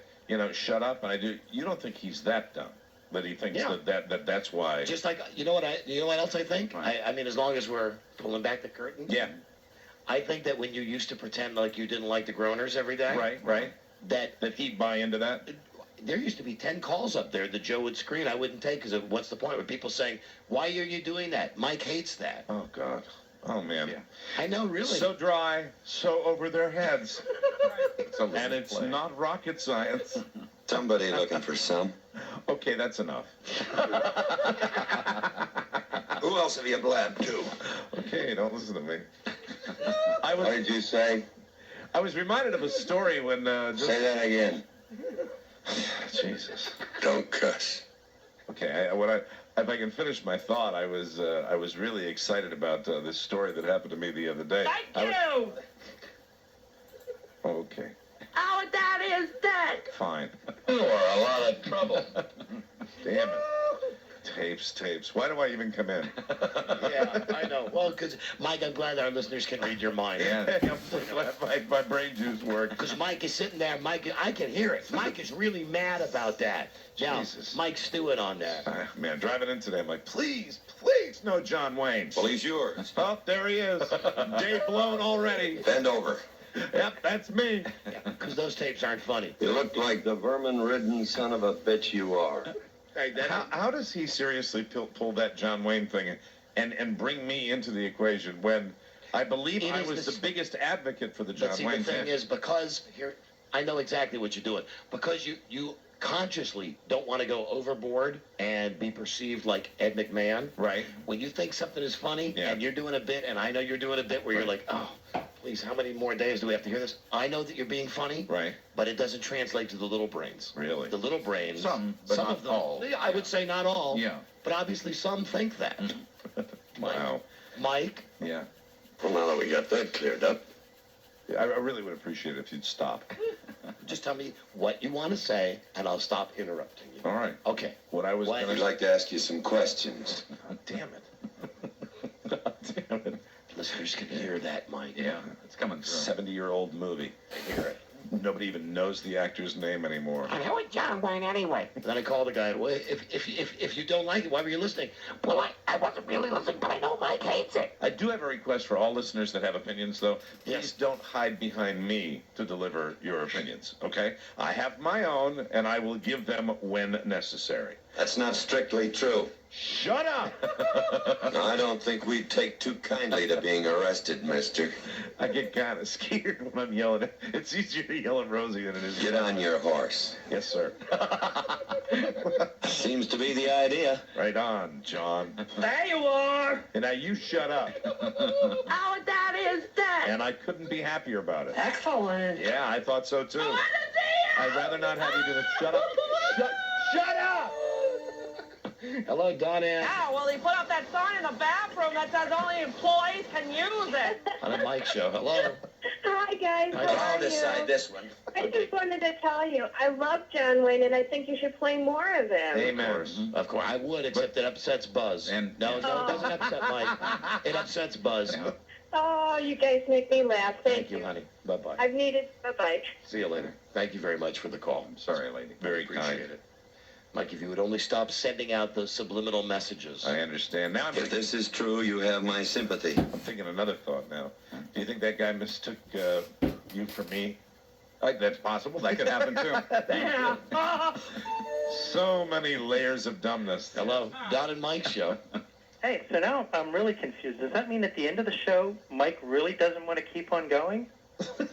shut up, and you don't think he's that dumb? That he thinks that's why. Just like, you know what else I think? Right. I mean, as long as we're pulling back the curtain. Yeah. I think that when you used to pretend like you didn't like the Groaners every day. Right. That he'd buy into that. There used to be 10 calls up there that Joe would screen. I wouldn't take, because what's the point? With people saying, why are you doing that? Mike hates that. Oh, God. Oh, man. Yeah. I know, really. So dry, so over their heads. And it's not rocket science. Somebody looking for some. Okay, that's enough. Who else have you blabbed to? Okay, don't listen to me. What did you say? I was reminded of a story when... Say that again. Jesus. Don't cuss. Okay, if I can finish my thought, I was really excited about this story that happened to me the other day. Thank you! Okay. Oh, that is that! Fine. You are a lot of trouble. Damn it. Tapes. Why do I even come in? Yeah, I know. Well, because, Mike, I'm glad our listeners can read your mind. Yeah, I'm glad my brain juice worked. Because Mike is sitting there. Mike, I can hear it. Mike is really mad about that. Now, Jesus. Mike's stewing on that. Man, driving in today, I'm like, please, no John Wayne. Well, he's yours. Oh, there he is. Day blown already. Bend over. Yep, that's me. Because those tapes aren't funny. You look like the vermin-ridden son of a bitch you are. Hey, how does he seriously pull that John Wayne thing and bring me into the equation when I believe I was the biggest advocate for the John Wayne thing? The thing is, because here, I know exactly what you're doing. Because you consciously don't want to go overboard and be perceived like Ed McMahon. Right. When you think something is funny and you're doing a bit, and I know you're doing a bit where you're like, oh, please, how many more days do we have to hear this? I know that you're being funny, right? But it doesn't translate to the little brains. Really? The little brains. Some, but not of them, all. I would say not all. Yeah. But obviously some think that. Wow. Mike? Yeah. Well, now that we got that cleared up. I really would appreciate it if you'd stop. Just tell me what you want to say, and I'll stop interrupting you. All right. Okay. What I was I'd going to... like to ask you some questions. Oh, damn it. God damn it. Listeners can hear that, Mike. Yeah, it's coming through. 70-year-old movie. I hear it. Nobody even knows the actor's name anymore. And who is John Wayne anyway? Then I called the guy. Well, if you don't like it, why were you listening? Well, I wasn't really listening, but I know Mike hates it. I do have a request for all listeners that have opinions, though. Please don't hide behind me to deliver your opinions, okay? I have my own, and I will give them when necessary. That's not strictly true. Shut up! No, I don't think we'd take too kindly to being arrested, mister. I get kind of scared when I'm yelling. It's easier to yell at Rosie than it is. Get on your horse. Yes, sir. Seems to be the idea. Right on, John. There you are. And now you shut up. Oh, that is that. And I couldn't be happier about it. Excellent. Yeah, I thought so too. I'd rather not have you do this. Shut up. Shut up! Hello, Don Ann. Yeah, well, he put up that sign in the bathroom that says only employees can use it. On a Mike show. Hello. Hi, guys. Hi, How I'll are decide you? this one. I just wanted to tell you, I love John Wayne, and I think you should play more of him. Amen. Of course, I would, except it upsets Buzz. And no, it doesn't upset Mike. It upsets Buzz. Oh, you guys make me laugh. Thank you, honey. Bye-bye. I've needed. Bye-bye. See you later. Thank you very much for the call. I'm sorry, lady. Very Appreciate kind. it. Mike, if you would only stop sending out those subliminal messages. I understand. Now If this is true, you have my sympathy. I'm thinking another thought now. Do you think that guy mistook you for me? That's possible. That could happen too. Yeah. So many layers of dumbness. Hello, Don and Mike show. Hey, so now I'm really confused. Does that mean at the end of the show, Mike really doesn't want to keep on going? No.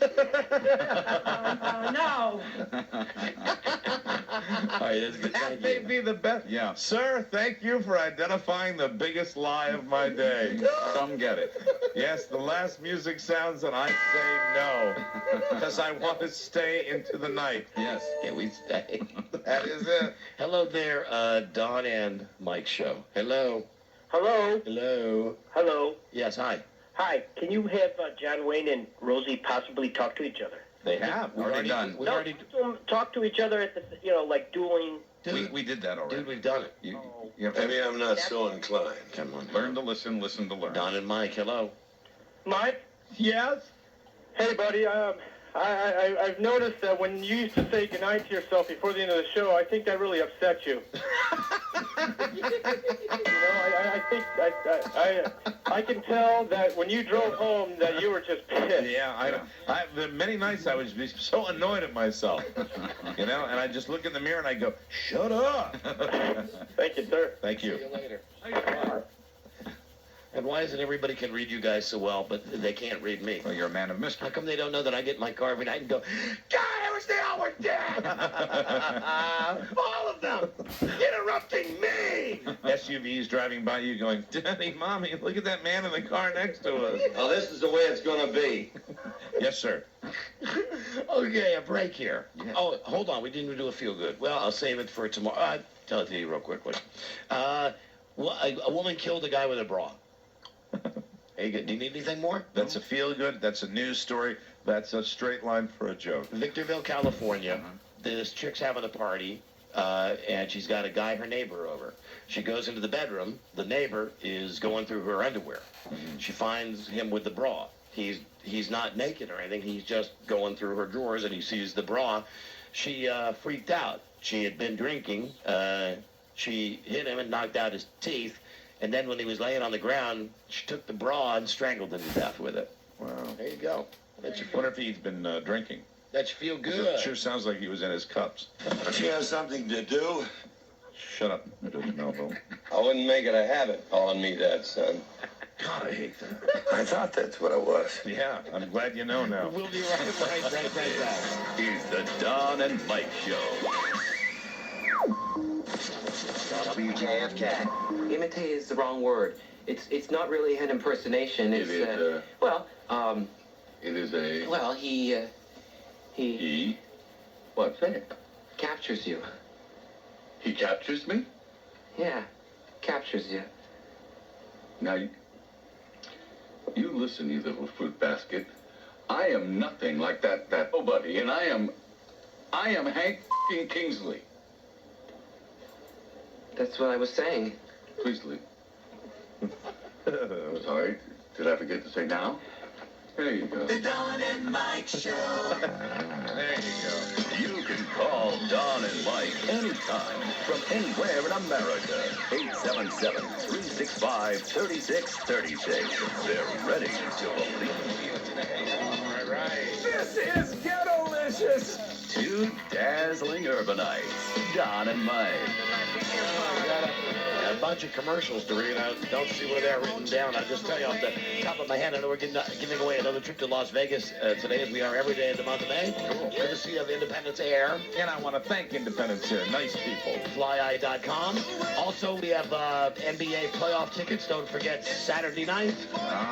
All right, that's good. That may be the best. Yeah. Sir, thank you for identifying the biggest lie of my day. Some get it. Yes, the last music sounds and I say no. Because I want to stay into the night. Yes. Can we stay? That is it. Hello there, Don and Mike show. Hello. Hello? Hello. Hello? Yes, hi. Hi, can you have John Wayne and Rosie possibly talk to each other? They have. Already done. We No, already... talk to each other at the, like dueling. We did that already. Dude, we've done it. You have to Maybe I'm not so inclined. Come on. learn to listen, listen to learn. Don and Mike, hello. Mike? Yes? Hey, buddy. I've noticed that when you used to say goodnight to yourself before the end of the show, I think that really upset you. I can tell that when you drove home that you were just pissed. Yeah, there are many nights I would be so annoyed at myself, and I just look in the mirror and I go, shut up. Thank you, sir. Thank you. See you later. And why is it everybody can read you guys so well, but they can't read me? Well, you're a man of mystery. How come they don't know that I get in my car every night and go, God, I wish they all were dead! All of them! Interrupting me! SUVs driving by you going, Daddy, Mommy, look at that man in the car next to us. Well, this is the way it's going to be. Yes, sir. Okay, a break here. Yeah. Oh, hold on. We didn't do a feel-good. Well, I'll save it for tomorrow. I'll tell it to you real quickly. A woman killed a guy with a bra. Hey, do you need anything more? That's a feel-good. That's a news story. That's a straight line for a joke. Victorville, California. This chick's having a party, and she's got a guy, her neighbor, over. She goes into the bedroom. The neighbor is going through her underwear. She finds him with the bra. He's not naked or anything. He's just going through her drawers, and he sees the bra. She freaked out. She had been drinking. She hit him and knocked out his teeth. And then when he was laying on the ground, she took the bra and strangled him to death with it. Wow. There you go. I wonder if he's been drinking. That should feel good. It sure sounds like he was in his cups. Don't you have something to do? Shut up, Melville. I wouldn't make it a habit calling me that, son. God, I hate that. I thought that's what it was. Yeah, I'm glad you know now. We'll be right back. Is the Don and Mike Show. WJFK. Imitate is the wrong word. It's not really an impersonation. It's, It is, well, It is a... well, he What? Say it. captures you. He captures me? Yeah, captures you. Now, you listen, you little fruit basket. I am nothing like that nobody, and I am Hank f***ing Kingsley. That's what I was saying. Please leave. Sorry, did I forget to say now? There you go. The Don and Mike Show. There you go. You can call Don and Mike anytime from anywhere in America. 877-365-3636. They're ready to believe. All right. This is Ghetto-licious. Two dazzling urbanites, Don and Mike. A bunch of commercials to read. I don't see where they're written down. I'll just tell you off the top of my head, I know we're giving away another trip to Las Vegas today, as we are every day of the month of May. Cool. Courtesy of Independence Air. And I want to thank Independence Air. Nice people. FlyEye.com. Also, we have NBA playoff tickets. Don't forget Saturday night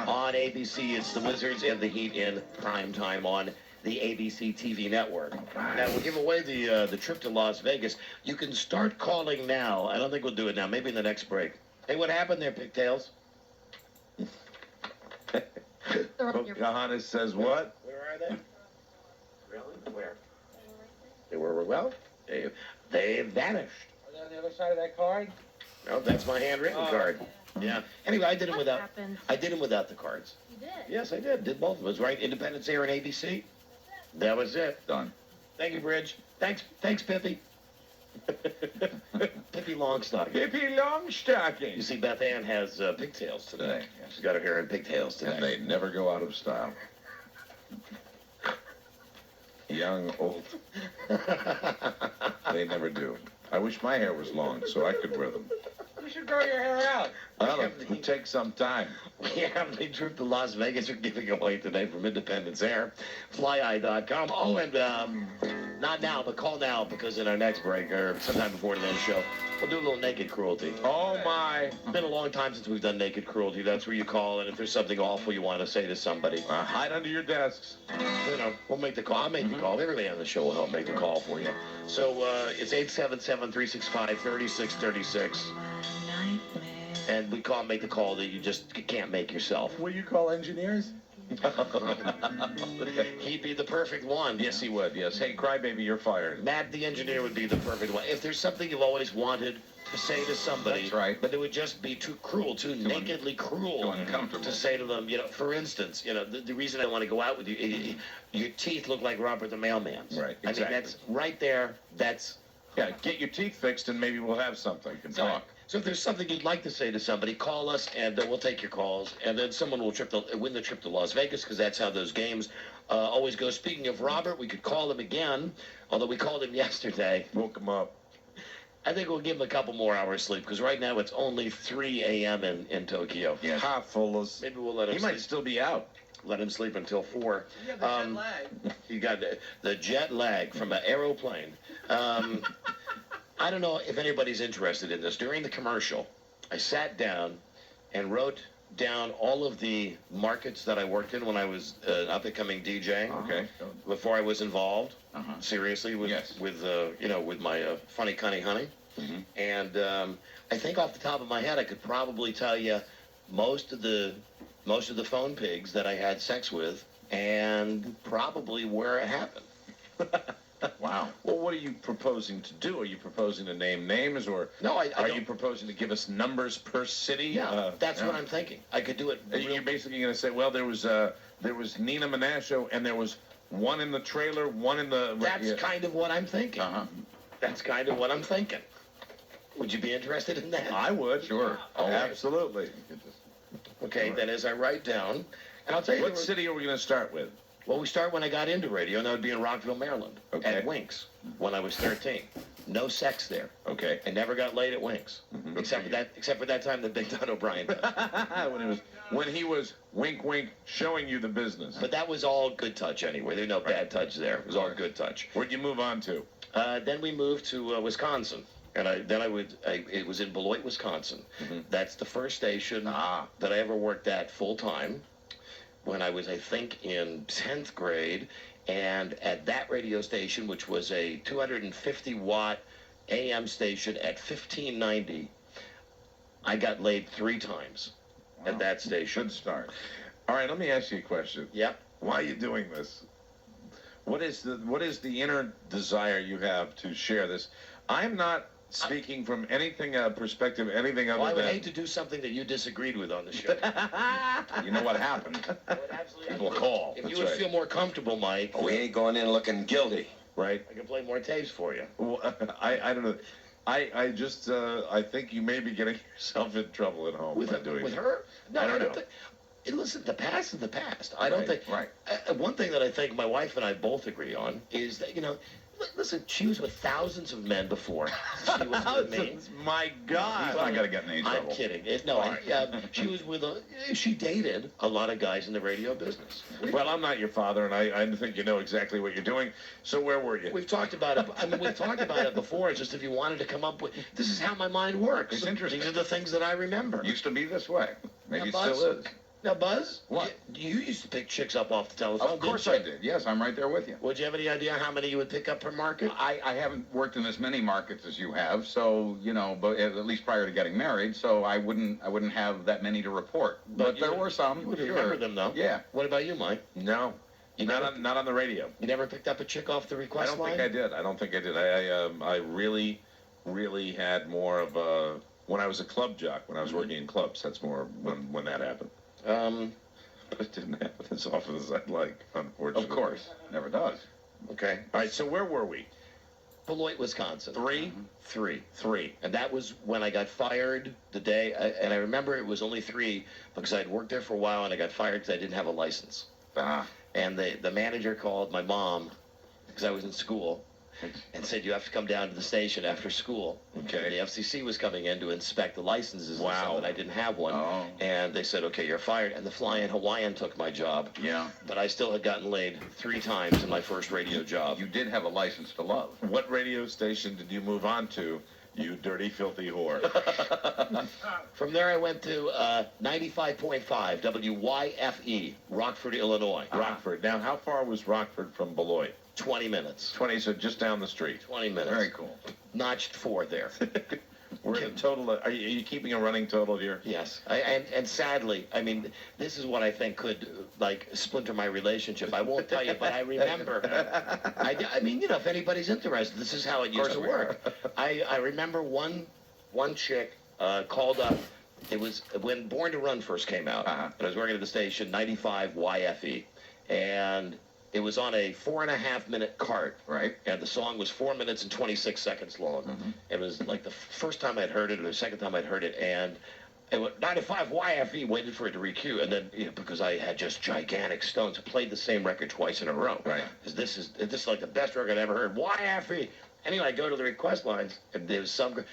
on ABC. It's the Wizards and the Heat in prime time on the ABC TV network. Now, we'll give away the trip to Las Vegas. You can start calling now. I don't think we'll do it now. Maybe in the next break. Hey, what happened there, Pigtails? Pocahontas says what? Where are they? Really? Where? They were, well, they vanished. Are they on the other side of that card? No, that's my handwritten card. Yeah. Anyway, I did them without. happened? I did them without the cards. You did? Yes, I did. Did both of us, right? Independence Air and ABC. That was it. Done. Thank you, Bridge. Thanks, Pippi. Pippi Longstocking. Pippi Longstocking. You see, Beth Ann has pigtails today. Yes. She's got her hair in pigtails today. And they never go out of style. Young, old. They never do. I wish my hair was long so I could wear them. You should grow your hair out. Well, it would take some time. We have the trip to Las Vegas we're giving away today from Independence Air. FlyEye.com. Oh, and not now, but call now, because in our next break, or sometime before the end show, we'll do a little naked cruelty. Oh, my. It's been a long time since we've done naked cruelty. That's where you call, and if there's something awful you want to say to somebody, Hide under your desks. you know, we'll make the call. I'll make the call. Everybody on the show will help make the call for you. So it's 877-365-3636. And we call make the call that you just can't make yourself. Will you call engineers? He'd be the perfect one. Yes, he would. Yes. Hey, crybaby, you're fired. Matt, the engineer, would be the perfect one. If there's something you've always wanted to say to somebody, That's right. but it would just be too cruel, too nakedly cruel too uncomfortable. to say to them, you know, for instance, you know, the reason I want to go out with you, your teeth look like Robert the Mailman's. Right, I mean, exactly. that's right there. That's Yeah, get your teeth fixed and maybe we'll have something. We can talk. So if there's something you'd like to say to somebody, call us, and we'll take your calls. And then someone will win the trip to Las Vegas, because that's how those games always go. Speaking of Robert, we could call him again, although we called him yesterday. Woke him up. I think we'll give him a couple more hours sleep, because right now it's only 3 a.m. in Tokyo. Yeah. Half-fullers. Maybe we'll let him He sleep. might still be out. Let him sleep until 4. You have the jet lag. You got the jet lag from an aeroplane. I don't know if anybody's interested in this. During the commercial, I sat down and wrote down all of the markets that I worked in when I was an up-and-coming DJ. Okay. Before I was involved, seriously, with my funny cunny honey. Mm-hmm. And I think off the top of my head, I could probably tell you most of the phone pigs that I had sex with, and probably where it happened. Wow. Well, what are you proposing to do? Are you proposing to name names, or No, I are don't- you proposing to give us numbers per city? Yeah, that's what I'm thinking. I could do it. You're basically going to say, well, there was Nina Menasco, and there was one in the trailer, one in the... That's kind of what I'm thinking. Uh-huh. That's kind of what I'm thinking. Would you be interested in that? I would. Sure. All right. Absolutely. Okay, then as I write down, and I'll tell you... What city are we going to start with? Well, we start when I got into radio, and that would be in Rockville, Maryland, Okay. at Winks, when I was 13. No sex there. Okay. I never got laid at Winks, except for that time that Big Don O'Brien did. when he was wink wink showing you the business. But that was all good touch anyway. There's no bad touch there. It was all good touch. Where'd you move on to? Then we moved to Wisconsin. And it was in Beloit, Wisconsin. That's the first station that I ever worked at full time when I was, I think, in 10th grade. And at that radio station, which was a 250-watt AM station at 1590, I got laid 3 times at that station. Good start. All right, let me ask you a question. Yep. Why are you doing this? What is the inner desire you have to share this? I'm not speaking from anything perspective, anything other Well, I would than... hate to do something that you disagreed with on the show. You know what happened? People call. If you would feel more comfortable, Mike. We ain't going in looking guilty. Right. I can play more tapes for you. Well, I don't know. I just I think you may be getting yourself in trouble at home by doing with it. her? No, I don't know. think. Listen, the past is the past. I don't Right, think. right. One thing that I think my wife and I both agree on is that listen, she was with thousands of men before. She was with me. My God. He's not going to get in any trouble. I'm kidding. She was with she dated a lot of guys in the radio business. Well, I'm not your father, and I think you know exactly what you're doing. So where were you? We've talked about it. I mean, we've talked about it before. It's just if you wanted to come up with, this is how my mind works. It's interesting. These are the things that I remember. Used to be this way. Maybe it Now, Buzz? still is. Now, Buzz, What? you used to pick chicks up off the telephone. Of course didn't I you? did. Yes, I'm right there with you. Would you have any idea how many you would pick up per market? I haven't worked in as many markets as you have, so but at least prior to getting married, so I wouldn't have that many to report. But there were some. You would sure. remember them, though. Yeah. What about you, Mike? No. Not on the radio. You never picked up a chick off the request I don't line? think I did. I really, really had more of a... When I was a club jock, when I was working in clubs, that's more when that happened. But it didn't happen as often as I'd like, unfortunately. Of course. Never does. Okay. All right, so where were we? Beloit, Wisconsin. 3? 3. And that was when I got fired the day, and I remember it was only 3 because I'd worked there for a while and I got fired because I didn't have a license. And the manager called my mom because I was in school and said, you have to come down to the station after school. Okay. And the FCC was coming in to inspect the licenses and stuff, and I didn't have one. Oh. And they said, okay, you're fired. And the Flying Hawaiian took my job. Yeah. But I still had gotten laid 3 times in my first radio job. You did have a license to love. What radio station did you move on to, you dirty, filthy whore? From there, I went to 95.5 WYFE, Rockford, Illinois. Rockford. Now, how far was Rockford from Beloit? 20 minutes. 20, so just down the street. 20 minutes. Very cool. Notched 4 there. We're in total. Are you keeping a running total here? Yes. And sadly, I mean, this is what I think could, splinter my relationship. I won't tell you, but I remember. I mean, if anybody's interested, this is how it used to work. I remember one chick called up. It was when Born to Run first came out. And I was working at the station, 95 YFE. And it was on a 4.5-minute cart. Right. And the song was 4 minutes and 26 seconds long. It was like the first time I'd heard it or the second time I'd heard it. And it was 95 YFE, waited for it to recue. And then, because I had just gigantic stones, I played the same record twice in a row. Right. Because this is like the best record I ever heard. YFE. Anyway, I go to the request lines, and there was some girl,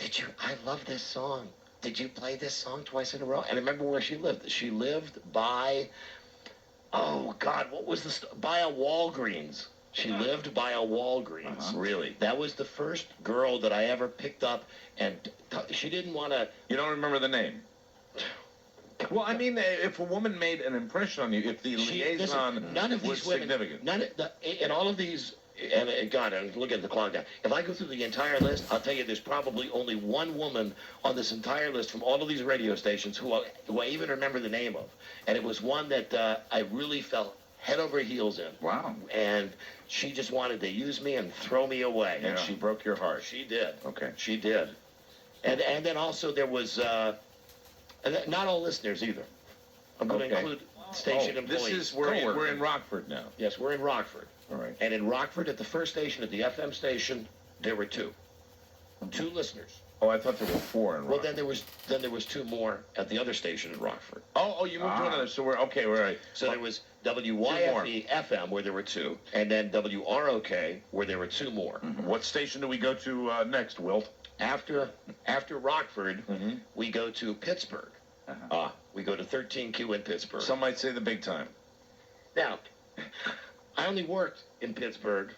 I love this song. Did you play this song twice in a row? And I remember where she lived. She lived by... Oh, God, what was by a Walgreens. She lived by a Walgreens. Really? That was the first girl that I ever picked up, and she didn't want to... You don't remember the name? Well, I mean, if a woman made an impression on you, if the liaison none of was these women, significant. In all of these... And God, I'm looking at the clock now. If I go through the entire list, I'll tell you there's probably only one woman on this entire list from all of these radio stations who I even remember the name of. And it was one that I really felt head over heels in. Wow. And she just wanted to use me and throw me away. And she broke your heart. She did. Okay. She did. And then also there was, not all listeners either. I'm going to include station employees. We're in Rockford now. Yes, we're in Rockford. All right. And in Rockford, at the first station, at the FM station, there were 2 listeners. Oh, I thought there were 4 in Rockford. Well, then there was 2 more at the other station in Rockford. Oh, you moved to another. So we're right. So there was WYFE FM where there were 2, and then WROK where there were 2 more. What station do we go to next, Wilt? After Rockford, we go to Pittsburgh. We go to 13Q in Pittsburgh. Some might say the big time. Now, I only worked in Pittsburgh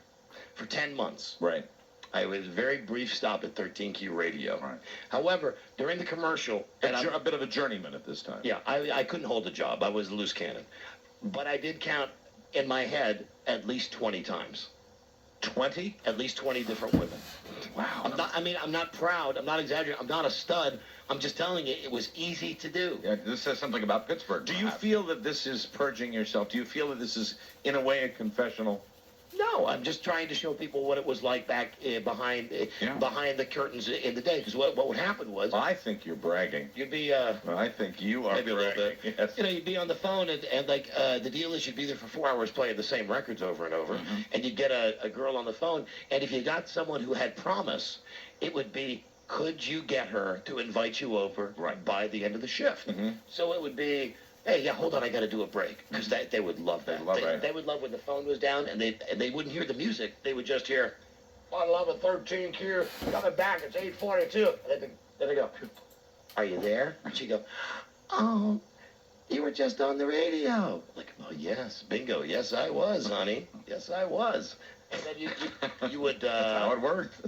for 10 months. Right. I was a very brief stop at 13 Key Radio. Right. However, during the commercial... A bit of a journeyman at this time. Yeah, I couldn't hold a job. I was a loose cannon. But I did count in my head at least 20 times. 20? At least 20 different women. Wow. I'm not proud. I'm not exaggerating. I'm not a stud. I'm just telling you, it was easy to do. Yeah, this says something about Pittsburgh. Do you feel that this is purging yourself? Do you feel that this is, in a way, a confessional? No, I'm just trying to show people what it was like back behind the curtains in the day. Because what would happen was... I think you're bragging. You'd be... I think you are maybe bragging. A little bit. Yes. You know, you'd be on the phone, and like, the deal is you'd be there for 4 hours playing the same records over and over, and you'd get a girl on the phone, and if you got someone who had promise, it would be, could you get her to invite you over by the end of the shift? So it would be... Hey, yeah, hold on, I got to do a break, because they would love that. They would love when the phone was down, and they wouldn't hear the music. They would just hear, I love a 13 here, coming back, it's 8:42. Then they go, are you there? And she'd go, oh, you were just on the radio. Like, oh, yes, bingo, yes, I was, honey. Yes, I was. And then you would... That's how it worked.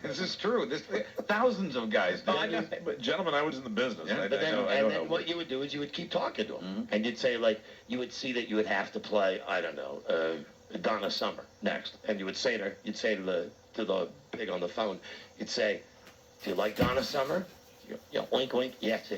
This is true. Thousands of guys do. But gentlemen, I was in the business. Yeah, then what you would do is you would keep talking to them. And you'd say, like, you would see that you would have to play, I don't know, Donna Summer next. And you would say to her, to the pig on the phone, you'd say, do you like Donna Summer? Yeah, oink, oink. Yes.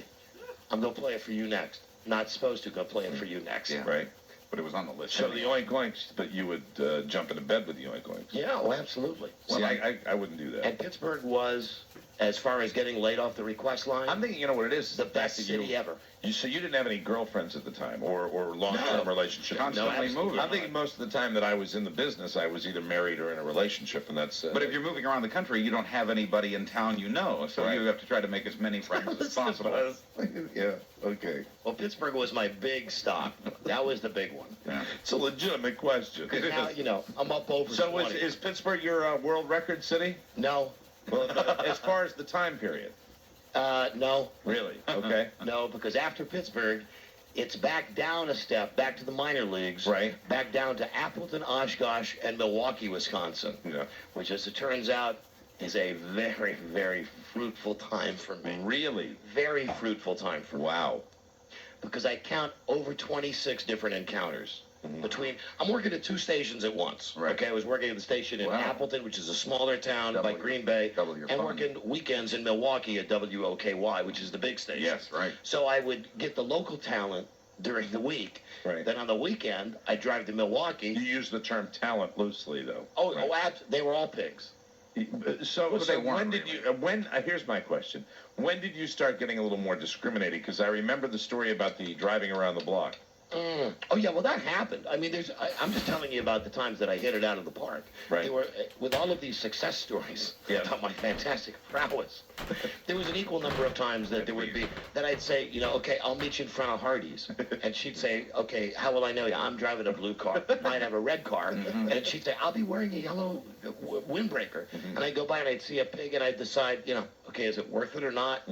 I'm going to play it for you next. Not supposed to go play it for you next. Yeah. Right. But it was on the list. So the oink oinks, but you would jump into bed with the oink oinks. Yeah, oh, absolutely. See, I wouldn't do that. And Pittsburgh was, as far as getting laid off the request line... I'm thinking, you know what it is? The best city ever. So you didn't have any girlfriends at the time, or long-term relationships? Constantly moving. I'm thinking most of the time that I was in the business, I was either married or in a relationship, and that's... But if you're moving around the country, you don't have anybody in town you know, so you have to try to make as many friends as possible. Yeah, okay. Well, Pittsburgh was my big stop. That was the big one. Yeah. It's a legitimate question. Now, you know, I'm up over 20. So is Pittsburgh your world record city? No. Well, as far as the time period? No. Really? Okay. No, because after Pittsburgh, it's back down a step, back to the minor leagues. Right. Back down to Appleton, Oshkosh, and Milwaukee, Wisconsin. Yeah. Which, as it turns out, is a very, very fruitful time for me. Really? Very fruitful time for me. Wow. Because I count over 26 different encounters. I'm working at 2 stations at once. Right. Okay, I was working at the station in Appleton, which is a smaller town by Green Bay, and working weekends in Milwaukee at WOKY, which is the big station. Yes, right. So I would get the local talent during the week. Right. Then on the weekend, I'd drive to Milwaukee. You use the term talent loosely, though. They were all pigs. So when did you? Here's my question: when did you start getting a little more discriminating? Because I remember the story about the driving around the block. Oh yeah, well that happened. I mean, I'm just telling you about the times that I hit it out of the park. Right. They were with all of these success stories about my fantastic prowess. There was an equal number of times that there would be that I'd say, you know, okay, I'll meet you in front of Hardee's, and she'd say, okay, how will I know you? I'm driving a blue car. Might have a red car, and she'd say, I'll be wearing a yellow windbreaker, and I'd go by and I'd see a pig, and I'd decide, you know, okay, is it worth it or not?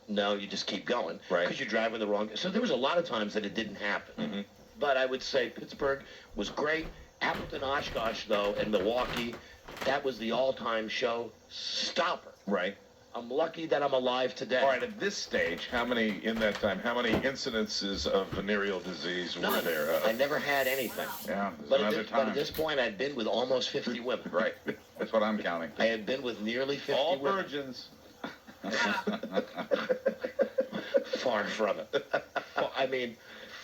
No, you just keep going because you're driving the wrong. So there was a lot of times that it didn't happen. But I would say Pittsburgh was great. Appleton, Oshkosh, though, and Milwaukee, that was the all-time show stopper. Right. I'm lucky that I'm alive today. All right, at this stage, how many incidences of venereal disease were there? I never had anything. Yeah, but at this point, I'd been with almost 50 women. Right. That's what I'm counting. I had been with nearly 50 all women. virgins. Far from it. I mean,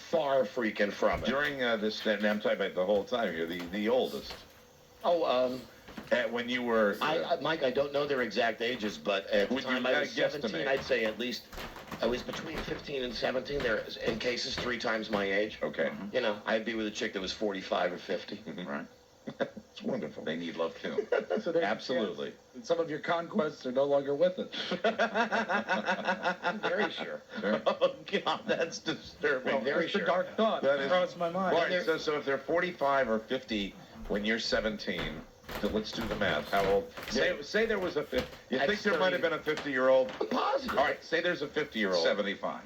far freaking from it. During this, and I'm talking about the whole time here, the oldest. Oh, when you were... Mike, I don't know their exact ages, but at the time I was 17, I'd say at least I was between 15 and 17. There, in cases, 3 times my age. Okay. You know, I'd be with a chick that was 45 or 50. Right. It's wonderful. They need love, too. So there's Absolutely. some of your conquests are no longer with us. I'm very sure. Oh, God, that's disturbing. Well, very it's sure. a dark thought that crossed my mind. Right, so if they're 45 or 50 when you're 17, so let's do the math. How old? Say there was a 50. You think there might have been a 50-year-old? Positive. All right, say there's a 50-year-old. 75.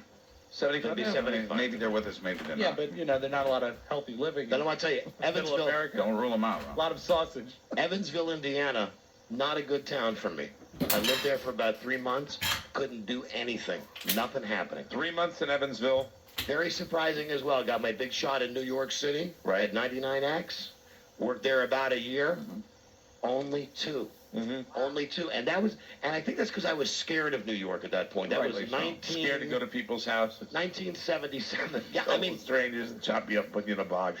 75. Maybe 75. Maybe they're with us, maybe they're Yeah, not. but, you know, there's not a lot of healthy living. Then I want to tell you, Middle Evansville, America. Don't rule them out. A lot of sausage. Evansville, Indiana, not a good town for me. I lived there for about 3 months. Couldn't do anything. Nothing happening. 3 months in Evansville. Very surprising as well. Got my big shot in New York City, right at 99X. Worked there about a year. Only 2. Only 2. And that was, and I think that's because I was scared of New York at that point. That was 19... Scared to go to people's houses. 1977. Yeah, I mean... strangers and chop you up, put you in a box.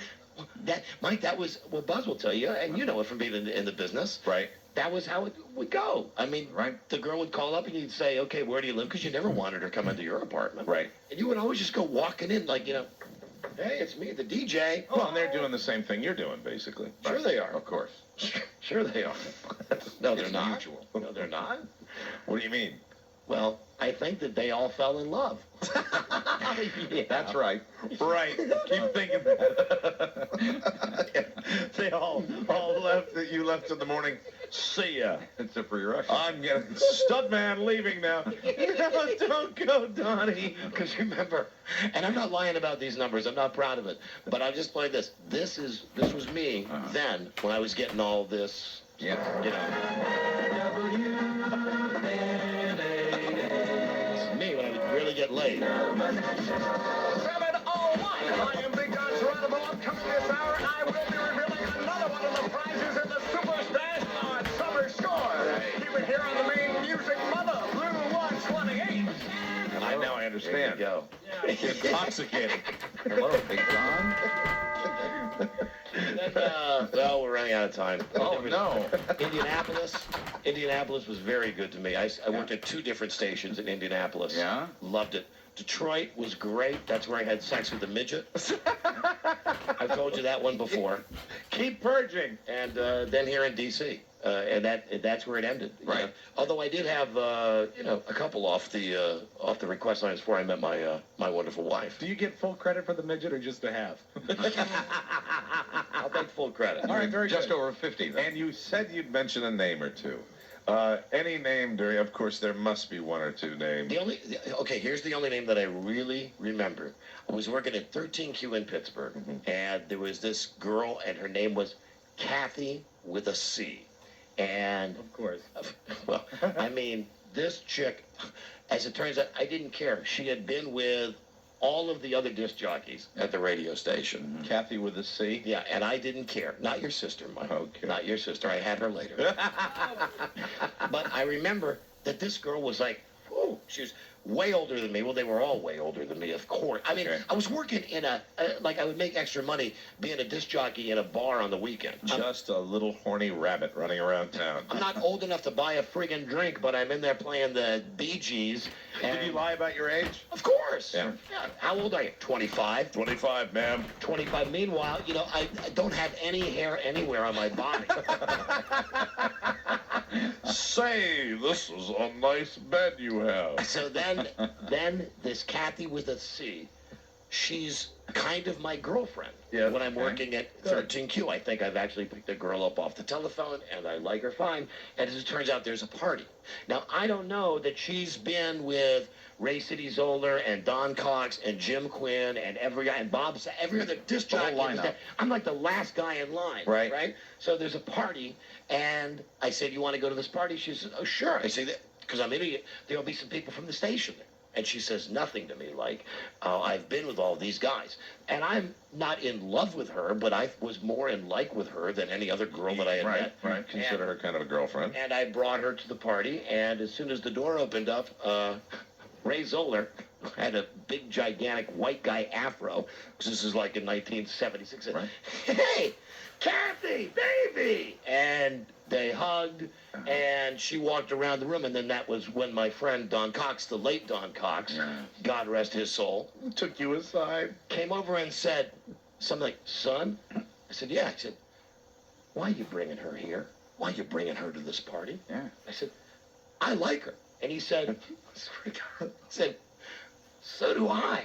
That, Mike, that was, well, Buzz will tell you, and you know it from being in the business. Right. That was how it would go. I mean, the girl would call up and you'd say, okay, where do you live? Because you never wanted her to come into your apartment. Right. And you would always just go walking in like, you know, hey, it's me, the DJ. Well, and they're doing the same thing you're doing, basically. Sure they are. Of course. Sure they are. No, they're It's not. mutual. No, they're not. What do you mean? Well, I think that they all fell in love. Yeah. That's right. Right. Keep thinking that. They all left. You left in the morning. See ya. It's a free rush. I'm getting Studman leaving now. No, don't go, Donnie. Because remember, and I'm not lying about these numbers. I'm not proud of it. But I'll just play this. This was me then when I was getting all this. Yeah. You know. It's me when I would really get laid. 7:01. I am Big John Geronimo. Upcoming this hour, I will be revealing another one of the prizes in the Super Stash on Summer Score. Keep it here on the main music mother, Blue 128. And now I understand. There you go. Intoxicating. Hello, Big John. Well, we're running out of time. Oh, no. Indianapolis was very good to me. I worked at 2 different stations in Indianapolis. Yeah? Loved it. Detroit was great. That's where I had sex with a midget. I've told you that one before. Keep purging. And then here in D.C. And that's where it ended. Right. You know? Although I did have a couple off the request lines before I met my wonderful wife. Do you get full credit for the midget or just a half? I'll take full credit. All right, very Just good. over 50 then. And you said you'd mention a name or two. Any name during, of course, there must be 1 or 2 names. Here's the only name that I really remember. I was working at 13Q in Pittsburgh, and there was this girl, and her name was Kathy with a C. And Of course. well, I mean, this chick, as it turns out, I didn't care. She had been with all of the other disc jockeys at the radio station. Kathy with a C? Yeah, and I didn't care. Not your sister, Mike. Okay. Not your sister. I had her later. But I remember that this girl was like, whew, she was way older than me. Well, they were all way older than me, of course. I mean, Okay. I was working in I would make extra money being a disc jockey in a bar on the weekend. Just a little horny rabbit running around town. I'm not old enough to buy a friggin' drink, but I'm in there playing the Bee Gees. Did you lie about your age? Of course. Yeah. How old are you? 25? 25, ma'am. 25. Meanwhile, I don't have any hair anywhere on my body. Say, this is a nice bed you have. So then this Kathy with a C, she's kind of my girlfriend. Yeah, when I'm okay. working at 13Q, I think I've actually picked a girl up off the telephone, and I like her fine. And as it turns out, there's a party. Now, I don't know that she's been with Ray City Zoller and Don Cox and Jim Quinn and every other disc The whole jockey. was lineup. there. I'm like the last guy in line. Right. So there's a party, and I said, you want to go to this party? She said, oh, sure. I said, because I'm an idiot, there'll be some people from the station there. And she says nothing to me like, oh, I've been with all these guys. And I'm not in love with her, but I was more in like with her than any other girl that I had met. Right. Consider her kind of a girlfriend. And I brought her to the party, and as soon as the door opened up, Ray Zoller had a big, gigantic white guy afro, because this is like in 1976. Said, hey, Kathy, baby! And they hugged, and she walked around the room, and then that was when my friend Don Cox, the late Don Cox, God rest his soul, took you aside, came over and said something like, son? I said, yeah. He said, why are you bringing her here? Why are you bringing her to this party? Yeah. I said, I like her. And he said, so do I.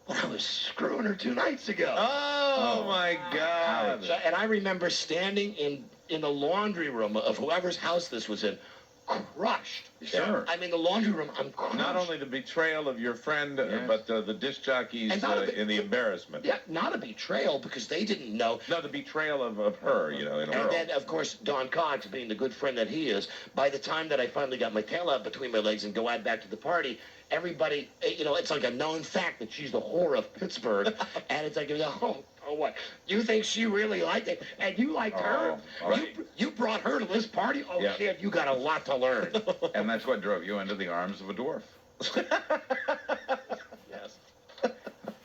But I was screwing her 2 nights ago. Oh, my God. And I remember standing in the laundry room of whoever's house this was in, crushed. Sure. I mean, the laundry room, I'm crushed. Not only the betrayal of your friend, but the disc jockeys And not in the embarrassment. Yeah, not a betrayal because they didn't know. No, the betrayal of her, in a And world. then, of course, Don Cox, being the good friend that he is, by the time that I finally got my tail out between my legs and go out back to the party, everybody, it's like a known fact that she's the whore of Pittsburgh. And it's like, oh, what? You think she really liked it? And you liked her? Right. You brought her to this party? Oh, Yeah. kid, you got a lot to learn. And that's what drove you into the arms of a dwarf. Yes.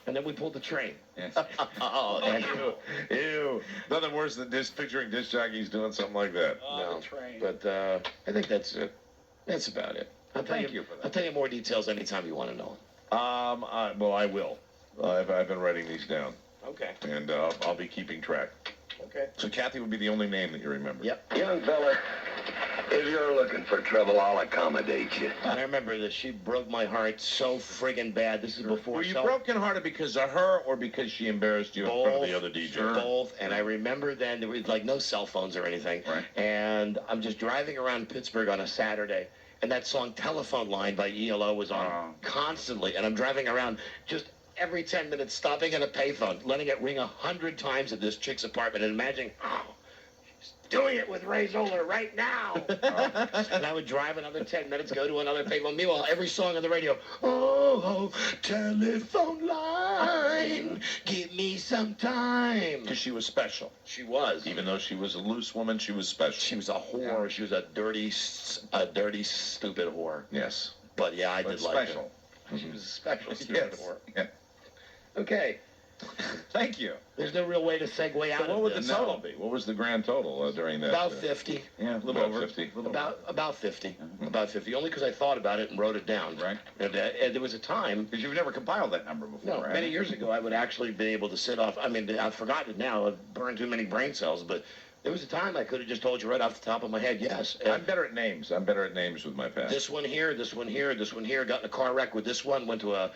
And then we pulled the train. Yes. Oh, ew. Nothing worse than picturing disc jockeys doing something like that. No. But I think that's it. That's about it. I'll tell Thank you for that. I'll tell you more details anytime you want to know. Well, I will. I've been writing these down, Okay. and I'll be keeping track. Okay. So Kathy would be the only name that you remember. Yep. Young fella, if you're looking for trouble, I'll accommodate you. I remember that she broke my heart so friggin' bad. This is before Were you cell- brokenhearted because of her or because she embarrassed you in front of the other DJ? Both. And I remember then there was like no cell phones or anything. Right. And I'm just driving around Pittsburgh on a Saturday, and that song Telephone Line by ELO was on constantly. And I'm driving around just every 10 minutes stopping at a payphone, letting it ring 100 times at this chick's apartment and imagining, she's doing it with Ray Zoller right now. And I would drive another 10 minutes, go to another payphone. Meanwhile, every song on the radio, oh, telephone line, give me some time. Because she was special. She was. Even though she was a loose woman, she was special. She was a whore. Yeah. She was a dirty, stupid whore. Yes. But yeah, I did like her. Special. She was a special stupid whore. Yeah. Okay. Thank you. There's no real way to segue out So what of would this. the total be? What was the grand total during that? About 50. Yeah, a little over 50. About 50. About 50. Only because I thought about it and wrote it down. Right. And there was a time. Because you've never compiled that number before, No, right? many years ago, I would actually be able to sit off. I mean, I've forgotten it now. I've burned too many brain cells. But there was a time I could have just told you right off the top of my head, yes. I'm better at names. I'm better at names with my past. This one here, this one here, this one here. Got in a car wreck with this one. Went to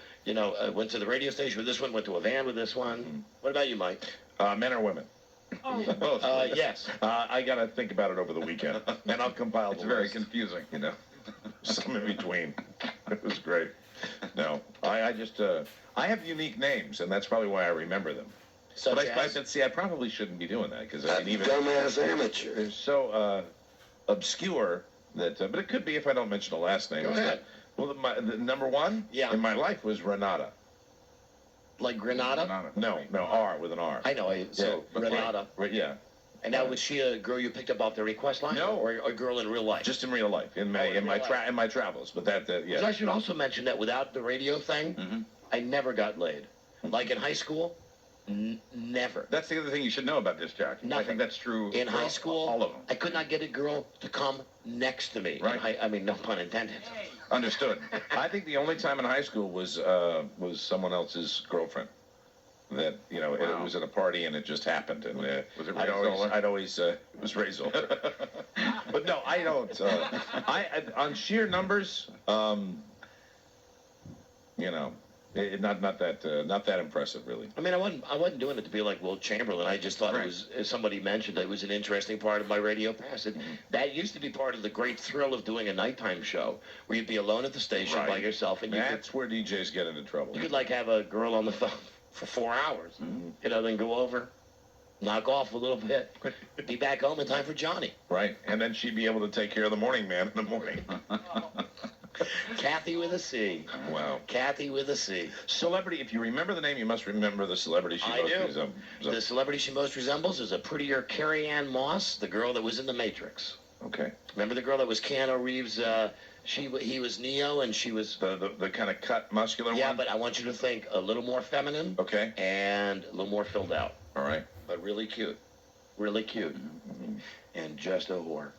went to the radio station with this one. Went to a van with this one. Mm-hmm. What about you, Mike? Men or women? Both. Yes. I got to think about it over the weekend, and I'll compile It's the very list. confusing. Some in between. It was great. No, I just I have unique names, and that's probably why I remember them. Such But I as? said, see, I probably shouldn't be doing that because I That mean, even dumbass amateur. they're so obscure that. But it could be if I don't mention the last name. Go ahead. Well, the number one in my life was Renata. Like Granada? No, R with an R. I know. So but Renata. Right, yeah. And now was she a girl you picked up off the request line? No. Or a girl in real life? Just in real life, in my travels. But that yeah. 'Cause I should also mention that without the radio thing, I never got laid. Like in high school, never. That's the other thing you should know about disc jockey. I Nothing. think that's true In for high school, all of them. I could not get a girl to come next to me. Right. I mean, no pun intended. Understood. I think the only time in high school was someone else's girlfriend. That it was at a party and it just happened, and Was it Ray I'd always Zoller? it was Ray Zoller. But no, I don't. I on sheer numbers, not that impressive really. I mean, I wasn't doing it to be like Will Chamberlain. I just thought it was, as somebody mentioned, it was an interesting part of my radio pass. That used to be part of the great thrill of doing a nighttime show, where you'd be alone at the station by yourself, and That's where DJs get into trouble. you could like have a girl on the phone for 4 hours, then go over, knock off a little bit, be back home in time for Johnny. Right, and then she'd be able to take care of the morning man in the morning. Kathy with a C. Wow. Kathy with a C. Celebrity, if you remember the name, you must remember the celebrity she I most do. resembles. The celebrity she most resembles is a prettier Carrie Ann Moss, the girl that was in The Matrix. Okay. Remember the girl that was Keanu Reeves? He was Neo, and she was the kind of cut, muscular one? Yeah, but I want you to think a little more feminine. Okay. And a little more filled out. All right. But really cute. Really cute. And just a whore.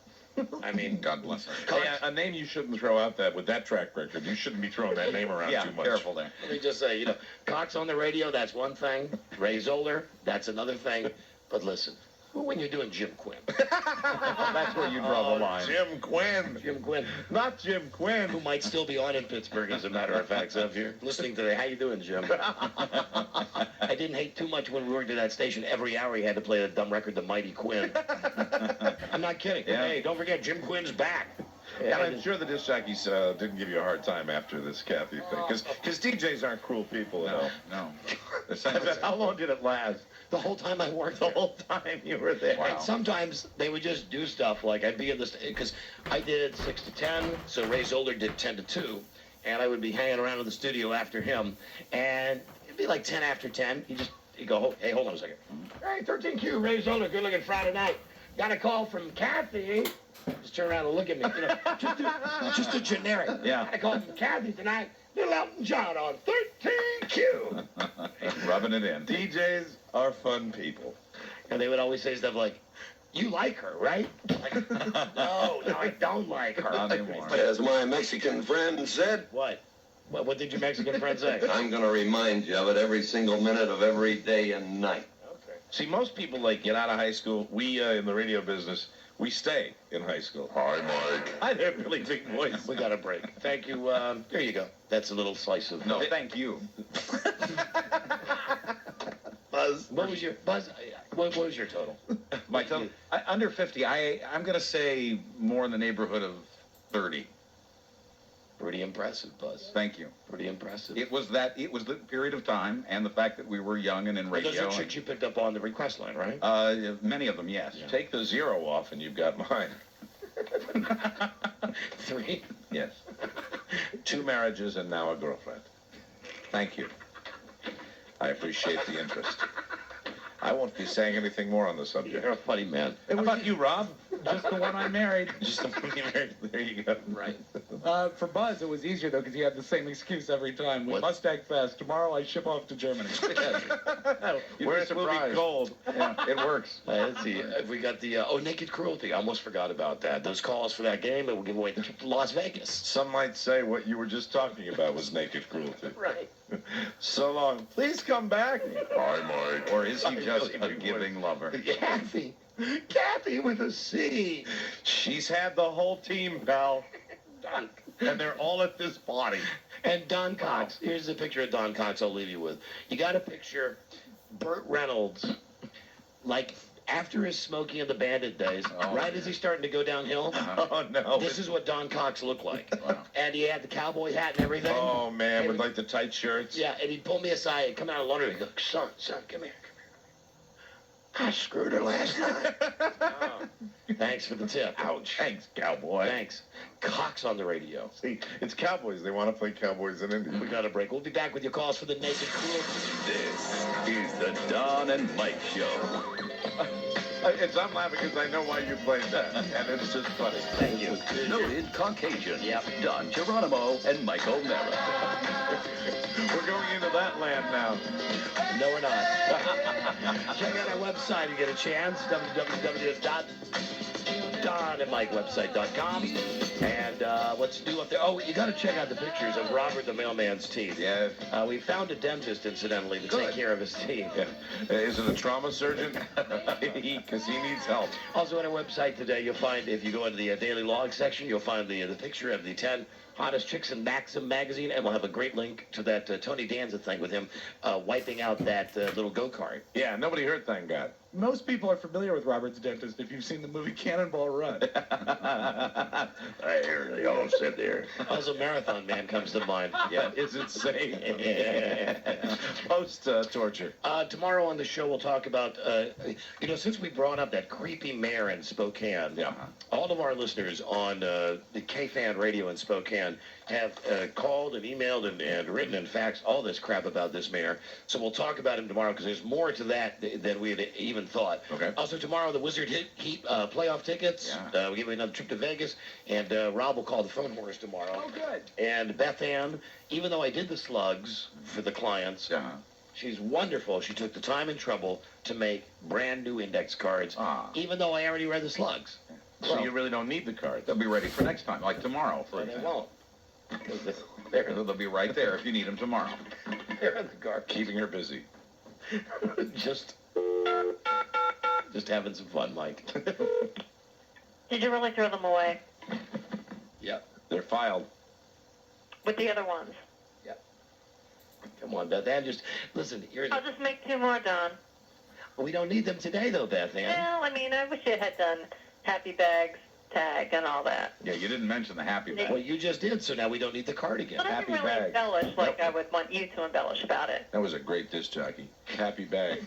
I mean, God bless her. Hey, a name you shouldn't throw out with that track record. You shouldn't be throwing that name around too much. Careful there. Let me just say, Cox on the radio, that's one thing. Ray Zoller, that's another thing. But listen, when you're doing Jim Quinn. That's where you draw the line. Jim Quinn. Jim Quinn. Not Jim Quinn. Who might still be on in Pittsburgh, as a matter of fact. So if you're listening today, how you doing, Jim? I didn't hate too much when we worked at that station. Every hour he had to play the dumb record, The Mighty Quinn. I'm not kidding. Yeah. Hey, don't forget, Jim Quinn's back. And I'm sure the disc jockeys didn't give you a hard time after this Kathy thing, because DJs aren't cruel people at all. No. How long did it last? The whole time I worked The there. whole time you were there. And sometimes they would just do stuff like I'd be in this, because I did 6 to 10, so Ray Zoller did 10 to 2, and I would be hanging around in the studio after him, and it'd be like 10 after 10. He'd go, hey, hold on a second. Hey, 13Q, Ray Zoller, good looking Friday night. Got a call from Kathy. Just turn around and look at me. You know, just a generic. Yeah. Got a call from Kathy tonight. Little Elton John on 13Q. Rubbing it in. DJs are fun people. And they would always say stuff like, you like her, right? Like, no, I don't like her. Not anymore. As my Mexican friend said, What? What did your Mexican friend say? I'm going to remind you of it every single minute of every day and night. Okay. See, most people, like, get out of high school. We, in the radio business, we stay in high school. Hi, Mike. I have really big voice. We got a break. Thank you. There you go. That's a little slice of... No, thank you. Buzz. What was your... Buzz, what was your total? My total, under 50. I'm going to say more in the neighborhood of 30. Pretty impressive, Buzz. Thank you. Pretty impressive. It was the period of time and the fact that we were young and in radio. Those are chicks you picked up on the request line, right? Many of them, yes. Yeah. Take the 0 off and you've got mine. 3? Yes. 2 marriages and now a girlfriend. Thank you. I appreciate the interest. I won't be saying anything more on the subject. You're a funny man. How about you, Rob? Just the one I married. Just the one you married. There you go. Right. For Buzz, it was easier, though, because he had the same excuse every time. We must act fast. Tomorrow I ship off to Germany. Where it will be cold. Yeah, it works. Let's see. We got the... Naked Cruelty. I almost forgot about that. Those calls for that game, it will give away the trip to Las Vegas. Some might say what you were just talking about was naked cruelty. Right. So long. Please come back. Hi, Mike. Or is he just a giving lover? Kathy. Kathy with a C. She's had the whole team, pal. Don. And they're all at this party. And Don Cox. Here's the picture of Don Cox I'll leave you with. You got to picture Burt Reynolds, like after his Smokey and the Bandit days, as he's starting to go downhill. Oh, no. This is what Don Cox looked like. Wow. And he had the cowboy hat and everything. Oh, man, And with like the tight shirts. Yeah, and he'd pull me aside and come out of the laundry and go, son, come here. I screwed her last night. Thanks for the tip. Ouch. Thanks, cowboy. Thanks. Cox on the radio. See, it's cowboys. They want to play cowboys in India. We got a break. We'll be back with your calls for the Naked Cruelty. This is the Don and Mike Show. I'm laughing because I know why you played that, and it's just funny. Thank you. Noted Caucasian. Yep. Don Geronimo and Mike O'Mara. We're going into that land now. No, we're not. Check out our website and get a chance, www.donandmikewebsite.com. And what's new up there? Oh, you got to check out the pictures of Robert the Mailman's teeth. Yeah. We found a dentist, incidentally, to take care of his teeth. Yeah. Is it a trauma surgeon? Because he needs help. Also on our website today, you'll find, if you go into the daily log section, you'll find the picture of the 10 hottest chicks in Maxim magazine, and we'll have a great link to that Tony Danza thing with him wiping out that little go-kart. Yeah, nobody hurt, thank God. Most people are familiar with Robert's dentist if you've seen the movie Cannonball Run. I hear they all sit there. Also, Marathon Man comes to mind. Yeah, it's insane. Post-torture. Tomorrow on the show, we'll talk about, since we brought up that creepy mayor in Spokane, all of our listeners on the K-Fan radio in Spokane have called and emailed and written and faxed all this crap about this mayor. So we'll talk about him tomorrow because there's more to that than we had even thought. Okay. Also tomorrow, the Wizard Heat playoff tickets. Yeah. We'll give you another trip to Vegas. And Rob will call the phone horse tomorrow. Oh, good. And Beth Ann, even though I did the slugs for the clients, she's wonderful. She took the time and trouble to make brand new index cards, even though I already read the slugs. So you really don't need the cards. They'll be ready for next time, like tomorrow, for And they example. won't. They'll be right there if you need them tomorrow. They're in the car. Keeping her busy. Just having some fun, Mike. Did you really throw them away? Yep. They're filed. With the other ones? Yep. Come on, Beth Ann. Just listen. I'll just make 2 more, Don. We don't need them today, though, Beth Ann. Well, I mean, I wish you had done happy bags tag and all that. Yeah, you didn't mention the happy bag. Well, you just did, so now we don't need the card again. But I didn't really embellish like I would want you to embellish about it. That was a great disc jockey. Happy bag.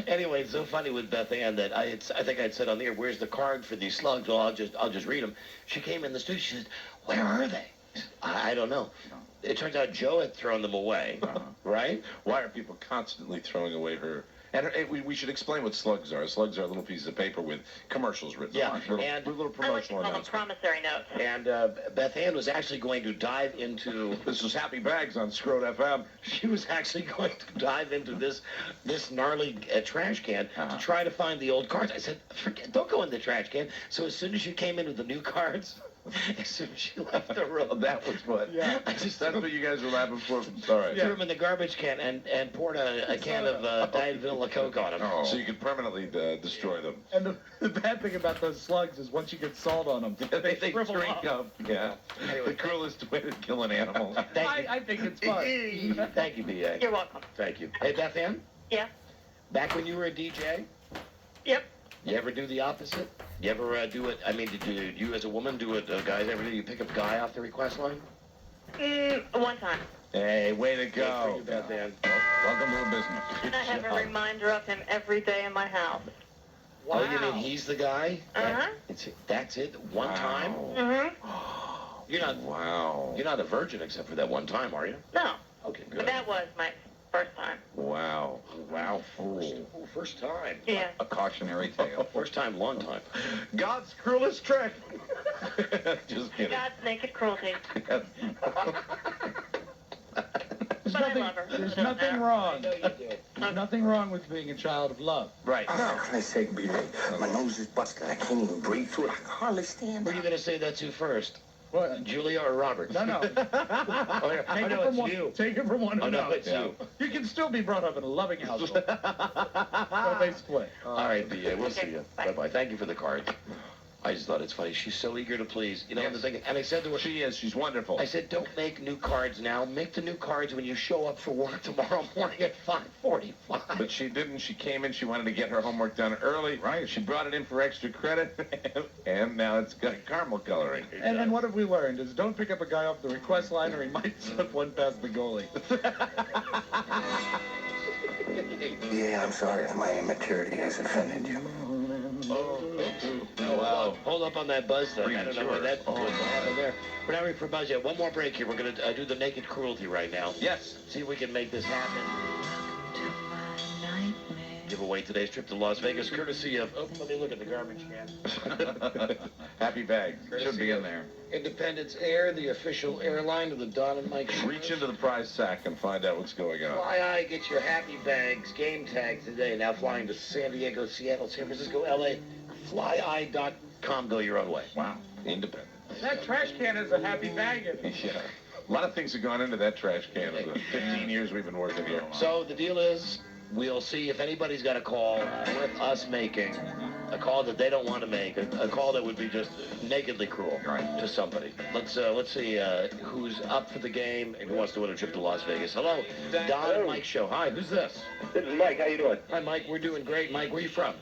Anyway, it's so funny with Beth Ann that I think I'd said on the air, "Where's the card for these slugs?" Well, I'll just read them. She came in the studio. She said, "Where are they?" I don't know. It turns out Joe had thrown them away, right? Why are people constantly throwing away her? And we should explain what slugs are. Slugs are little pieces of paper with commercials written on it. And little I like to promotional call them announcements. promissory notes. And Beth Ann was actually going to dive into... This was Happy Bags on Scrot FM. She was actually going to dive into this gnarly trash can to try to find the old cards. I said, "Forget, don't go in the trash can." So as soon as she came in with the new cards, as soon as she left the room, That was what. Yeah. That's what you guys were laughing for. All right. threw them in the garbage can and poured a can of Diet Vanilla Coke on them. So you could permanently destroy them. And the bad thing about those slugs is once you get salt on them, They shrivel drink up. Yeah. The cruelest way to kill an animal. I think it's fun. Thank you, B.A. You're welcome. Thank you. Hey, Beth Ann, Yeah. back when you were a DJ, Yep. you ever do the opposite? You ever do it? I mean, did you as a woman do it, guys ever do? You pick up a guy off the request line? One time. Hey, way to Good for go. you, Beth Ann. Welcome to the business. And I have a reminder of him every day in my house. Oh, you mean he's the guy? Uh-huh. That's it? One time? Mm-hmm. You're not. Wow. You're not a virgin except for that one time, are you? No. Okay, But good. that was my first time. Wow. Wow. First time. Yeah. A cautionary tale. First time, long time. God's cruelest trick. Just kidding. God's naked cruelty. There's But I nothing, love her. there's It doesn't nothing matter. wrong. No, you do. There's nothing wrong with being a child of love. Right. Oh, for Christ's sake, B.A. My nose is busted. I can't even breathe through it. I can hardly stand Who are you going to say that to first? What? Julia or Robert? No, no. Oh, yeah. Take Oh, it no, from it's one. you. Take it from one. Oh, who no, knows. it's you. You can still be brought up in a loving household. So they split. All right, B.A., we'll Okay, see you. bye. Bye-bye. Thank you for the card. I just thought it's funny. She's so eager to please. You know, Yes. the thing, and I said to her, She is. She's wonderful. I said, don't make new cards now. Make the new cards when you show up for work tomorrow morning at 5:45. But she didn't. She came in. She wanted to get her homework done early. Right. She brought it in for extra credit, and now it's got caramel coloring. And what have we learned is don't pick up a guy off the request line or he might slip one past the goalie. Yeah, I'm sorry if my immaturity has offended you. Wow. Hold up on that buzz thing. I don't know what that Premature. what happened there. We're not ready for buzz yet. One more break here. We're going to do the naked cruelty right now. Yes. See if we can make this happen. Give away today's trip to Las Vegas, courtesy of... Oh, let me look at the garbage can. Happy bag. Should be in there. Independence Air, the official airline of the Don and Mike show. Reach into the prize sack and find out what's going on. Fly get your happy bags, game tags today. Now flying to San Diego, Seattle, San Francisco, L.A. Flyeye.com. Go your own way. Wow. Independent. That trash can has a happy bag in it. Yeah. A lot of things have gone into that trash can in the 15 years we've been working here. So the deal is, we'll see if anybody's got a call worth us making. A call that they don't want to make. A call that would be just nakedly cruel to somebody. Let's see who's up for the game and who wants to win a trip to Las Vegas. Hello, Don and Mike Show. Hi, who's this? This is Mike. How you doing? Hi, Mike. We're doing great. Mike, where are you from?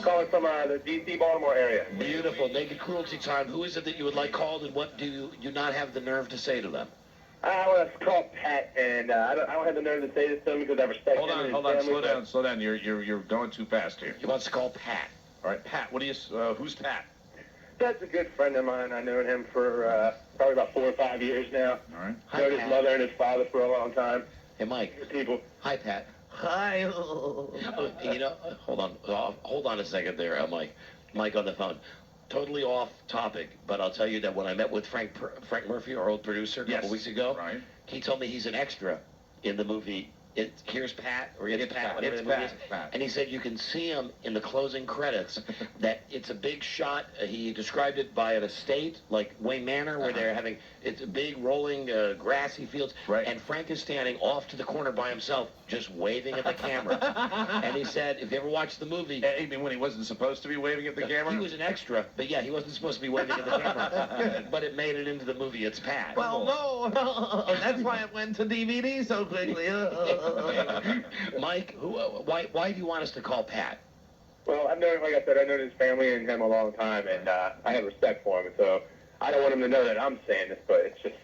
Calling from the D.C. Baltimore area. Beautiful. Naked cruelty time. Who is it that you would like called, and what do you not have the nerve to say to them? I want to call Pat, and I don't have the nerve to say this to him because I respect Hold him and on, his family, slow down. You're going too fast here. He wants to call Pat. All right, Pat. What do you? Who's Pat? Pat's a good friend of mine. I've known him for probably about 4 or 5 years now. All right. Hi, Known his Pat. mother and his father for a long time. Hey, Mike. Good people. Hi, Pat. Hi. You know, hold on a second there, Mike. Mike on the phone. Totally off topic, but I'll tell you that when I met with Frank Murphy, our old producer, a couple weeks ago, he told me he's an extra in the movie. Here's Pat, or It's Pat, whatever the movie is. And he said you can see him in the closing credits, that it's a big shot. He described it by an estate, like Wayne Manor, where they're having, it's a big rolling grassy fields, and Frank is standing off to the corner by himself, just waving at the camera. And he said, if you ever watch the movie... You mean when he wasn't supposed to be waving at the camera? He was an extra, but yeah, he wasn't supposed to be waving at the camera. But it made it into the movie, It's Pat. Well, no, that's why it went to DVD so quickly. Mike, why do you want us to call Pat? Well, like I said, I've known his family and him a long time, and I have respect for him. And so I don't want him to know that I'm saying this, but it's just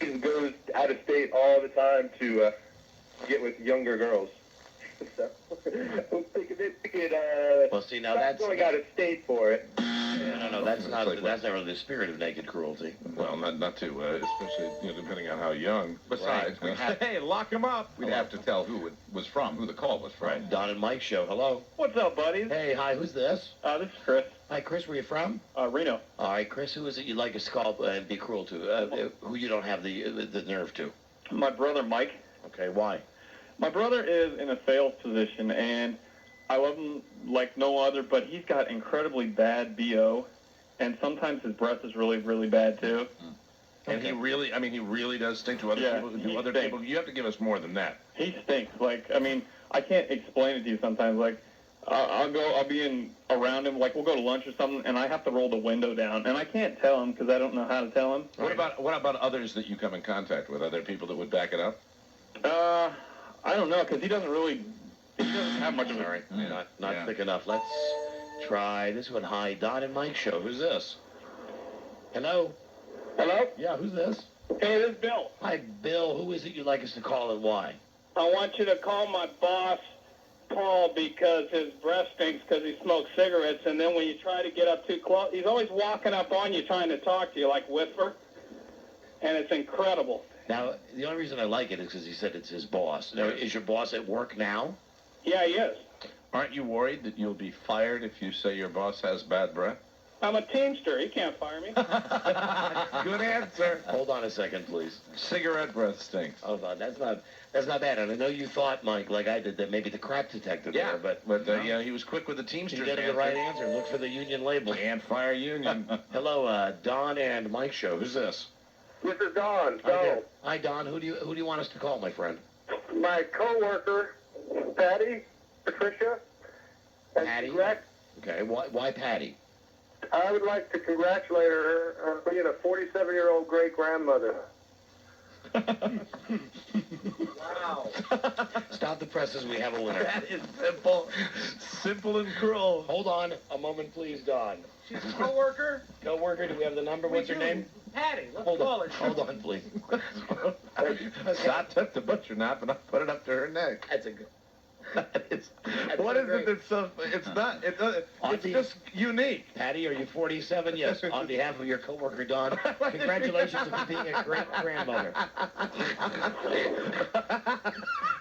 he just goes out of state all the time to get with younger girls. So I'm thinking Well, see, now that's going out of state for it. No, that's not really the spirit of naked cruelty. Well, not to, especially depending on how young. Besides, Hey, lock him up. we'd have to tell who it was from, who the call was from. Right, Don and Mike show. Hello. What's up, buddies? Hey, hi. Who's this? This is Chris. Hi, Chris. Where you from? Reno. All right, Chris. Who is it you'd like us to call and be cruel to? Who you don't have the nerve to? My brother, Mike. Okay, why? My brother is in a sales position, and I love him like no other, but he's got incredibly bad BO, and sometimes his breath is really, really bad, too. And he really does stink to other people. To other people, you have to give us more than that. He stinks. I can't explain it to you sometimes. I'll be around him, we'll go to lunch or something, and I have to roll the window down, and I can't tell him because I don't know how to tell him. What about others that you come in contact with? Other people that would back it up? I don't know, because he doesn't have much of Sorry, not thick enough. Let's try this one. Hi, Don and Mike show. Who's this? Hello? Hello? Yeah, who's this? Hey, this is Bill. Hi, Bill. Who is it you'd like us to call and why? I want you to call my boss, Paul, because his breath stinks because he smokes cigarettes, and then when you try to get up too close, he's always walking up on you trying to talk to you, like whisper, and it's incredible. Now, the only reason I like it is because he said it's his boss. Now, is your boss at work now? Yeah, he is. Aren't you worried that you'll be fired if you say your boss has bad breath? I'm a Teamster. He can't fire me. Good answer. Hold on a second, please. Cigarette breath stinks. Hold on. That's not bad. And I know you thought, Mike, like I did, that maybe the crack detector there, but he was quick with the Teamsters. He did the right answer. Look for the union label. And fire union. Hello, Don and Mike show. Who's this? This is Don. Hi, Don. Who do you want us to call, my friend? My coworker, Patty, Patricia. Patty? Okay. Why Patty? I would like to congratulate her on being a 47-year-old great-grandmother. Wow. Stop the presses. We have a winner. That is simple. Simple and cruel. Hold on a moment, please, Don. She's a coworker. Coworker, do we have the number? What's her name? Patty. Let's Hold call on. her. Hold on, please. I took the butcher knife and I put it up to her neck. That's a good. What is it that's so? It's not. It's just unique. Patty, are you 47? Yes. On behalf of your coworker Don, congratulations on being a great grandmother.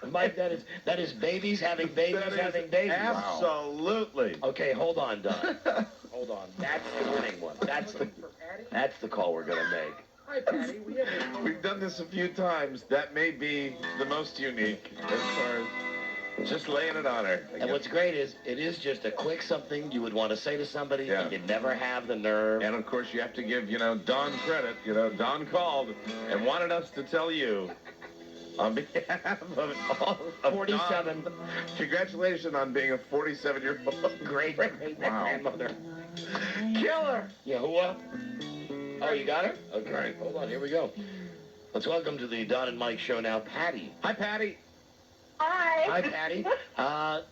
Mike, that is babies having babies having babies. Absolutely. Wow. Okay, hold on, Don. Hold on. That's the winning one. That's the call we're gonna make. Hi, Patty. We've done this a few times. That may be the most unique as far as. Just laying it on her. And what's great is, it is just a quick something you would want to say to somebody, and you'd never have the nerve. And of course, you have to give, Don credit. Don called and wanted us to tell you, on behalf of all of 47. Don, congratulations on being a 47-year-old great grandmother. Killer. Yahuwah. Oh, you got her? Okay. All right, hold on. Here we go. Let's welcome to the Don and Mike show now, Patty. Hi, Patty. Hi. Hi, Patty.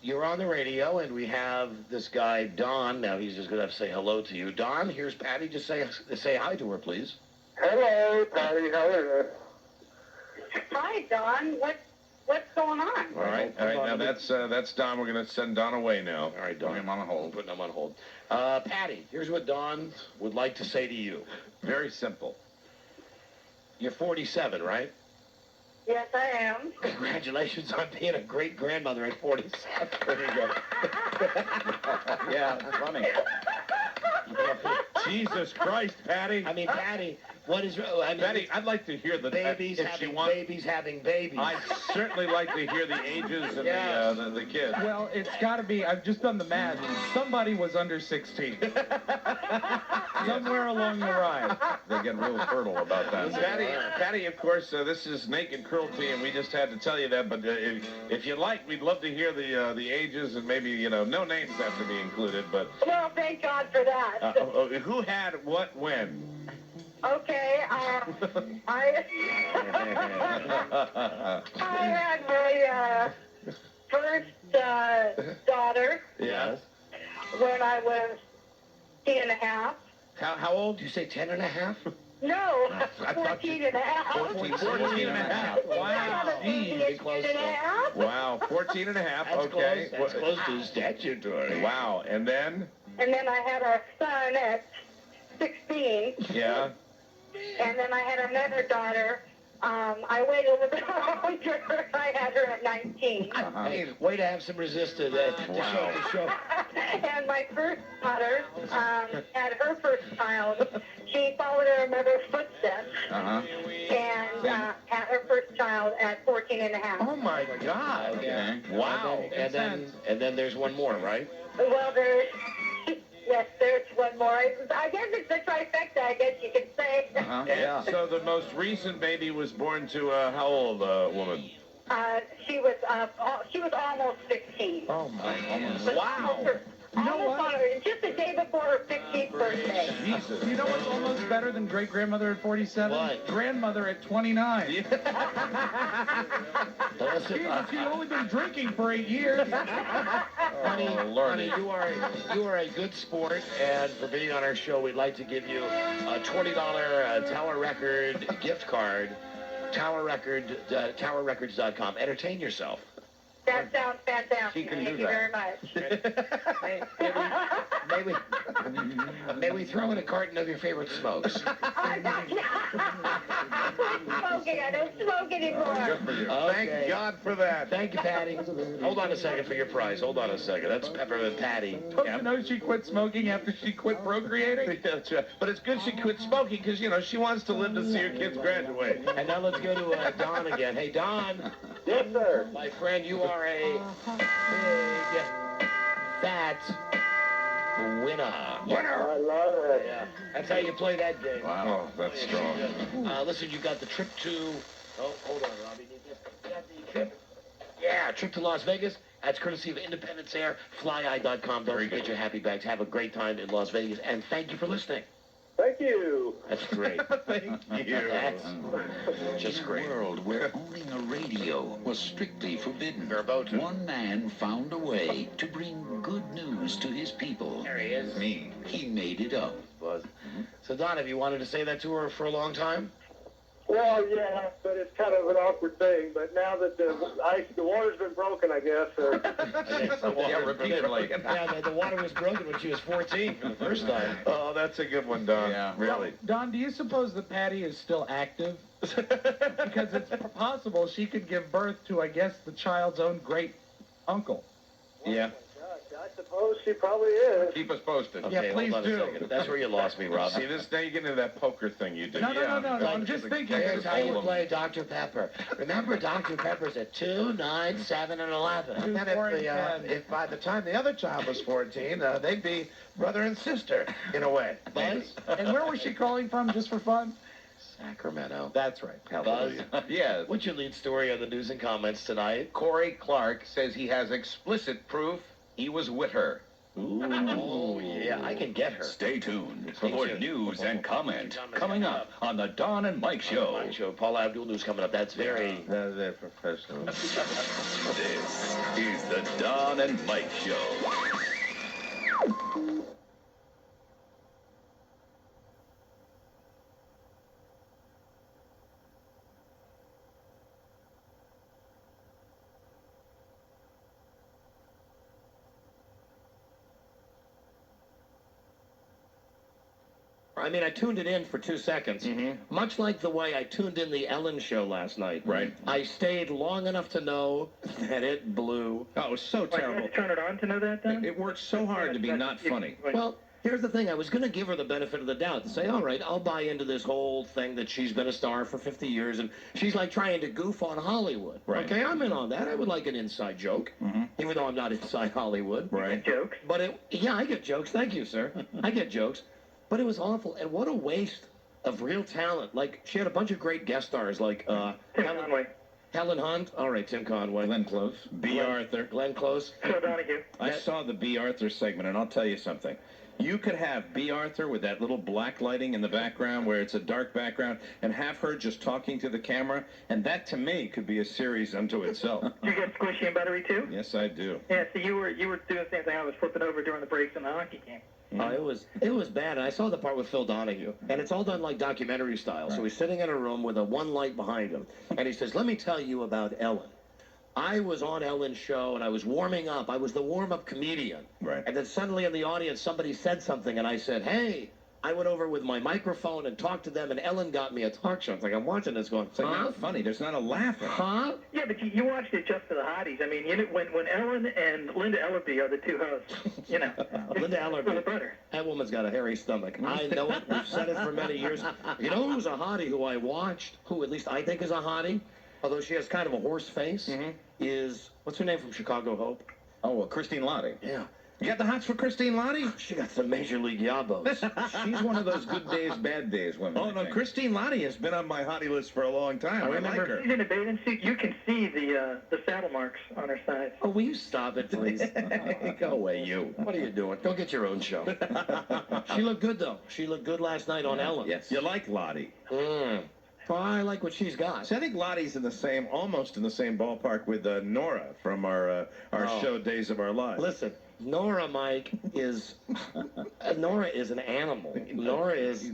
You're on the radio, and we have this guy, Don. Now, he's just going to have to say hello to you. Don, here's Patty. Just say hi to her, please. Hello, Patty. How are you? Hi, Don. What's going on? All right. Now, that's Don. We're going to send Don away now. All right, Don. Putting him on hold. Putting him on hold. Patty, here's what Don would like to say to you. Very simple. You're 47, right? Yes, I am. Congratulations on being a great grandmother at 47. There you go. Yeah, funny. Jesus Christ, Patty. I mean, Patty, what is... Patty, I'd like to hear the... Babies having babies. I'd certainly like to hear the ages and the kids. Well, it's got to be, I've just done the math. Somebody was under 16. Somewhere along the ride. They get real fertile about that. Patty, of course, this is naked cruelty, and we just had to tell you that. But if you'd like, we'd love to hear the ages, and maybe, no names have to be included. But Well, thank God for that. who had what when? Okay, I had my first daughter. Yes. when I was 10 and a half. How old? You say 10 and a half? No, I thought 14 and a half. 14 and a half. Wow. Wow, 14 and a half. That's Okay. Close. That's close to statutory. Wow, and then? And then I had a son at 16. Yeah. And then I had another daughter. I went over the longer. I had her at 19. Hey, way to have some resistance to show. And my first daughter had her first child. She followed her mother's footsteps and had her first child at 14 and a half. Oh my God. Okay. Wow. And then there's one more, right? Well, there's one more. I guess it's a trifecta, I guess you could say. Yeah. So the most recent baby was born to how old woman? She was almost 15. Oh my But wow. Almost on her, just the day before her 15th birthday. Jesus. You know what's almost better than great-grandmother at 47? What? Grandmother at 29. She's only been drinking for 8 years. Honey, you are a good sport, and for being on our show, we'd like to give you a $20 Tower Record gift card. TowerRecords.com. Entertain yourself. That sounds fantastic. She can Thank do you that. very much. May we throw in a carton of your favorite smokes? I'm not smoking. I don't smoke anymore. Good for you. Okay. Thank God for that. Thank you, Patty. Hold on a second for your prize. Hold on a second. That's Peppermint Patty. Don't you know she quit smoking after she quit procreating? Yeah, that's right. But it's good she quit smoking because, you know, she wants to live to see her kids graduate. And now let's go to Don again. Hey, Don. Yes, sir. My friend, you are a big, fat winner. I love it. Yeah, that's how you play that game. Wow, that's strong. Listen, you got the trip to... Oh, hold on, Robbie. You got the trip... Yeah, trip to Las Vegas. That's courtesy of Independence Air, FlyEye.com. Don't forget your happy bags. Have a great time in Las Vegas. And thank you for listening. Thank you. That's great. Thank you. That's just great. In a world where owning a radio was strictly forbidden, Verboten. one man found a way to bring good news to his people. There he is. Me. He made it up. So, Don, have you wanted to say that to her for a long time? Well, yeah, but it's kind of an awkward thing. But now that the water's been broken, I guess. Repeatedly. Yeah, the water was broken when she was 14 for the first time. Oh, that's a good one, Don. Yeah. Really. Don, do you suppose that Patty is still active? Because it's possible she could give birth to, I guess, the child's own great uncle. Yeah. I suppose she probably is. Keep us posted. Okay, please hold on do. a second. That's where you lost me, Rob. See, this now you get into that poker thing you do. No, I'm just thinking. Here's how you play Dr. Pepper. Remember, Dr. Pepper's at 2, 9, 7, and 11. And If by the time the other child was 14, they'd be brother and sister, in a way. Buzz? And where was she calling from, just for fun? Sacramento. That's right. Buzz? Yeah. What's your lead story on the news and comments tonight? Corey Clark says he has explicit proof he was with her. Oh, yeah, I can get her. Stay tuned for more news and comment coming up on the Don and Mike Show. Mike Show. Paula Abdul News coming up. That's very... They're professional. This is the Don and Mike Show. I mean, I tuned it in for 2 seconds, much like the way I tuned in the Ellen show last night. Right. I stayed long enough to know that it blew. Oh, it was so terrible. Turn it on to know that, then? It worked so hard to be not funny. Well, here's the thing. I was going to give her the benefit of the doubt and say, all right, I'll buy into this whole thing that she's been a star for 50 years, and she's like trying to goof on Hollywood. Right. Okay, I'm in on that. I would like an inside joke, even though I'm not inside Hollywood. Right. Jokes? But yeah, I get jokes. Thank you, sir. I get jokes. But it was awful, and what a waste of real talent. Like, she had a bunch of great guest stars, like Helen Hunt. All right, Tim Conway. Glenn Close. B. Arthur. Glenn Close. Phil Donahue. I saw the B. Arthur segment, and I'll tell you something. You could have B. Arthur with that little black lighting in the background where it's a dark background and have her just talking to the camera, and that to me could be a series unto itself. Do you get squishy and buttery too? Yes, I do. Yeah, so you were doing the same thing I was flipping over during the breaks in the hockey game. It was bad. And I saw the part with Phil Donahue, and it's all done like documentary style. So he's sitting in a room with a one light behind him, and he says, "Let me tell you about Ellen. I was on Ellen's show, and I was warming up. I was the warm-up comedian. Right. And then suddenly in the audience, somebody said something, and I said, hey." I went over with my microphone and talked to them, and Ellen got me a talk show. It's like I'm watching this going, It's like not funny. There's not a laugh in it. Huh? Yeah, but you watched it just for the hotties. I mean, you know, when Ellen and Linda Ellerby are the two hosts, you know. Linda For the Ellerby. butter. That woman's got a hairy stomach. I know it. We've said it for many years. You know who's a hottie who I watched, who at least I think is a hottie, although she has kind of a horse face, is, what's her name from Chicago Hope? Oh, well, Christine Lottie. Yeah. You got the hots for Christine Lottie? She got some Major League yabos. She's one of those good days, bad days women. Oh, no, Christine Lottie has been on my hottie list for a long time. I like her. She's in a bathing suit. You can see the saddle marks on her sides. Oh, will you stop it, please? Go away, you. What are you doing? Go get your own show. She looked good, though. She looked good last night on Ellen. Yes. You like Lottie. Well, I like what she's got. See, I think Lottie's almost in the same ballpark with Nora from our show Days of Our Lives. Listen, Nora, Mike, is Nora is an animal. Nora is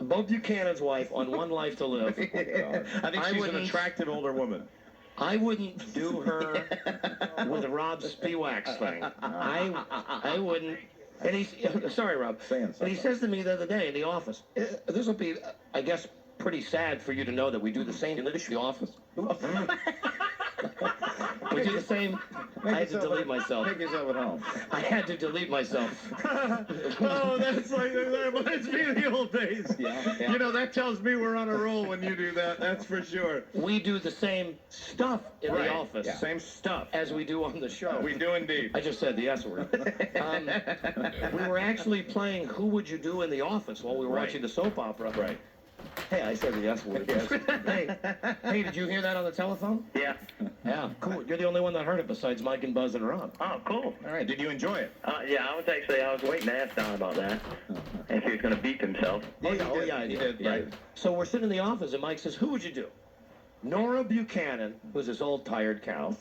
Bo Buchanan's wife on One Life to Live. I think she's an attractive older woman. I wouldn't do her with the Rob Spiewak's thing. I wouldn't. And he's sorry, Rob. And he says to me the other day in the office, "This will be, I guess, pretty sad for you to know that we do the same in the office." We do the same. I had to delete myself. Make yourself at home. I had to delete myself. Oh, that reminds me of the old days. Yeah. You know, that tells me we're on a roll when you do that. That's for sure. We do the same stuff in the office. Yeah. Same stuff. As we do on the show. We do indeed. I just said the S word. We were actually playing Who Would You Do in the Office while we were watching the soap opera. Right. Hey, I said the S word. Hey, did you hear that on the telephone? Yeah. Yeah, cool. You're the only one that heard it besides Mike and Buzz and Rob. Oh, cool. All right. Did you enjoy it? Yeah, I was waiting to ask Don about that. If he was going to beat himself. I did. Right. So we're sitting in the office, and Mike says, "Who would you do? Nora Buchanan, who's this old tired cow."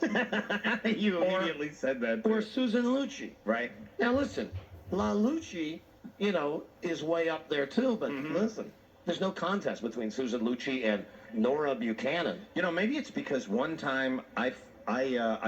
You immediately said that. Or Susan Lucci. Right. Now listen, La Lucci, you know, is way up there too, but listen, there's no contest between Susan Lucci and Nora Buchanan. You know, maybe it's because one time I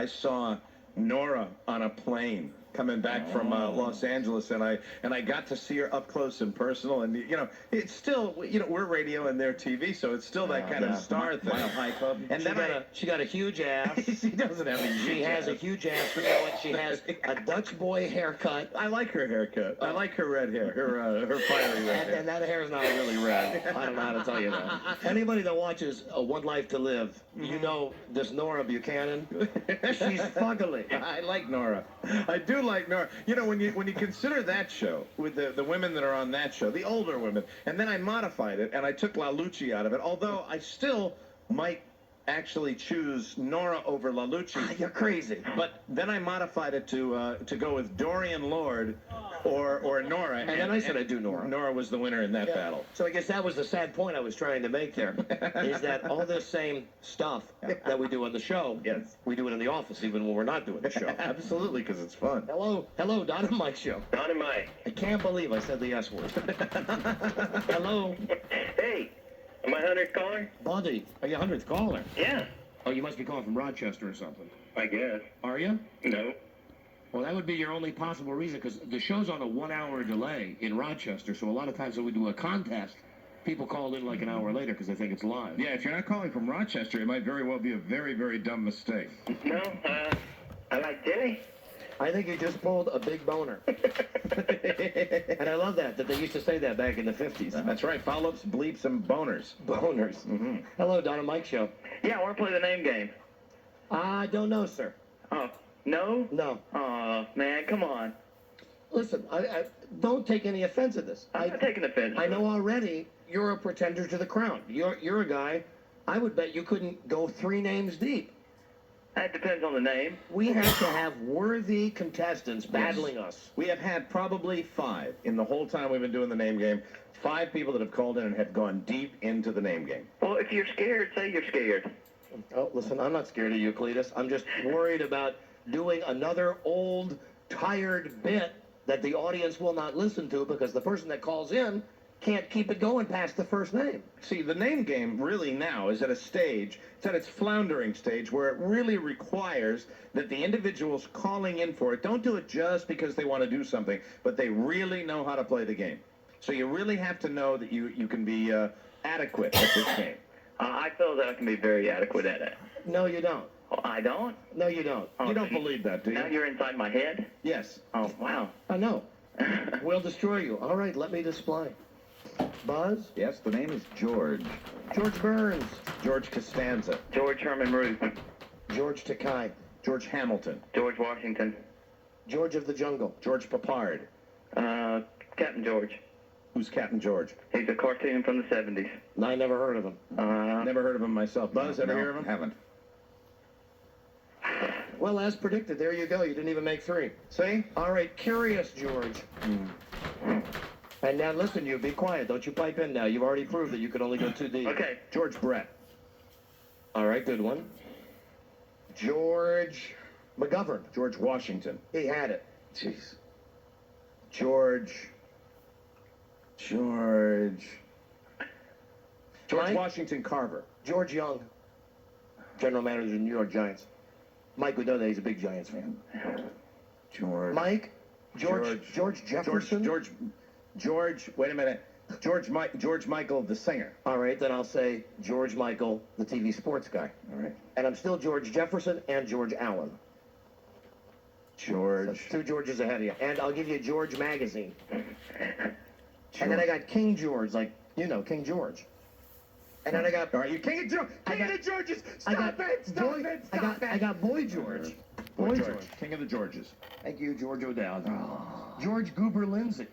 saw Nora on a plane coming back from Los Angeles, and I got to see her up close and personal, and you know, it's still, you know, we're radio and they're TV, so it's still that kind of star thing. High club. And then she got a huge ass. She doesn't have a huge She has a huge ass. You know what? She has a Dutch boy haircut. I like her haircut. I like her red hair. Her fiery red hair. And that hair is not really red. I don't know how to tell you that. Anybody that watches One Life to Live, you know this Nora Buchanan. She's fugly. I like Nora. I do like Nora. You know, when you consider that show with the women that are on that show, the older women, and then I modified it and I took La Lucci out of it. Although I still might actually choose Nora over La Lucci. You're crazy. But then I modified it to go with Dorian Lord or Nora. And then I said I'd do Nora. Nora was the winner in that battle. So I guess that was the sad point I was trying to make there, is that all this same stuff that we do on the show, we do it in the office even when we're not doing the show. Absolutely, because it's fun. Hello, Don and Mike show. Don and Mike. I can't believe I said the S word. Hello. Hey, am I 100th caller? Buddy, are you 100th caller? Yeah. Oh, you must be calling from Rochester or something. I guess. Are you? No. Well, that would be your only possible reason, because the show's on a 1 hour delay in Rochester, so a lot of times when we do a contest, people call in like an hour later because they think it's live. Yeah, if you're not calling from Rochester, it might very well be a very, very dumb mistake. No, I like Dilly. I think you just pulled a big boner. And I love that they used to say that back in the 50s. That's right, follow-ups, bleeps, and boners. Boners. Hello, Don and Mike show. Yeah, I want to play the name game. I don't know, sir. Oh, no? No. Oh, man, come on. Listen, I don't take any offense at this. I'm not taking offense. I know already you're a pretender to the crown. You're a guy, I would bet you couldn't go 3 names deep. That depends on the name. We have to have worthy contestants battling us. We have had probably 5 in the whole time we've been doing the name game. 5 people that have called in and have gone deep into the name game. Well, if you're scared, say you're scared. Oh, listen, I'm not scared of you, Cletus. I'm just worried about doing another old, tired bit that the audience will not listen to because the person that calls in can't keep it going past the first name. See, the name game really now is at a stage, it's at its floundering stage, where it really requires that the individuals calling in for it don't do it just because they want to do something, but they really know how to play the game. So you really have to know that you can be adequate at this game. I feel that I can be very adequate at it. No, you don't. Oh, I don't? No, you don't. You don't believe that, do you? Now you're inside my head? Yes. Oh, wow. I know. We'll destroy you. All right, let me display. Buzz? Yes, the name is George. George Burns. George Costanza. George Herman Ruth. George Takei. George Hamilton. George Washington. George of the Jungle. George Papard. Captain George. Who's Captain George? He's a cartoon from the 70s. I never heard of him. Never heard of him myself. Buzz, ever hear of him? Haven't. Well, as predicted, there you go. You didn't even make 3. See? All right, Curious George. And now listen, you be quiet. Don't you pipe in now. You've already proved that you could only go 2 deep. Okay. George Brett. All right, good one. George McGovern. George Washington. He had it. Jeez. George Mike? Washington Carver. George Young, general manager of the New York Giants. Mike Udode, he's a big Giants fan. Mike? George Jefferson? George, wait a minute. George Michael, the singer. All right, then I'll say George Michael, the TV sports guy. All right. And I'm still George Jefferson and George Allen. George. So 2 Georges ahead of you. And I'll give you George Magazine. And then I got King George, like, you know, King George. And then I got... All right, you King of Georges! Stop it! I got Boy George. Boy George. King of the Georges. Thank you, George O'Dowd. George Goober Lindsay.